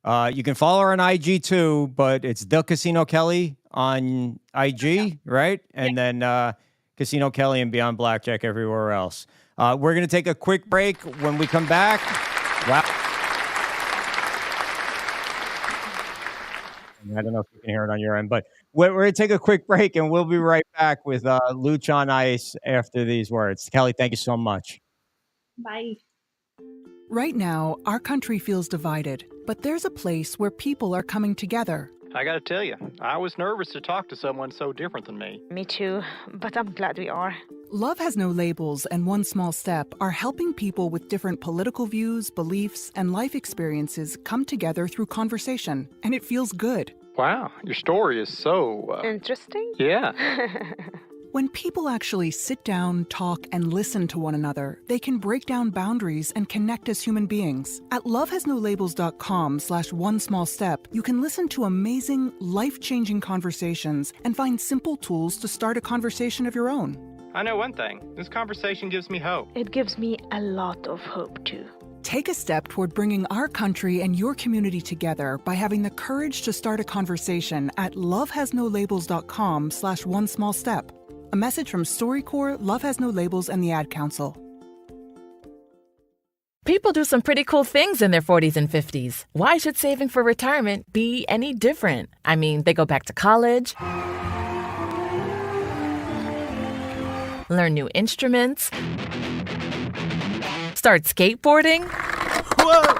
A: You can follow her on IG too, but it's The Casino Kelly on IG, right? And then Casino Kelly and Beyond Blackjack everywhere else. We're going to take a quick break. When we come back, wow. I don't know if you can hear it on your end, but we're going to take a quick break and we'll be right back with Looch on Ice after these words. Kelly, thank you so much.
M: Bye.
N: Right now, our country feels divided, but there's a place where people are coming together.
O: I gotta tell you, I was nervous to talk to someone so different than me.
P: Me too, but I'm glad we are.
N: Love Has No Labels and One Small Step are helping people with different political views, beliefs, and life experiences come together through conversation, and it feels good.
O: Wow, your story is so...
P: Interesting?
O: Yeah.
N: When people actually sit down, talk, and listen to one another, they can break down boundaries and connect as human beings. At lovehasnolabels.com/onesmallstep, you can listen to amazing, life-changing conversations and find simple tools to start a conversation of your own.
O: I know one thing. This conversation gives me hope.
P: It gives me a lot of hope, too.
N: Take a step toward bringing our country and your community together by having the courage to start a conversation at lovehasnolabels.com/onesmallstep. A message from StoryCorps, Love Has No Labels, and the Ad Council.
Q: People do some pretty cool things in their 40s and 50s. Why should saving for retirement be any different? I mean, they go back to college, learn new instruments, start skateboarding. Whoa!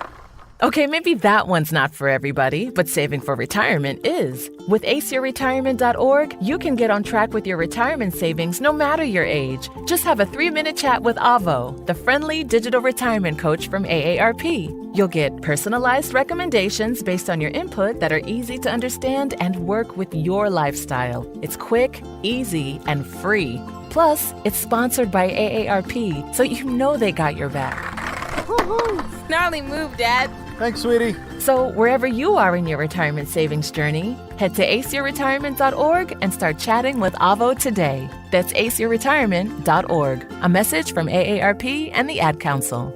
Q: Okay, maybe that one's not for everybody, but saving for retirement is. With aceyourretirement.org, you can get on track with your retirement savings no matter your age. Just have a 3-minute chat with Avo, the friendly digital retirement coach from AARP. You'll get personalized recommendations based on your input that are easy to understand and work with your lifestyle. It's quick, easy, and free. Plus, it's sponsored by AARP, so you know they got your back.
R: Woohoo! Gnarly move, Dad.
O: Thanks, sweetie.
Q: So wherever you are in your retirement savings journey, head to aceyourretirement.org and start chatting with Avo today. That's aceyourretirement.org. A message from AARP and the Ad Council.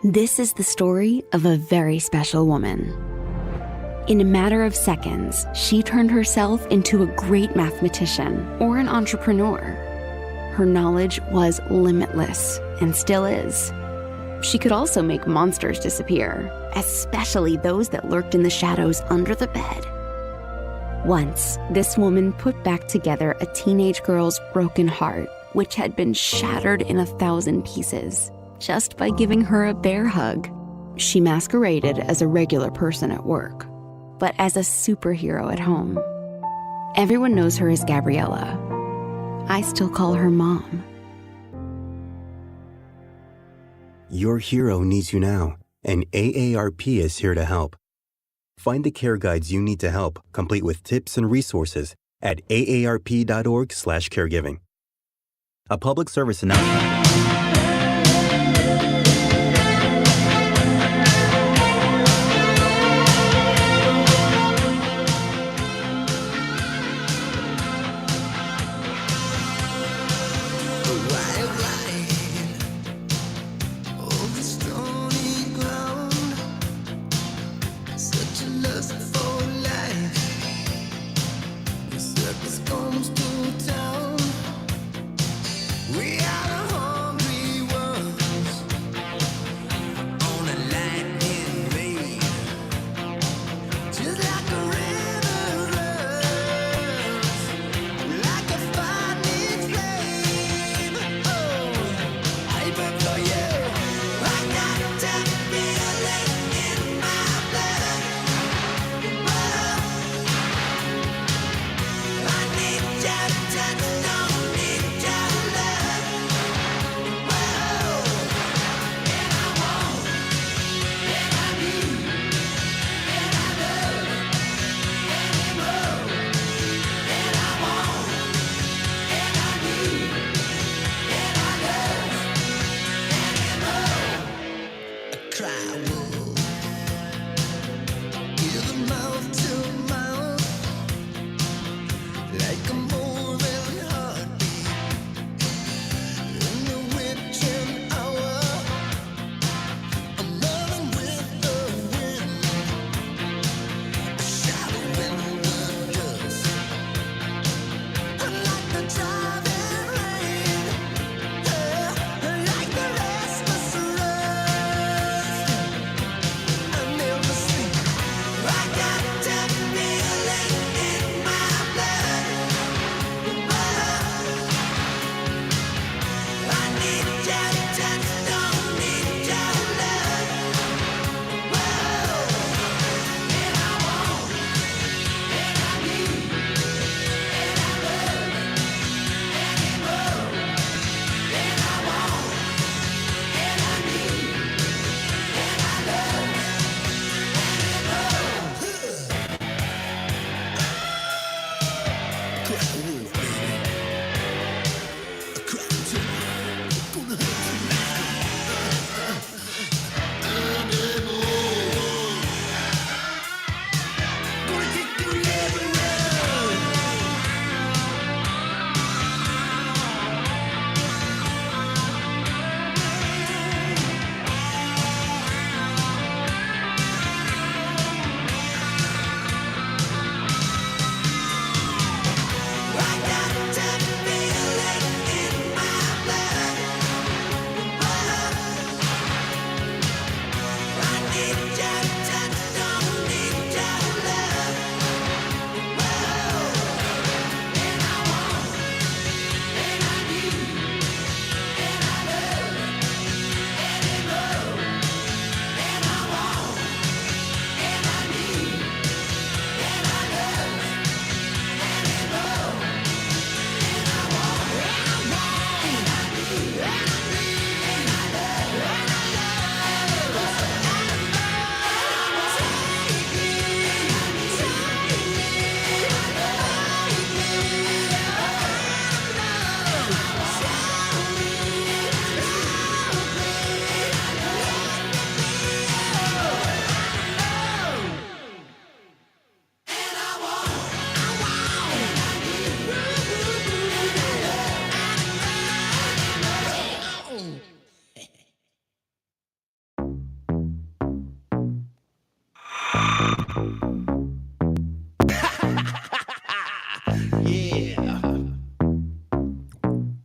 F: This is the story of a very special woman. In a matter of seconds, she turned herself into a great mathematician or an entrepreneur. Her knowledge was limitless and still is. She could also make monsters disappear, especially those that lurked in the shadows under the bed. Once, this woman put back together a teenage girl's broken heart, which had been shattered in 1,000 pieces, just by giving her a bear hug. She masqueraded as a regular person at work, but as a superhero at home. Everyone knows her as Gabriella. I still call her Mom.
G: Your hero needs you now, and AARP is here to help. Find the care guides you need to help, complete with tips and resources at aarp.org/caregiving. A public service announcement.
L: Comes to town. We are hungry.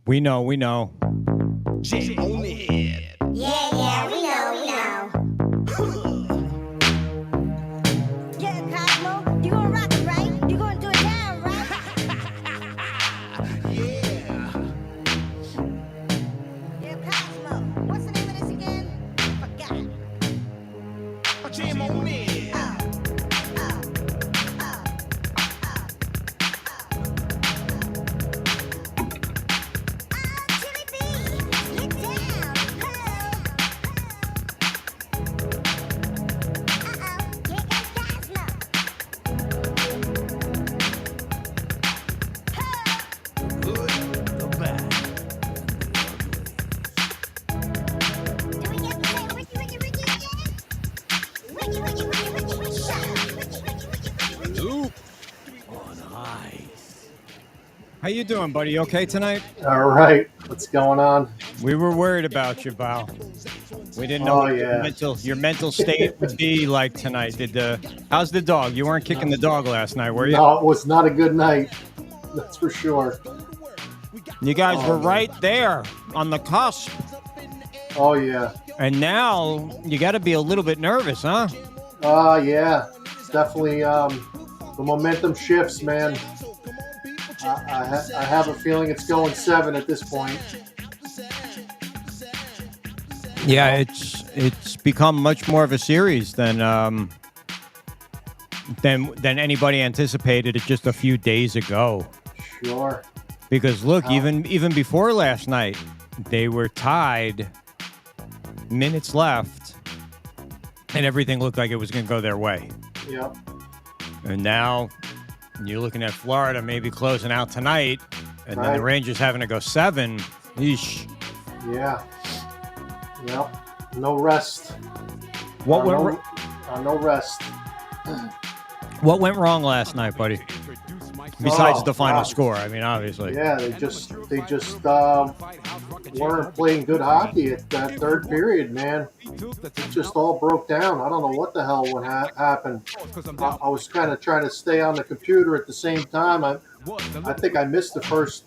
A: We know. We know.
L: Yeah, we know. Yeah, Cosmo, you gonna rock it, right? You gonna do it now, right? Yeah, Cosmo, what's the name of this again? I forgot. Jam on in.
A: How you doing, buddy? You okay tonight?
S: All right. What's going on?
A: We were worried about you, Val. We didn't know
S: Oh,
A: what
S: yeah.
A: your mental state would be like tonight. How's the dog? You weren't kicking the dog last night, were you?
S: No, it was not a good night. That's for sure.
A: You guys were right there on the cusp.
S: Oh, yeah.
A: And now you got to be a little bit nervous, huh?
S: Yeah. It's definitely the momentum shifts, man. I have a feeling it's going 7 at this point.
A: Yeah, it's become much more of a series than anybody anticipated it just a few days ago.
S: Sure.
A: Because look, even before last night, they were tied, minutes left, and everything looked like it was going to go their way.
S: Yep.
A: And now you're looking at Florida maybe closing out tonight, and then the Rangers having to go 7. Eesh.
S: Yeah. Yep. No rest.
A: What went
S: no rest.
A: What went wrong last night, buddy? Besides the final score, I mean, obviously.
S: Yeah, they just weren't playing good hockey at that third period, man. It just all broke down. I don't know what the hell happened. I was kind of trying to stay on the computer at the same time. I think I missed the first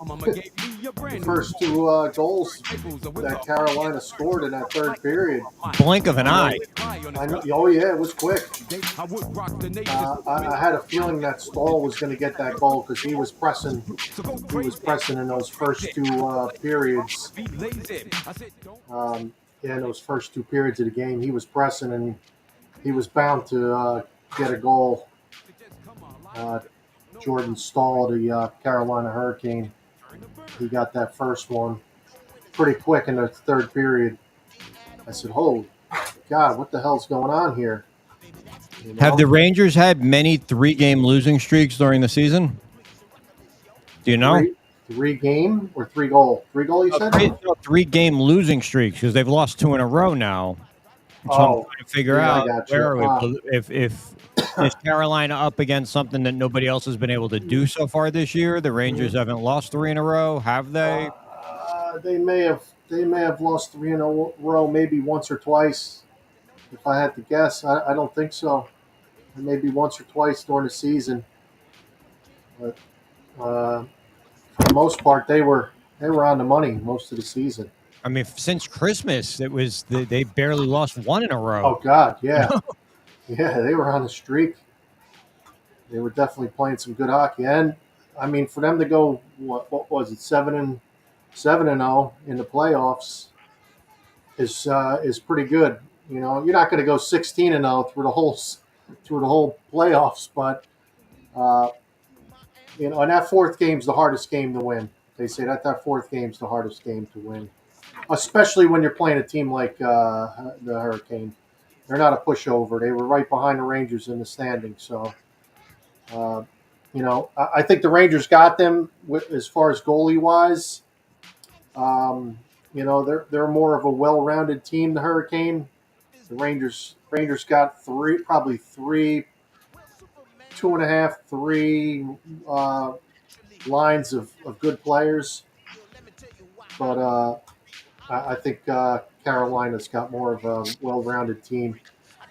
S: two goals that Carolina scored in that third period.
A: Blink of an eye.
S: I know, oh yeah, it was quick. I had a feeling that Stahl was going to get that goal because he was pressing. He was pressing in those first two periods. In those first 2 periods of the game, he was pressing and he was bound to get a goal. Jordan Stahl, the Carolina Hurricane, he got that first one pretty quick in the third period. I said, "Oh God, what the hell's going on here?" You know?
A: Have the Rangers had many 3-game losing streaks during the season? Do you know?
S: 3-game or 3-goal? 3-goal, you said?
A: 3-game losing streaks because they've lost 2 in a row now. So I'm trying to figure out where are we? If is Carolina up against something that nobody else has been able to do so far this year? The Rangers haven't lost 3 in a row, have they?
S: They may have lost 3 in a row, maybe once or twice. If I had to guess, I don't think so. Maybe once or twice during the season, but for the most part, they were on the money most of the season.
A: I mean, since Christmas, it was they barely lost 1 in a row.
S: Oh God, yeah, yeah, they were on a streak. They were definitely playing some good hockey, and I mean, for them to go what was it 7-0 in the playoffs is pretty good. You know, you're not going to go 16-0 through the whole playoffs, but you know, and that fourth game's the hardest game to win. They say that fourth game's the hardest game to win, especially when you're playing a team like the Hurricane. They're not a pushover. They were right behind the Rangers in the standings. So, you know, I think the Rangers got them as far as goalie wise. You know, they're more of a well-rounded team. The Hurricane, the Rangers got probably 3, 2.5, 3 lines of good players. But I think Carolina's got more of a well-rounded team.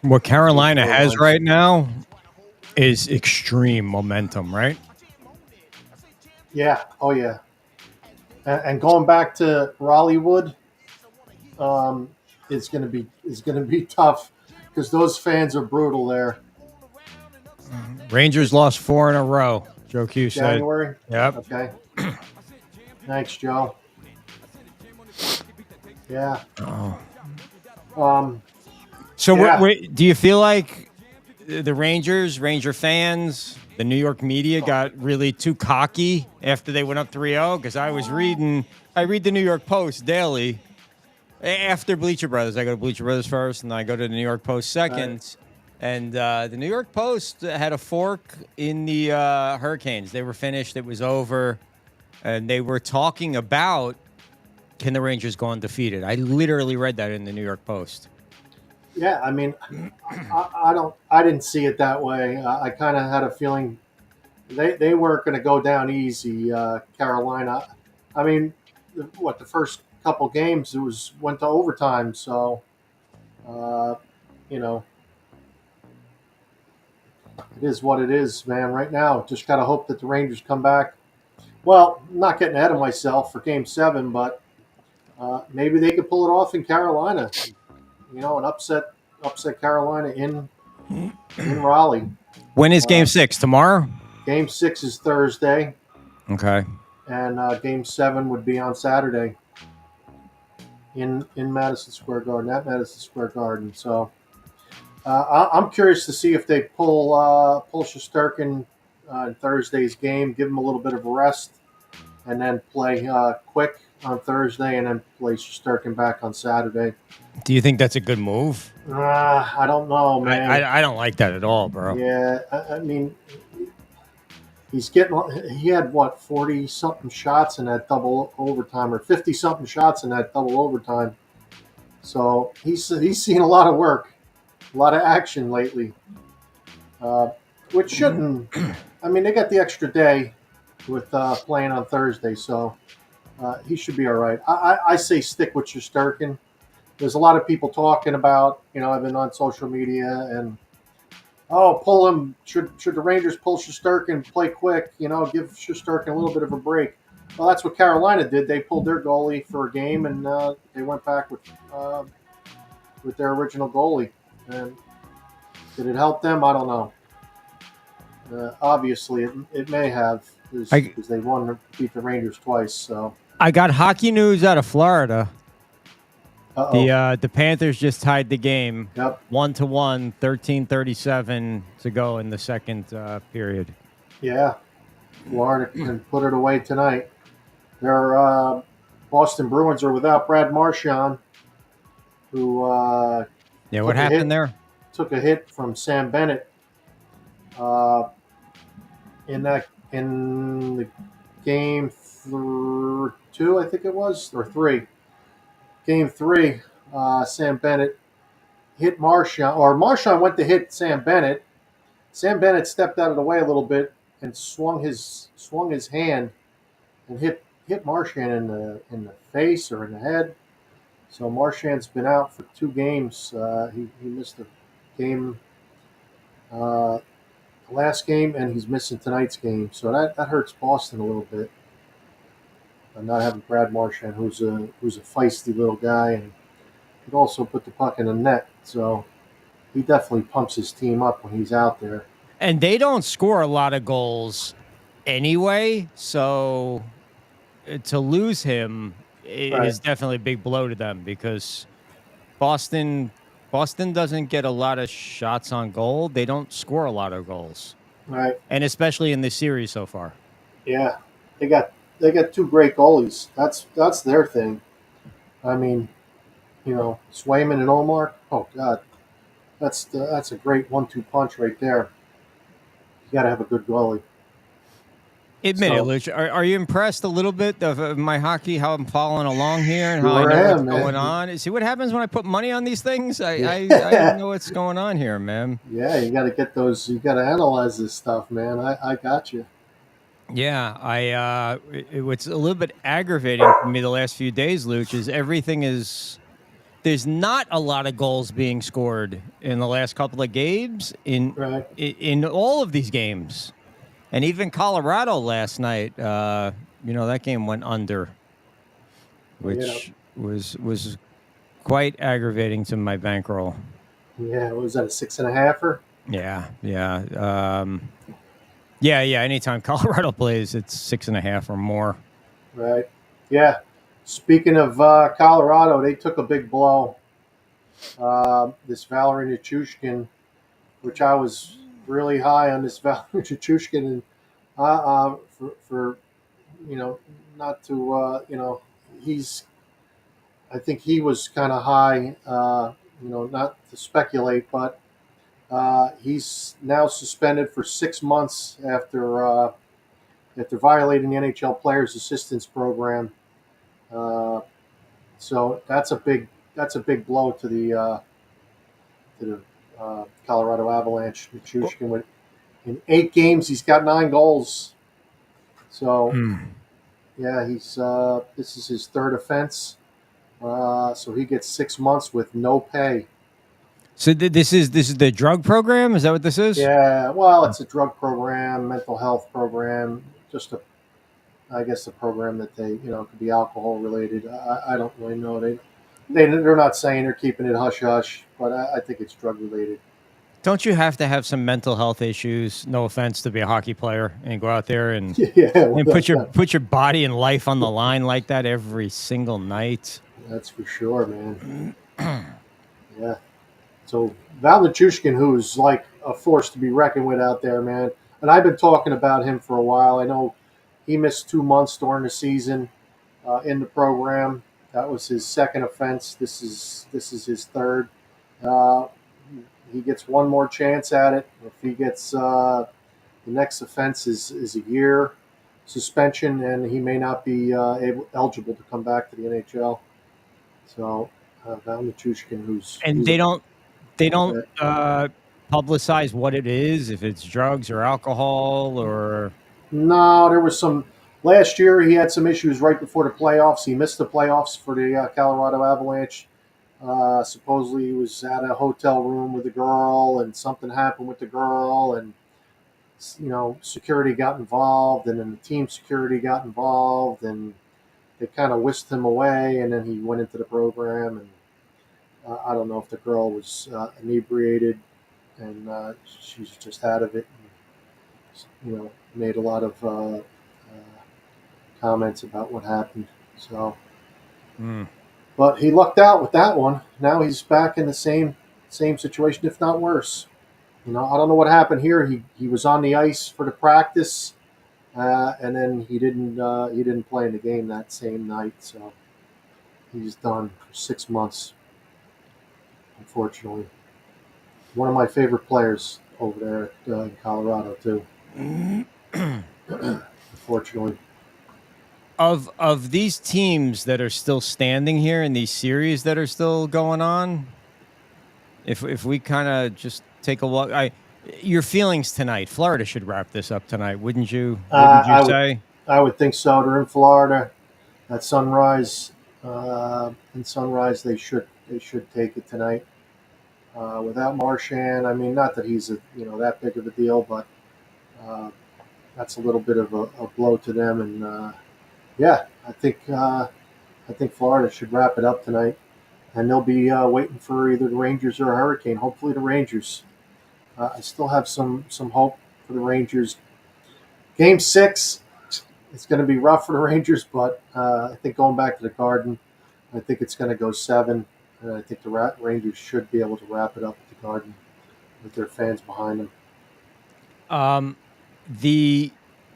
A: What Carolina has right now is extreme momentum, right?
S: Yeah. Oh, yeah. And going back to Raleighwood, is going to be tough because those fans are brutal there.
A: Rangers lost 4 in a row. Joe Q said.
S: January.
A: Yep.
S: Okay. Thanks, Joe. Yeah.
A: Oh. So do you feel like the Ranger fans, the New York media got really too cocky after they went up 3-0? Because I read the New York Post daily. After Bleacher Brothers, I go to Bleacher Brothers first, and I go to the New York Post second. Right. And the New York Post had a fork in the Hurricanes. They were finished. It was over. And they were talking about, can the Rangers go undefeated? I literally read that in the New York Post.
S: Yeah, I mean, I didn't see it that way. I kind of had a feeling they weren't going to go down easy, Carolina. I mean, the first couple games went to overtime, so it is what it is, man. Right now, just gotta hope that the Rangers come back. Well, I'm not getting ahead of myself for Game 7, but maybe they could pull it off in Carolina. And upset Carolina in Raleigh.
A: When is Game 6? Tomorrow?
S: Game 6 is Thursday.
A: Okay.
S: And Game 7 would be on Saturday in Madison Square Garden, at Madison Square Garden. So I'm curious to see if they pull Shesterkin in Thursday's game, give him a little bit of a rest, and then play quick on Thursday, and then play Shesterkin back on Saturday.
A: Do you think that's a good move?
S: I don't know, man.
A: I don't like that at all, bro.
S: Yeah, I mean, he had 40-something shots in that double overtime, or 50-something shots in that double overtime. So he's seen a lot of work, a lot of action lately, which shouldn't. I mean, they got the extra day with playing on Thursday, so he should be all right. I say stick with Shesterkin. There's a lot of people talking about, I've been on social media and, pull him. Should the Rangers pull Shesterkin, play quick, give Shesterkin a little bit of a break. Well, that's what Carolina did. They pulled their goalie for a game, and they went back with their original goalie. And did it help them? I don't know. Obviously, it may have, because they beat the Rangers twice. So
A: I got hockey news out of Florida. The Panthers just tied the game.
S: Yep.
A: 1-1, 13:37 to go in the second period.
S: Yeah. Florida can put it away tonight. Their Boston Bruins are without Brad Marchand, who
A: what happened there?
S: Took a hit from Sam Bennett in the game 2, I think it was, or 3. Game 3, Sam Bennett hit Marchand, or Marchand went to hit Sam Bennett. Sam Bennett stepped out of the way a little bit and swung his hand and hit Marchand in the face or in the head. So Marchand's been out for 2 games. He missed the game, the last game, and he's missing tonight's game. So that hurts Boston a little bit. Not having Brad Marchand, who's a feisty little guy, and could also put the puck in the net. So he definitely pumps his team up when he's out there.
A: And they don't score a lot of goals anyway, so to lose him is definitely a big blow to them, because Boston doesn't get a lot of shots on goal. They don't score a lot of goals.
S: Right.
A: And especially in this series so far.
S: Yeah. They got 2 great goalies. That's their thing. I mean, Swayman and Omar. Oh God, that's a great 1-2 punch right there. You got to have a good goalie.
A: Admit it, Looch. Are you impressed a little bit of my hockey, how I'm following along here, and how I know what's going on? See what happens when I put money on these things? I know what's going on here, man.
S: Yeah, you got to get those. You got to analyze this stuff, man. I got you.
A: Yeah, what's a little bit aggravating for me the last few days, Looch, is there's not a lot of goals being scored in the last couple of games in all of these games. And even Colorado last night, that game went under. which was quite aggravating to my bankroll.
S: Yeah, what was that, a 6.5-er?
A: Yeah. Anytime Colorado plays, it's 6.5 or more.
S: Right. Yeah. Speaking of Colorado, they took a big blow. This Valerie Nichushkin, which I was really high on this Valerie Nichushkin, and for not to he's. I think he was kind of high. Not to speculate, but he's now suspended for 6 months after violating the NHL Players Assistance Program. So that's a big blow to the Colorado Avalanche. Nichushkin, with in 8 games, he's got 9 goals. So yeah, he's this is his 3rd offense. So he gets 6 months with no pay.
A: So this is the drug program? Is that what this is?
S: Yeah, well, it's a drug program, mental health program, just I guess a program that they, could be alcohol related. I don't really know. They're not saying they're keeping it hush hush, but I think it's drug related.
A: Don't you have to have some mental health issues? No offense, to be a hockey player and go out there and put your body and life on the line like that every single night.
S: That's for sure, man. Yeah. So Val Nichushkin, who's like a force to be reckoned with out there, man. And I've been talking about him for a while. I know he missed 2 months during the season in the program. That was his 2nd offense. This is his 3rd. He gets one more chance at it. If he gets the next offense is a year suspension, and he may not be eligible to come back to the NHL. So Val Nichushkin,
A: they don't publicize what it is, if it's drugs or alcohol or.
S: No, there was some. Last year, he had some issues right before the playoffs. He missed the playoffs for the Colorado Avalanche. Supposedly, he was at a hotel room with a girl, and something happened with the girl, and security got involved, and then the team security got involved, and they kind of whisked him away, and then he went into the program, and I don't know if the girl was inebriated, and she's just out of it, and, made a lot of comments about what happened. So, but he lucked out with that one. Now he's back in the same situation, if not worse. I don't know what happened here. He was on the ice for the practice, and then he didn't play in the game that same night. So he's done for 6 months. Unfortunately, one of my favorite players over there in Colorado too. Unfortunately.
A: Of these teams that are still standing here in these series that are still going on, if we kind of just take a look, your feelings tonight. Florida should wrap this up tonight, wouldn't you? Say?
S: I would think so. They're in Florida at Sunrise. In Sunrise, they should take it tonight. Without Marchand, I mean, not that he's that big of a deal, but that's a little bit of a blow to them. And yeah, I think Florida should wrap it up tonight, and they'll be waiting for either the Rangers or a Hurricane. Hopefully, the Rangers. I still have some hope for the Rangers. Game 6, it's going to be rough for the Rangers, but I think going back to the Garden, I think it's going to go 7, and I think the Rangers should be able to wrap it up at the Garden with their fans behind them.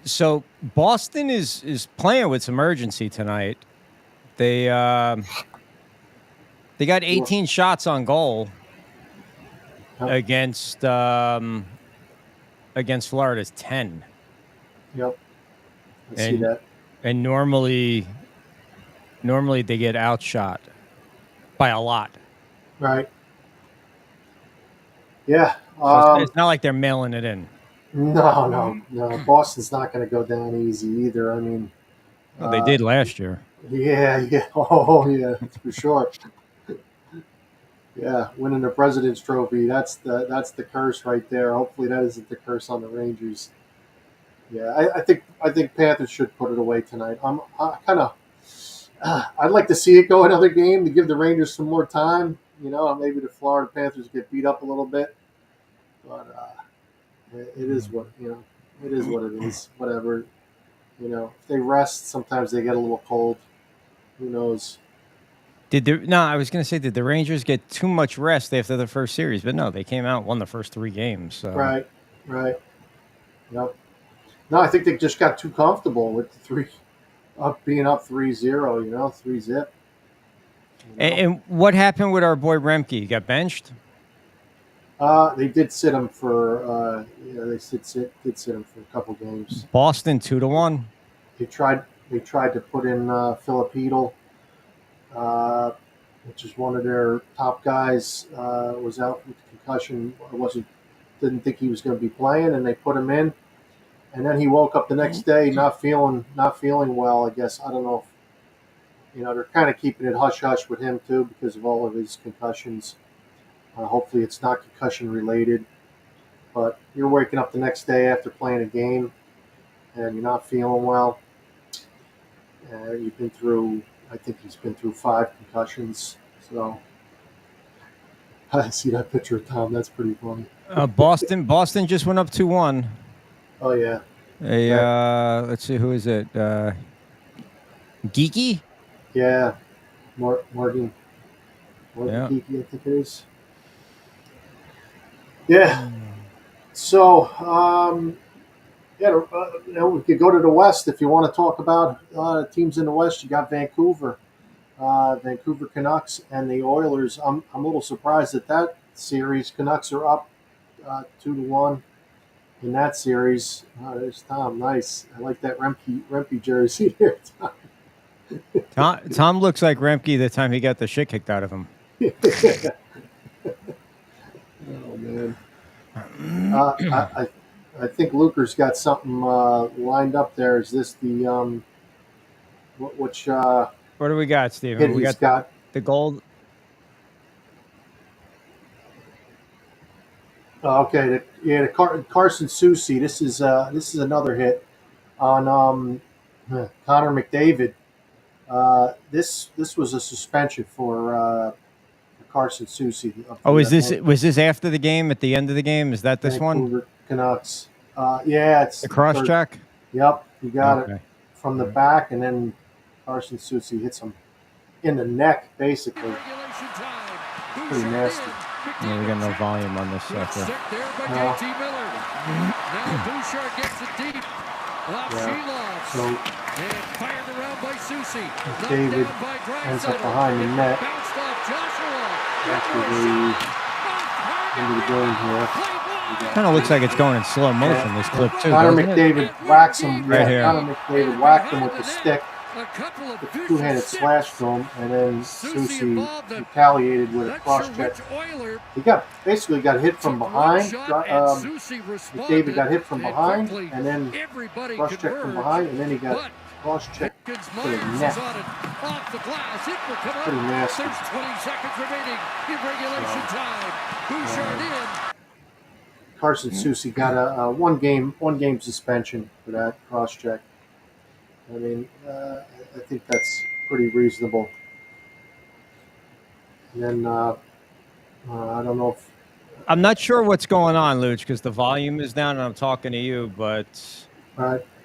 A: So Boston is playing with some urgency tonight. They got 18 shots on goal against Florida's 10.
S: Yep, I see that.
A: And normally they get outshot by a lot.
S: Right. Yeah.
A: So it's not like they're mailing it in.
S: No. Boston's not going to go down easy either. I mean,
A: well, they did last year.
S: Yeah. Oh, yeah, for sure. Yeah, winning the President's Trophy, that's the curse right there. Hopefully, that isn't the curse on the Rangers. Yeah, I think Panthers should put it away tonight. I'd like to see it go another game to give the Rangers some more time. You know, maybe the Florida Panthers get beat up a little bit, but it is what It is what it is. Whatever. You know, if they rest, sometimes they get a little cold. Who knows?
A: I was going to say, did the Rangers get too much rest after the first series? But no, they came out and won the first 3 games. So.
S: Right. Yep. No, I think they just got too comfortable with being up 3-0, 3-zip.
A: And what happened with our boy Remke? He got benched?
S: They did sit him for they did sit him for a couple games.
A: Boston 2-1.
S: They tried to put in Philip Hedl, which is one of their top guys, was out with concussion. Didn't think he was going to be playing, and they put him in. And then he woke up the next day not feeling well. I guess I don't know. They're kind of keeping it hush hush with him too because of all of his concussions. Hopefully, it's not concussion related. But you're waking up the next day after playing a game, and you're not feeling well. You've been through. I think he's been through 5 concussions. So I see that picture of Tom. That's pretty funny.
A: Boston just went up 2-1.
S: Oh yeah.
A: Let's see, who is it? Geeky?
S: Yeah, Morgan Geeky, I think it is. Yeah. So, we could go to the West if you want to talk about teams in the West. You got Vancouver Canucks, and the Oilers. I'm a little surprised at that series. Canucks are up 2-1 in that series. There's Tom. Nice. I like that Remke jersey here, Tom.
A: Tom looks like Remke the time he got the shit kicked out of him.
S: Oh man. I think Luker's got something lined up there. Is this the which?
A: What do we got, Steven? We got the gold.
S: Okay, the Carson Soucy. This is another hit on Connor McDavid. This was a suspension for Carson Soucy.
A: Was this after the game? At the end of the game? Is that this
S: Vancouver
A: one?
S: Canucks. Yeah, it's
A: the cross check.
S: Yep, you got it from the back, and then Carson Soucy hits him in the neck, basically. Pretty nasty.
A: Yeah, we got no volume on this sucker.
T: Now Bouchard gets it deep.
S: So
T: fired around by Soucy.
S: David ends up behind the net after into the game here.
A: Kind of looks like it's going in slow motion. This clip too.
S: Connor McDavid whacks him
A: right here.
S: Connor McDavid whacked him with the stick. With a 2-handed slash to him, and then Soucy retaliated with a cross check. He basically got hit from behind. McDavid got hit from behind, and then cross check from behind, and then he got cross check to the neck. Pretty nasty.
T: 20 seconds remaining in regulation time. Bouchard in.
S: Carson Soucy got a one game suspension for that cross check. I mean, I think that's pretty reasonable. And then I don't know if
A: I'm not sure what's going on, Looch, because the volume is down and I'm talking to you, but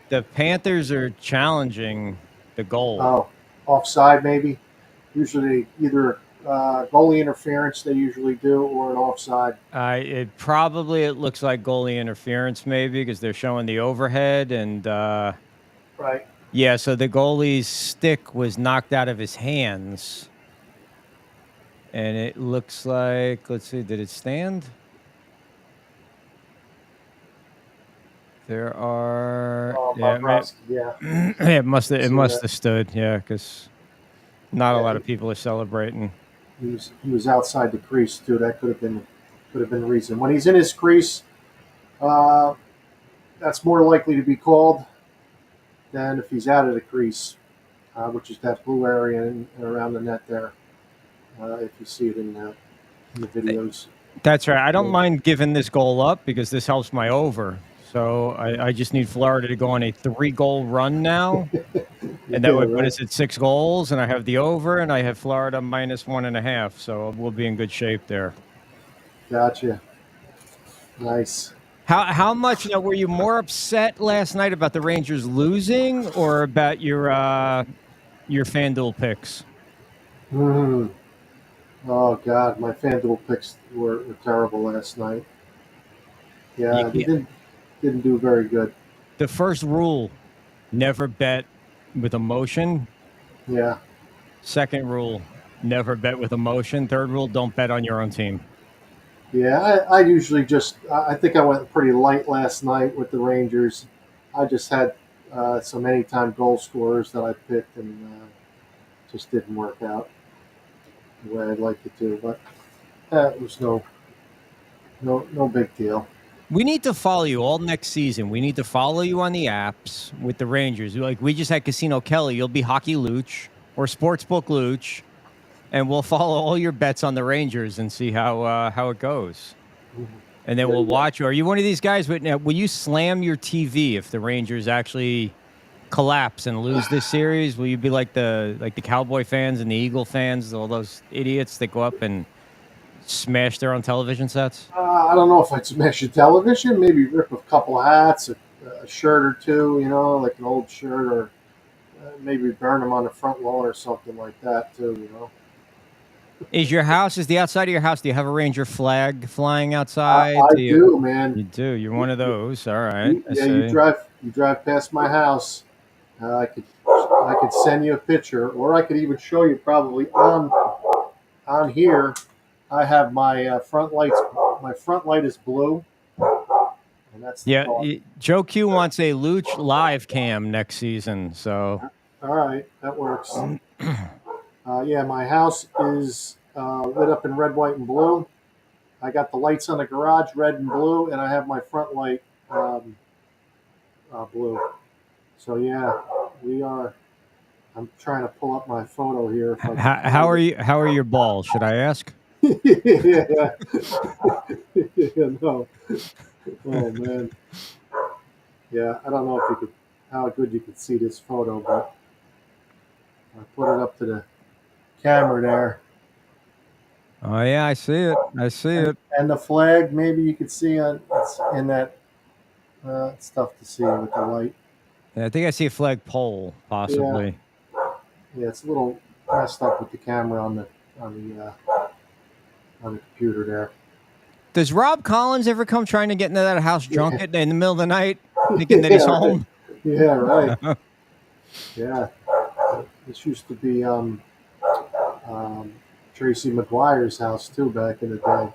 A: the Panthers are challenging the goal.
S: Oh, offside maybe. Usually either goalie interference they usually do, or an offside.
A: It looks like goalie interference maybe because they're showing the overhead and
S: right.
A: Yeah, so the goalie's stick was knocked out of his hands. And it looks like, let's see, did it stand? There are it must have stood, yeah, because not a lot of people are celebrating.
S: He was outside the crease too. That could have been the reason. When he's in his crease, that's more likely to be called than if he's out of the crease, which is that blue area and around the net there. If you see it in the videos.
A: That's right. I don't mind giving this goal up because this helps my over. So I just need Florida to go on a 3-goal run now. And that would put us at 6 goals. And I have the over, and I have Florida -1.5. So we'll be in good shape there.
S: Gotcha. Nice.
A: How much now were you more upset last night about the Rangers losing or about your FanDuel picks?
S: Oh God, my FanDuel picks were terrible last night. Yeah, they didn't do very good.
A: The first rule, never bet with emotion.
S: Yeah.
A: Second rule, never bet with emotion. Third rule, don't bet on your own team.
S: Yeah, I usually just I think I went pretty light last night with the Rangers. I just had some anytime goal scorers that I picked, and just didn't work out the way I'd like it to. But that was no big deal.
A: We need to follow you all next season. We need to follow you on the apps with the Rangers. Like we just had Casino Kelly. You'll be Hockey Looch or Sportsbook Looch, and we'll follow all your bets on the Rangers and see how it goes. And then we'll watch you. Are you one of these guys? Will you slam your TV if the Rangers actually collapse and lose this series? Will you be like the Cowboy fans and the Eagle fans, all those idiots that go up and smash their own television sets?
S: I don't know if I'd smash a television. Maybe rip a couple of hats, a shirt or two, like an old shirt, or maybe burn them on the front lawn or something like that too.
A: Is the outside of your house? Do you have a Ranger flag flying outside?
S: I do, man.
A: You do. You're one of those. All right.
S: You drive past my house. I could send you a picture, or I could even show you probably on here. I have my front lights. My front light is blue, and that's
A: Joe Q wants a Looch live cam next season. So
S: all right, that works. My house is lit up in red, white, and blue. I got the lights on the garage, red and blue, and I have my front light blue. So we are. I'm trying to pull up my photo here.
A: How are you? How are your balls? Should I ask?
S: No. Oh man. Yeah, I don't know if how good you could see this photo, but I put it up to the camera there.
A: Oh yeah, I see it.
S: And the flag, maybe you could see it's in that. It's tough to see with the light.
A: Yeah, I think I see a flag pole, possibly.
S: Yeah, it's a little messed up with the camera on the computer there.
A: Does Rob Collins ever come trying to get into that house drunk in the middle of the night, thinking that he's home?
S: Yeah, right. Yeah, this used to be Tracy McGuire's house too back in the day.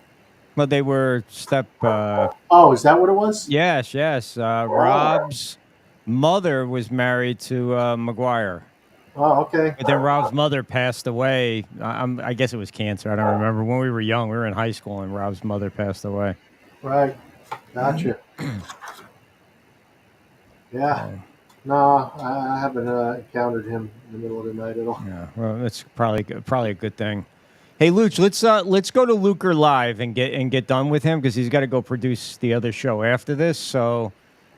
A: Well, they were step.
S: Oh, is that what it was?
A: Yes. Rob's mother was married to McGuire.
S: Oh, okay.
A: But then Rob's mother passed away. I guess it was cancer. I don't remember. When we were young, we were in high school, and Rob's mother passed away.
S: Right. Gotcha. Yeah. No, I haven't encountered him in the middle of the night at all.
A: Yeah. Well, that's probably a good thing. Hey, Looch, let's go to Luker Live and get done with him because he's got to go produce the other show after this. So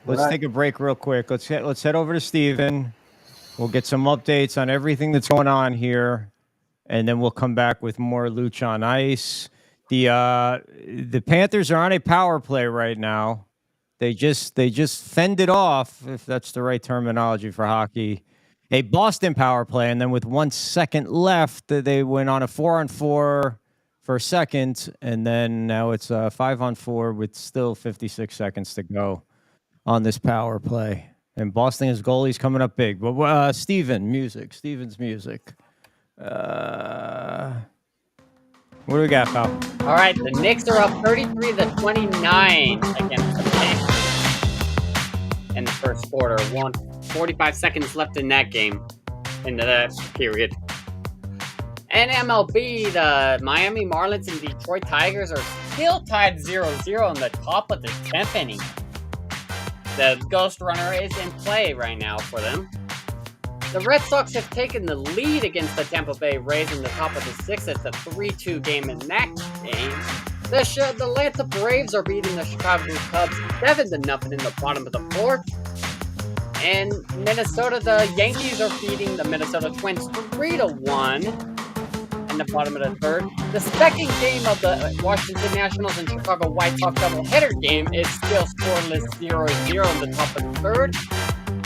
A: let's take a break real quick. Let's head over to Steven. We'll get some updates on everything that's going on here, and then we'll come back with more Looch on Ice. The Panthers are on a power play right now. They just fended off, if that's the right terminology for hockey, a Boston power play, and then with 1 second left, they went on a 4-on-4 for a second, and then now it's a 5-on-4 with still 56 seconds to go on this power play. And Boston's goalie's coming up big. But Steven's music. What do we got, pal?
C: All right, the Knicks are up 33-29 against the Panthers in the first quarter. 45 seconds left in that game, into that period. And MLB, the Miami Marlins and Detroit Tigers are still tied 0-0 on the top of the 10th inning. The Ghost Runner is in play right now for them. The Red Sox have taken the lead against the Tampa Bay Rays in the top of the 6th. It's a 3-2 game in that game. The Atlanta Braves are beating the Chicago Cubs 7-0 in the bottom of the fourth. And Minnesota, the Yankees are beating the Minnesota Twins 3-1 in the bottom of the third. The second game of the Washington Nationals and Chicago White Sox doubleheader game is still scoreless 0-0 in the top of the third.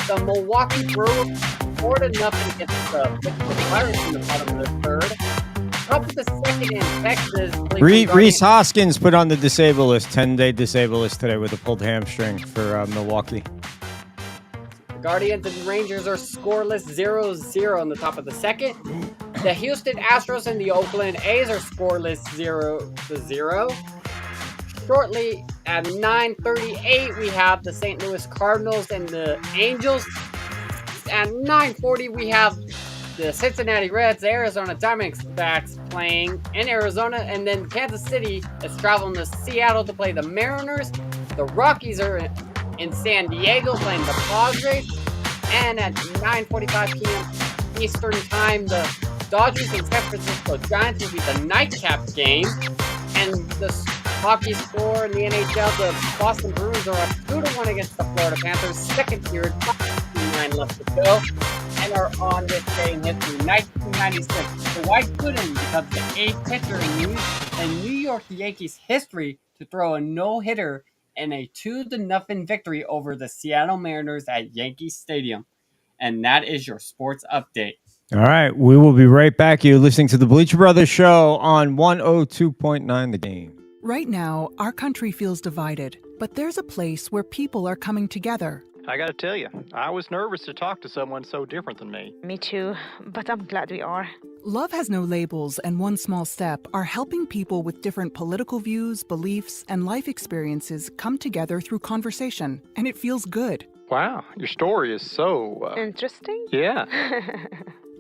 C: The Milwaukee Brewers 4-0 against the Pittsburgh Pirates in the bottom of the third. Top of the second in Texas.
A: Reese Hoskins put on the disabled list, 10-day disabled list today with a pulled hamstring for Milwaukee.
C: The Guardians and Rangers are scoreless 0-0 in the top of the second. The Houston Astros and the Oakland A's are scoreless 0-0. Shortly at 9:38, we have the St. Louis Cardinals and the Angels. At 9:40, we have the Cincinnati Reds, the Arizona Diamondbacks playing in Arizona, and then Kansas City is traveling to Seattle to play the Mariners. The Rockies are in San Diego playing the Padres, and at 9:45 p.m. Eastern Time, the Dodgers and San Francisco Giants will be the nightcap game, and the hockey score in the NHL, the Boston Bruins are up 2-1 against the Florida Panthers, second period, 5:59 left to go. And are on this day in history, 1996. Dwight Gooden becomes the 8th pitcher in New York Yankees history to throw a no-hitter in a 2-0 victory over the Seattle Mariners at Yankee Stadium. And that is your sports update.
A: All right, we will be right back. You're listening to the Bleacher Brothers Show on 102.9 The Game.
N: Right now, our country feels divided, but there's a place where people are coming together.
O: I gotta tell you, I was nervous to talk to someone so different than me.
P: Me too, but I'm glad we are.
N: Love Has No Labels and One Small Step are helping people with different political views, beliefs, and life experiences come together through conversation, and it feels good.
O: Wow, your story is so...
P: Interesting?
O: Yeah.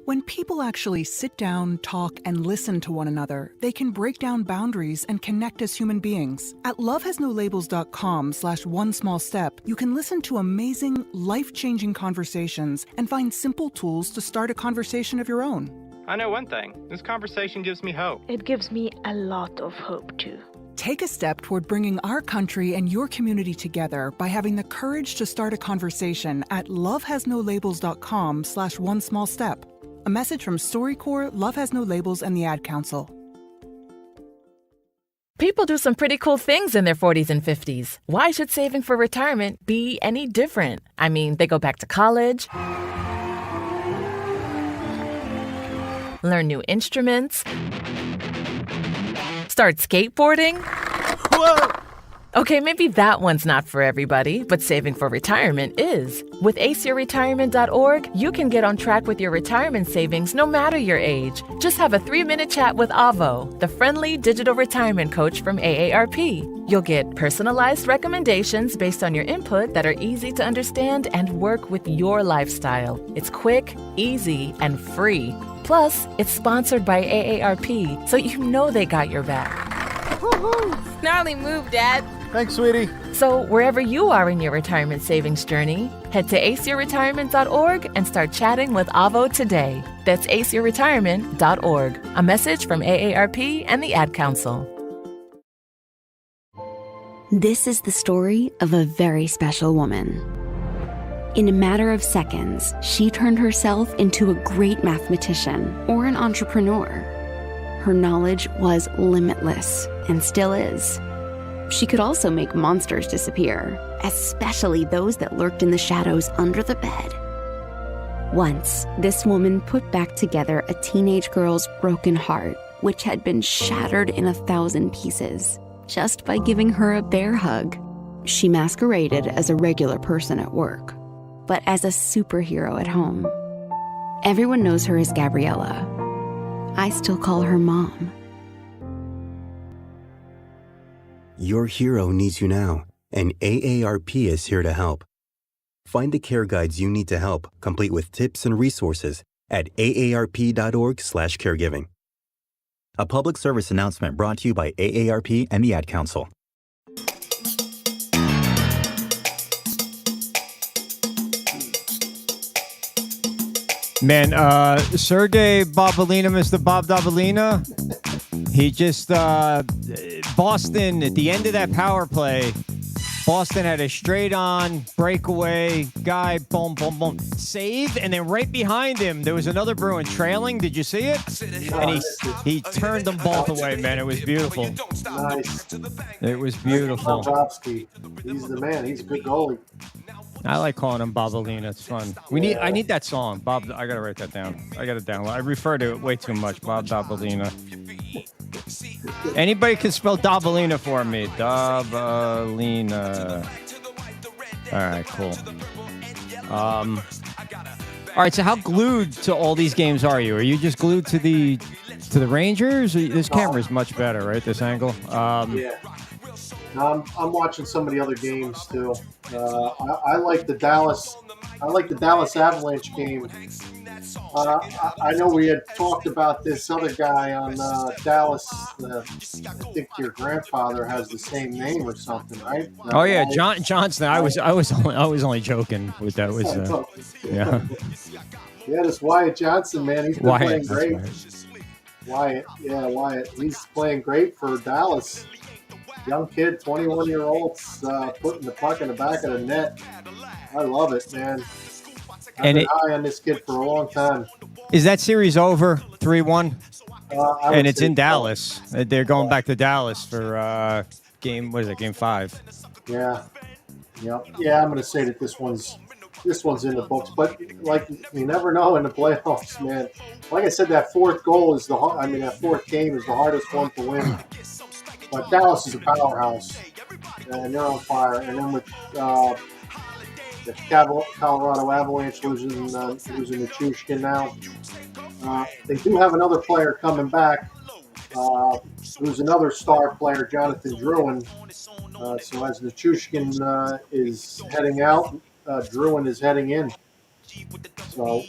N: When people actually sit down, talk, and listen to one another, they can break down boundaries and connect as human beings. At lovehasnolabels.com/onesmallstep, you can listen to amazing, life-changing conversations and find simple tools to start a conversation of your own.
O: I know one thing. This conversation gives me hope.
P: It gives me a lot of hope, too.
N: Take a step toward bringing our country and your community together by having the courage to start a conversation at lovehasnolabels.com/onesmallstep. A message from StoryCorps, Love Has No Labels, and the Ad Council.
Q: People do some pretty cool things in their 40s and 50s. Why should saving for retirement be any different? I mean, they go back to college, learn new instruments, start skateboarding. Whoa! Okay, maybe that one's not for everybody, but saving for retirement is. With aceyourretirement.org, you can get on track with your retirement savings no matter your age. Just have a 3-minute chat with Avo, the friendly digital retirement coach from AARP. You'll get personalized recommendations based on your input that are easy to understand and work with your lifestyle. It's quick, easy, and free. Plus, it's sponsored by AARP, so you know they got your back.
R: Woohoo! Gnarly move, Dad.
A: Thanks, sweetie.
Q: So wherever you are in your retirement savings journey, head to aceyourretirement.org and start chatting with Avo today. That's aceyourretirement.org. A message from AARP and the Ad Council.
F: This is the story of a very special woman. In a matter of seconds, she turned herself into a great mathematician or an entrepreneur. Her knowledge was limitless and still is. She could also make monsters disappear, especially those that lurked in the shadows under the bed. Once, this woman put back together a teenage girl's broken heart, which had been shattered in 1,000 pieces, just by giving her a bear hug. She masqueraded as a regular person at work, but as a superhero at home. Everyone knows her as Gabriella. I still call her Mom.
G: Your hero needs you now, and AARP is here to help. Find the care guides you need to help, complete with tips and resources at aarp.org/caregiving. A public service announcement brought to you by AARP and the Ad Council.
A: Man, Sergey Babalina, Mr. Bob Dabalina, he just Boston, at the end of that power play, Boston had a straight-on breakaway guy, boom, boom, boom, save, and then right behind him, there was another Bruin trailing. Did you see it? And he turned them both away, man. It was beautiful.
S: Nice.
A: It was beautiful.
S: Bobrovsky. He's the man. He's a good goalie.
A: I like calling him Bobolina. It's fun. I need that song, Bob. I gotta write that down. I gotta download. I refer to it way too much, Bob Dobolina. Anybody can spell Dobolina for me. Dobolina. All right, cool. All right, so how glued to all these games are you? Are you just glued to the Rangers? This camera's much better, right? This angle.
S: Yeah. No, I'm watching some of the other games too. I like the Dallas. I like the Dallas Avalanche game. I know we had talked about this other guy on Dallas. I think your grandfather has the same name or something, right?
A: Oh yeah, Johnson. I was only joking with that. Yeah.
S: Yeah, this Wyatt Johnson, man, he's been playing great.
A: Right.
S: Wyatt. He's playing great for Dallas. Young kid, 21-year-old, putting the puck in the back of the net. I love it, man. I've been high on this kid for a long time.
A: Is that series over 3-1? And it's in Dallas. They're going back to Dallas for game 5.
S: Yeah. Yep. Yeah, I'm going to say that this one's in the books, but like you never know in the playoffs, man. Like I said, that fourth game is the hardest one to win. But Dallas is a powerhouse, and they're on fire. And then with the Colorado Avalanche losing Nichushkin now, they do have another player coming back, who's another star player, Jonathan Drouin. So as Nichushkin is heading out, Drouin is heading in. So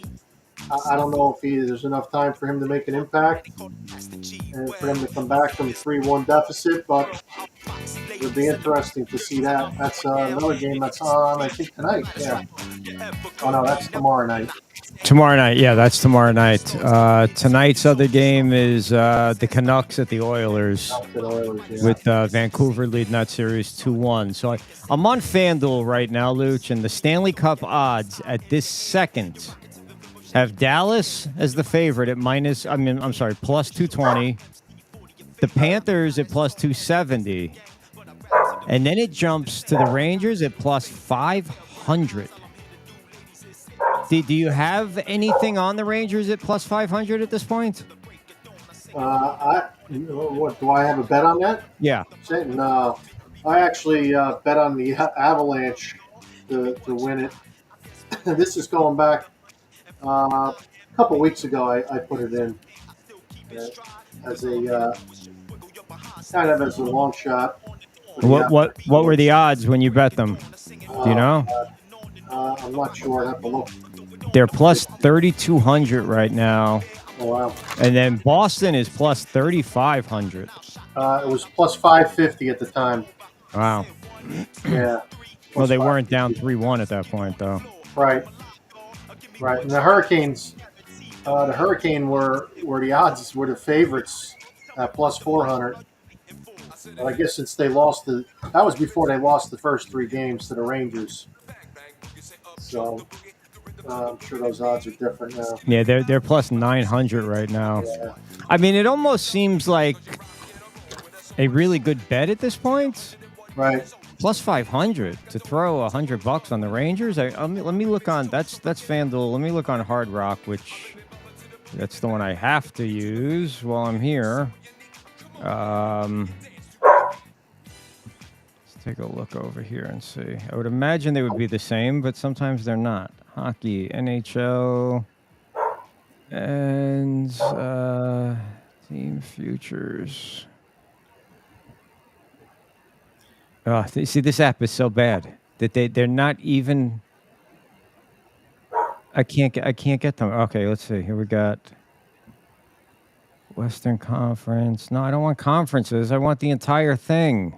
S: I don't know if there's enough time for him to make an impact and for him to come back from a 3-1 deficit, but it'll be interesting to see that. That's another game that's on, I think, tonight. Yeah. Oh, no, that's tomorrow night.
A: Tomorrow night. Yeah, that's tomorrow night. Tonight's other game is the Canucks at the Oilers, with Vancouver leading that series 2-1. So I'm on FanDuel right now, Looch, and the Stanley Cup odds at this second have Dallas as the favorite at plus 220. The Panthers at plus 270. And then it jumps to the Rangers at plus 500. Do you have anything on the Rangers at plus 500 at this point?
S: What do I have a bet on that?
A: Yeah.
S: No, I actually bet on the Avalanche to win it. This is going back a couple weeks ago. I put it in as a kind of as a long shot.
A: What were the odds when you bet them? Do you know?
S: I'm not sure. I have to look.
A: They're plus 3,200 right now.
S: Oh, wow.
A: And then Boston is plus 3,500.
S: It was plus 550 at the time.
A: Wow.
S: Yeah.
A: Well, they weren't down 3-1 at that point, though.
S: Right. And the Hurricanes, were the odds were the favorites at plus 400. But I guess since they lost that was before they lost the first 3 games to the Rangers. So I'm sure those odds are different now.
A: Yeah, they're plus 900 right now.
S: Yeah.
A: I mean, it almost seems like a really good bet at this point.
S: Right.
A: Plus 500 to throw $100 on the Rangers. Let me look on that's FanDuel. Let me look on Hard Rock, which that's the one I have to use while I'm here. Let's take a look over here and see. I would imagine they would be the same, but sometimes they're not. Hockey, NHL, and team futures. Oh, see, this app is so bad that they're not even. I can't get them. Okay, let's see. Here we got Western Conference. No, I don't want conferences. I want the entire thing.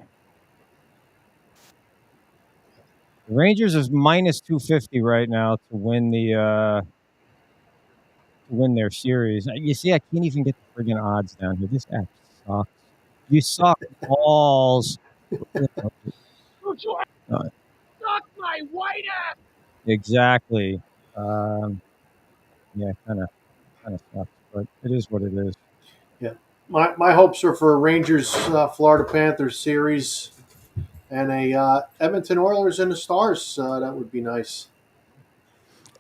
A: The Rangers is minus 250 right now to win their series. You see, I can't even get the friggin' odds down here. This app sucks. You suck balls.
T: Suck my white ass!
A: Exactly. Yeah, kind of sucks, but it is what it is.
S: Yeah, my hopes are for a Rangers Florida Panthers series and a Edmonton Oilers and the Stars. That would be nice.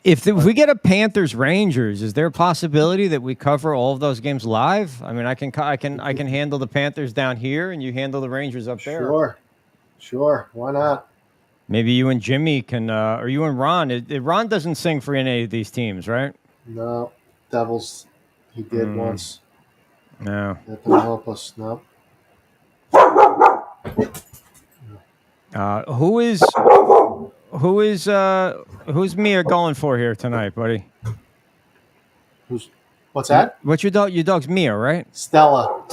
A: If we get a Panthers Rangers, is there a possibility that we cover all of those games live? I mean, I can handle the Panthers down here, and you handle the Rangers up there.
S: Sure. Why not?
A: Maybe you and Jimmy can, or you and Ron. Ron doesn't sing for any of these teams, right?
S: No, Devils. He did once.
A: No.
S: That didn't help us. No.
A: Who's Mia going for here tonight, buddy?
S: What's that?
A: What's your dog? Your dog's Mia, right?
S: Stella.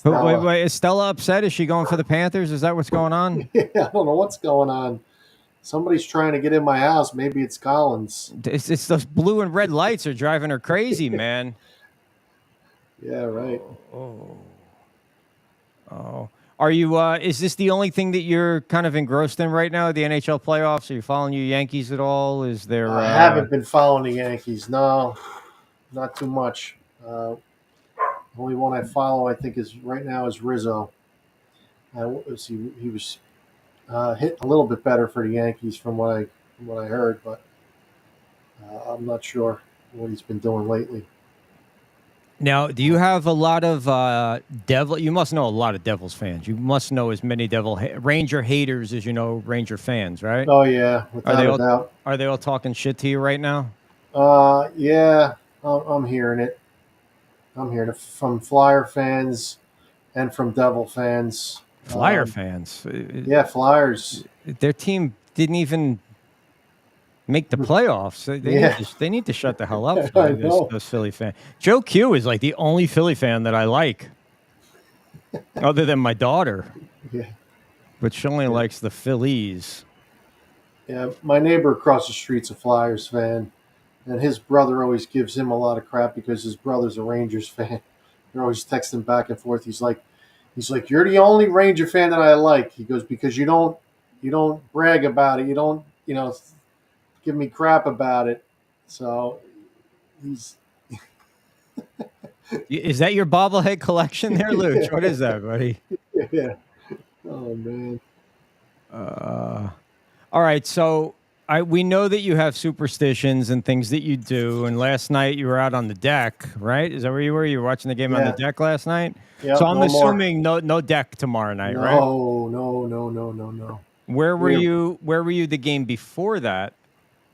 A: Wait, is Stella upset? Is she going for the Panthers? Is that what's going on?
S: Yeah, I don't know what's going on. Somebody's trying to get in my house. Maybe it's Collins.
A: It's those blue and red lights are driving her crazy, man.
S: Yeah, right.
A: Oh. Are you? Is this the only thing that you're kind of engrossed in right now? The NHL playoffs? Are you following your Yankees at all? Is there?
S: I haven't been following the Yankees. No, not too much. Only one I follow, I think, is right now is Rizzo. He was hit a little bit better for the Yankees from what I heard, but I'm not sure what he's been doing lately.
A: Now, do you have a lot of Devil? You must know a lot of Devils fans. You must know as many Ranger haters as you know Ranger fans, right?
S: Oh yeah, without a doubt.
A: Are they all talking shit to you right now?
S: Yeah, I'm hearing it. I'm hearing it from Flyer fans and from Devil fans.
A: Flyer fans.
S: Yeah, Flyers.
A: Their team didn't even make the playoffs. They need to shut the hell up. Those Philly fans. Joe Q is like the only Philly fan that I like, other than my daughter.
S: Yeah.
A: But she only likes the Phillies.
S: Yeah, my neighbor across the street's a Flyers fan, and his brother always gives him a lot of crap because his brother's a Rangers fan. They're always texting back and forth. He's like, you're the only Ranger fan that I like. He goes, because you don't brag about it. You don't, give me crap about it. So he's.
A: Is that your bobblehead collection there, Looch? What is that, buddy?
S: Yeah. Oh man.
A: All right, so we know that you have superstitions and things that you do. And last night you were out on the deck, right? Is that where you were? You were watching the game on the deck last night.
S: Yep,
A: so I'm assuming no deck tomorrow night, right?
S: No.
A: Where were you? Where were you the game before that?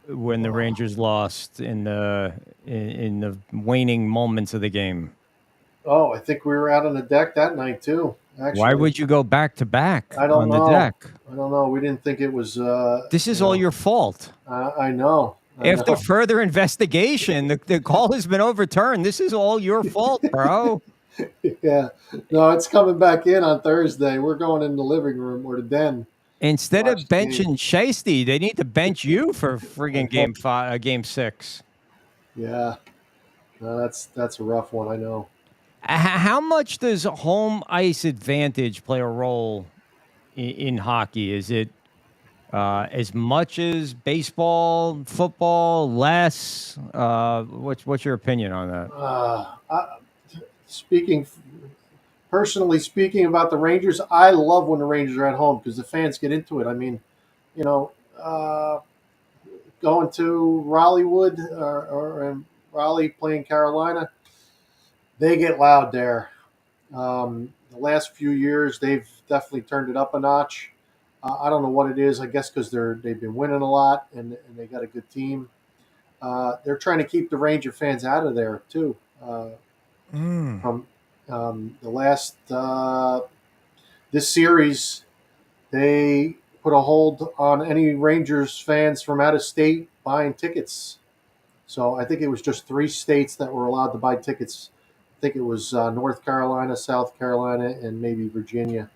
A: When the Rangers lost in the waning moments of the game.
S: Oh, I think we were out on the deck that night too. Actually.
A: Why would you go back to back
S: on
A: the deck?
S: I don't know. We didn't think it was.
A: This is all your fault.
S: I know.
A: After further investigation, the call has been overturned. This is all your fault, bro.
S: Yeah. No, it's coming back in on Thursday. We're going in the living room or the den.
A: Instead of benching Shasty, they need to bench you for friggin' game 6.
S: Yeah. No, that's a rough one, I know.
A: How much does home ice advantage play a role in hockey? Is it as much as baseball, football, less? What's your opinion on that?
S: Personally speaking about the Rangers, I love when the Rangers are at home because the fans get into it. I mean, going to Raleighwood or Raleigh playing Carolina, they get loud there. The last few years, they've definitely turned it up a notch. I don't know what it is. I guess because they've been winning a lot and they got a good team. They're trying to keep the Ranger fans out of there too. From the last this series, they put a hold on any Rangers fans from out of state buying tickets. So I think it was just 3 states that were allowed to buy tickets. I think it was North Carolina, South Carolina, and maybe Virginia.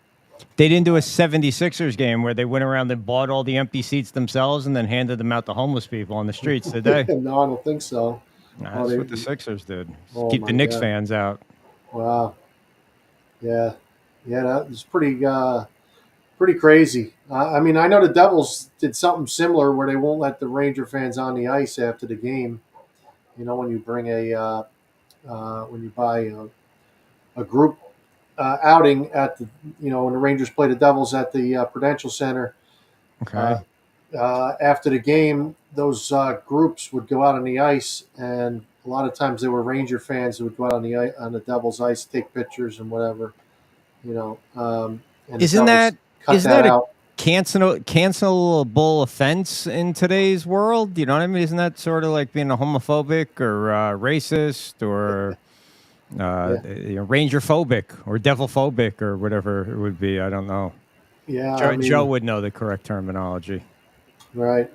A: They didn't do a 76ers game where they went around and bought all the empty seats themselves and then handed them out to homeless people on the streets, did they?
S: No, I don't think so.
A: That's what the Sixers did.
S: Oh,
A: Keep the Knicks fans out.
S: Wow. Yeah, that was pretty crazy. I mean, I know the Devils did something similar where they won't let the Ranger fans on the ice after the game. You know, when you bring when you buy a group outing at the, when the Rangers play the Devils at the Prudential Center.
A: Okay.
S: After the game, those groups would go out on the ice, and a lot of times they were Ranger fans who would go out on the Devils' ice, take pictures and whatever. And the
A: Isn't
S: Devils
A: that
S: cut
A: isn't
S: that
A: that a
S: out.
A: cancelable offense in today's world? You know what I mean? Isn't that sort of like being a homophobic or racist or
S: Yeah.
A: ranger phobic or devil phobic or whatever it would be? I don't know.
S: Yeah,
A: Joe,
S: I mean,
A: Joe would know the correct terminology.
S: right.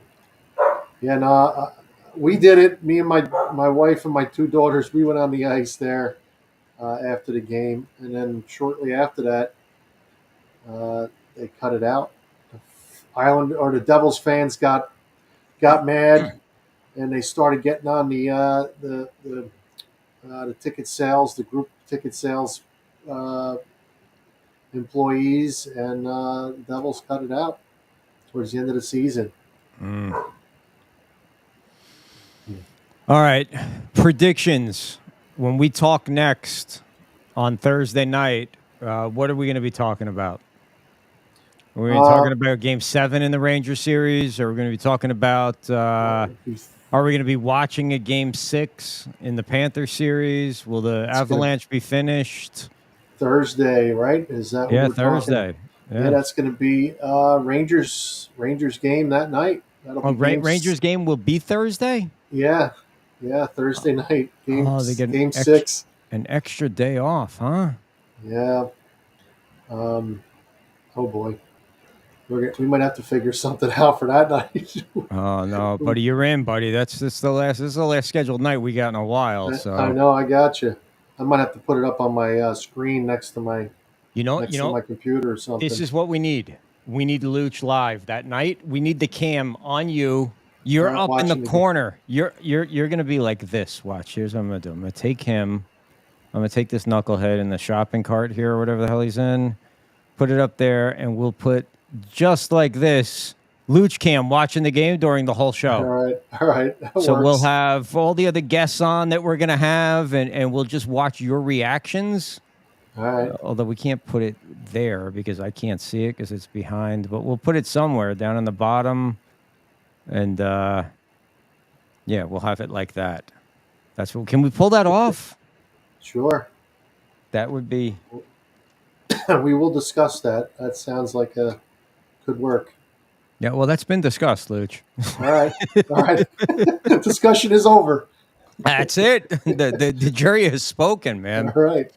S: Yeah, no, we did it. Me and my wife and my two daughters, we went on the ice there after the game, and then shortly after that, they cut it out. The Devils fans got mad, and they started getting on the ticket sales, the group ticket sales employees, and the Devils cut it out towards the end of the season.
A: All right. Predictions. When we talk next on Thursday night, what are we going to be talking about? Are we talking about Game 7 in the Rangers series? Are we going to be talking about are we going to be watching a Game 6 in the Panther series? Will the Avalanche be finished?
S: Thursday, right? Is that what we're
A: Thursday.
S: talking?
A: Yeah,
S: that's going to be Rangers game that night. That'll be
A: Rangers game will be Thursday?
S: Yeah, Thursday night.
A: They get
S: game 6.
A: An extra day off, huh?
S: Yeah. Oh boy. We might have to figure something out for that night.
A: Oh no, buddy, you're in, buddy. This is the last scheduled night we got in a while. So
S: I know, I got you. I might have to put it up on my screen next to my my computer or something.
A: This is what we need. We need Looch live that night. We need the cam on you. You're up in the corner. You're gonna be like this. Watch. Here's what I'm gonna do. I'm gonna take him. I'm gonna take this knucklehead in the shopping cart here or whatever the hell he's in. Put it up there, and we'll put just like this Looch cam watching the game during the whole show.
S: All right.
A: So we'll have all the other guests on that we're gonna have, and we'll just watch your reactions.
S: All right.
A: Although we can't put it there because I can't see it because it's behind, but we'll put it somewhere down in the bottom, and we'll have it like that. That's what. Can we pull that off?
S: Sure.
A: That would be.
S: We will discuss that. That sounds like could work.
A: Yeah, well, that's been discussed, Looch.
S: All right. Discussion is over.
A: That's it. The jury has spoken, man.
S: All right.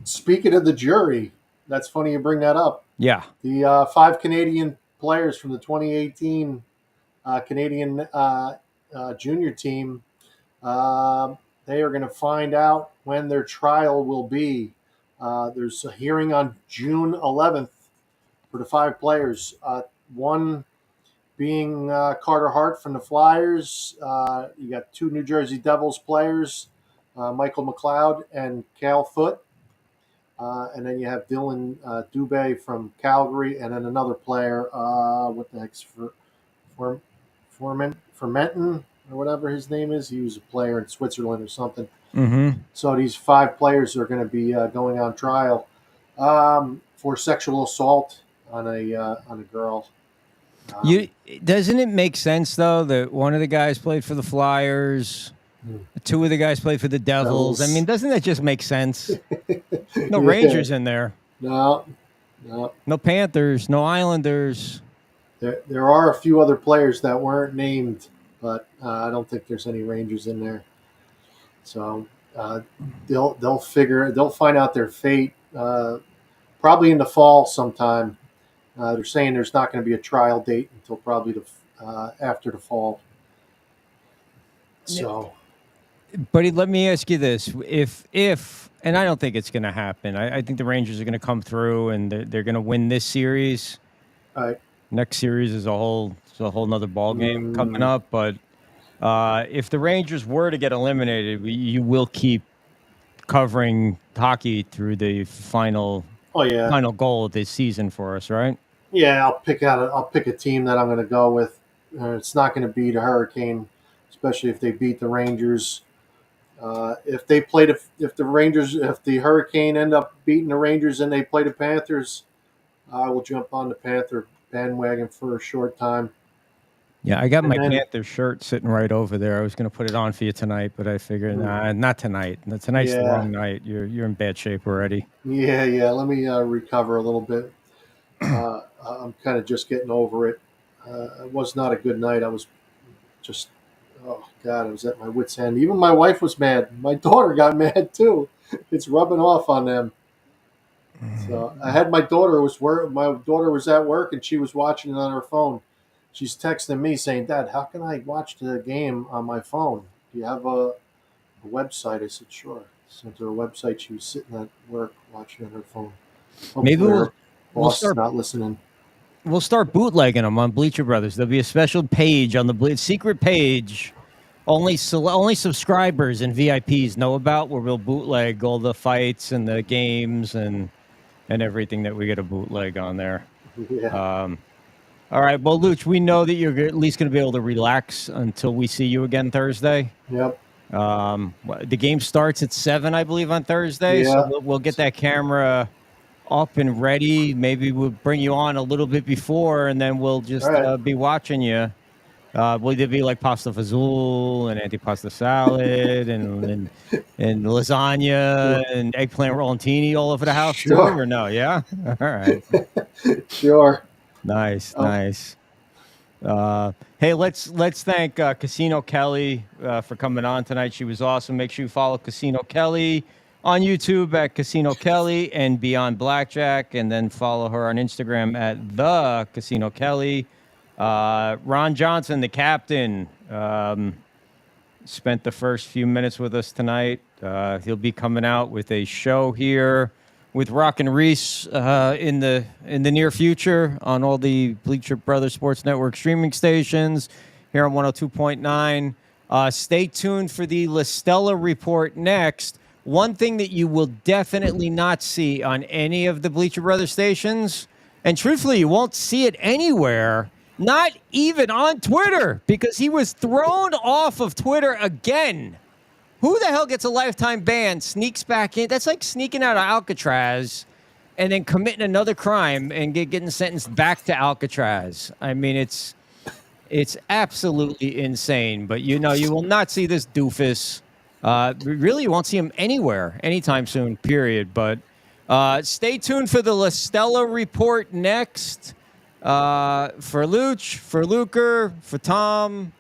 S: Speaking of the jury, that's funny you bring that up.
A: Yeah.
S: The 5 Canadian players from the 2018 Canadian junior team, they are going to find out when their trial will be. There's a hearing on June 11th for the 5 players. One being Carter Hart from the Flyers. You got 2 New Jersey Devils players, Michael McLeod and Cal Foote. And then you have Dylan Dubé from Calgary, and then another player, what the heck's Fermenton or whatever his name is. He was a player in Switzerland or something.
A: Mm-hmm.
S: So these 5 players are going to be going on trial for sexual assault on a girl.
A: Doesn't it make sense though that one of the guys played for the Flyers, 2 of the guys played for the Devils? I mean, doesn't that just make sense? No Rangers in there.
S: No.
A: No Panthers. No Islanders.
S: There are a few other players that weren't named, but I don't think there's any Rangers in there. So they'll find out their fate probably in the fall sometime. They're saying there's not going to be a trial date until probably after the fall. So,
A: buddy, let me ask you this: if and I don't think it's going to happen. I think the Rangers are going to come through and they're going to win this series.
S: Right.
A: Next series is a whole nother ball game coming up. But if the Rangers were to get eliminated, you will keep covering hockey through the final goal of this season for us, right?
S: Yeah, I'll pick a team that I'm going to go with. It's not going to be the Hurricane, especially if they beat the Rangers. If the Hurricane end up beating the Rangers and they play the Panthers, I will jump on the Panther bandwagon for a short time.
A: Yeah, I got my Panther shirt sitting right over there. I was going to put it on for you tonight, but I figured, not tonight. Tonight's the wrong night. You're in bad shape already.
S: Yeah. Let me recover a little bit. I'm kind of just getting over it. It was not a good night. I was just, oh God, I was at my wit's end. Even my wife was mad. My daughter got mad too. It's rubbing off on them. So I had my daughter was at work and she was watching it on her phone. She's texting me saying, "Dad, how can I watch the game on my phone? Do you have a website?" I said, "Sure." Sent her a website. She was sitting at work watching on her phone. Hopefully
A: Maybe
S: her
A: we'll
S: boss
A: start
S: is not listening.
A: We'll start bootlegging them on Bleacher Brothers. There'll be a special page on the secret page. Only subscribers and VIPs know about, where we'll bootleg all the fights and the games and everything that we get a bootleg on there.
S: Yeah.
A: All right. Well, Looch, we know that you're at least going to be able to relax until we see you again Thursday.
S: Yep.
A: The game starts at 7, I believe, on Thursday.
S: Yeah.
A: So we'll get that camera up and ready. Maybe we'll bring you on a little bit before, and then we'll just be watching you. Will there be like pasta fazool and antipasta salad and lasagna and eggplant rollantini all over the house too, or no? Yeah. All right.
S: Sure.
A: Nice. Hey, let's thank Casino Kelly for coming on tonight. She was awesome. Make sure you follow Casino Kelly on YouTube at Casino Kelly and Beyond Blackjack, and then follow her on Instagram at The Casino Kelly. Ron Johnson, the captain, spent the first few minutes with us tonight. He'll be coming out with a show here with Rock and Reese in the near future on all the Bleacher Brothers Sports Network streaming stations here on 102.9. Stay tuned for the La Stella report next. One thing that you will definitely not see on any of the Bleacher Brothers stations, and truthfully, you won't see it anywhere, not even on Twitter, because he was thrown off of Twitter again. Who the hell gets a lifetime ban, sneaks back in? That's like sneaking out of Alcatraz and then committing another crime and getting sentenced back to Alcatraz. I mean, it's absolutely insane. But, you will not see this doofus. Really, you won't see him anywhere anytime soon, period. But stay tuned for the La Stella report next. For Looch, for Luker, for Tom,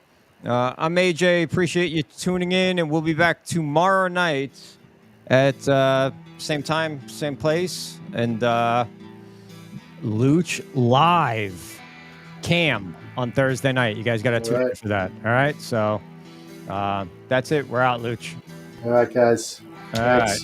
A: I'm AJ. Appreciate you tuning in, and we'll be back tomorrow night at same time, same place, and Looch live cam on Thursday night. You guys got to tune in for that. All right, so that's it. We're out, Looch.
S: All right, guys.
A: All right.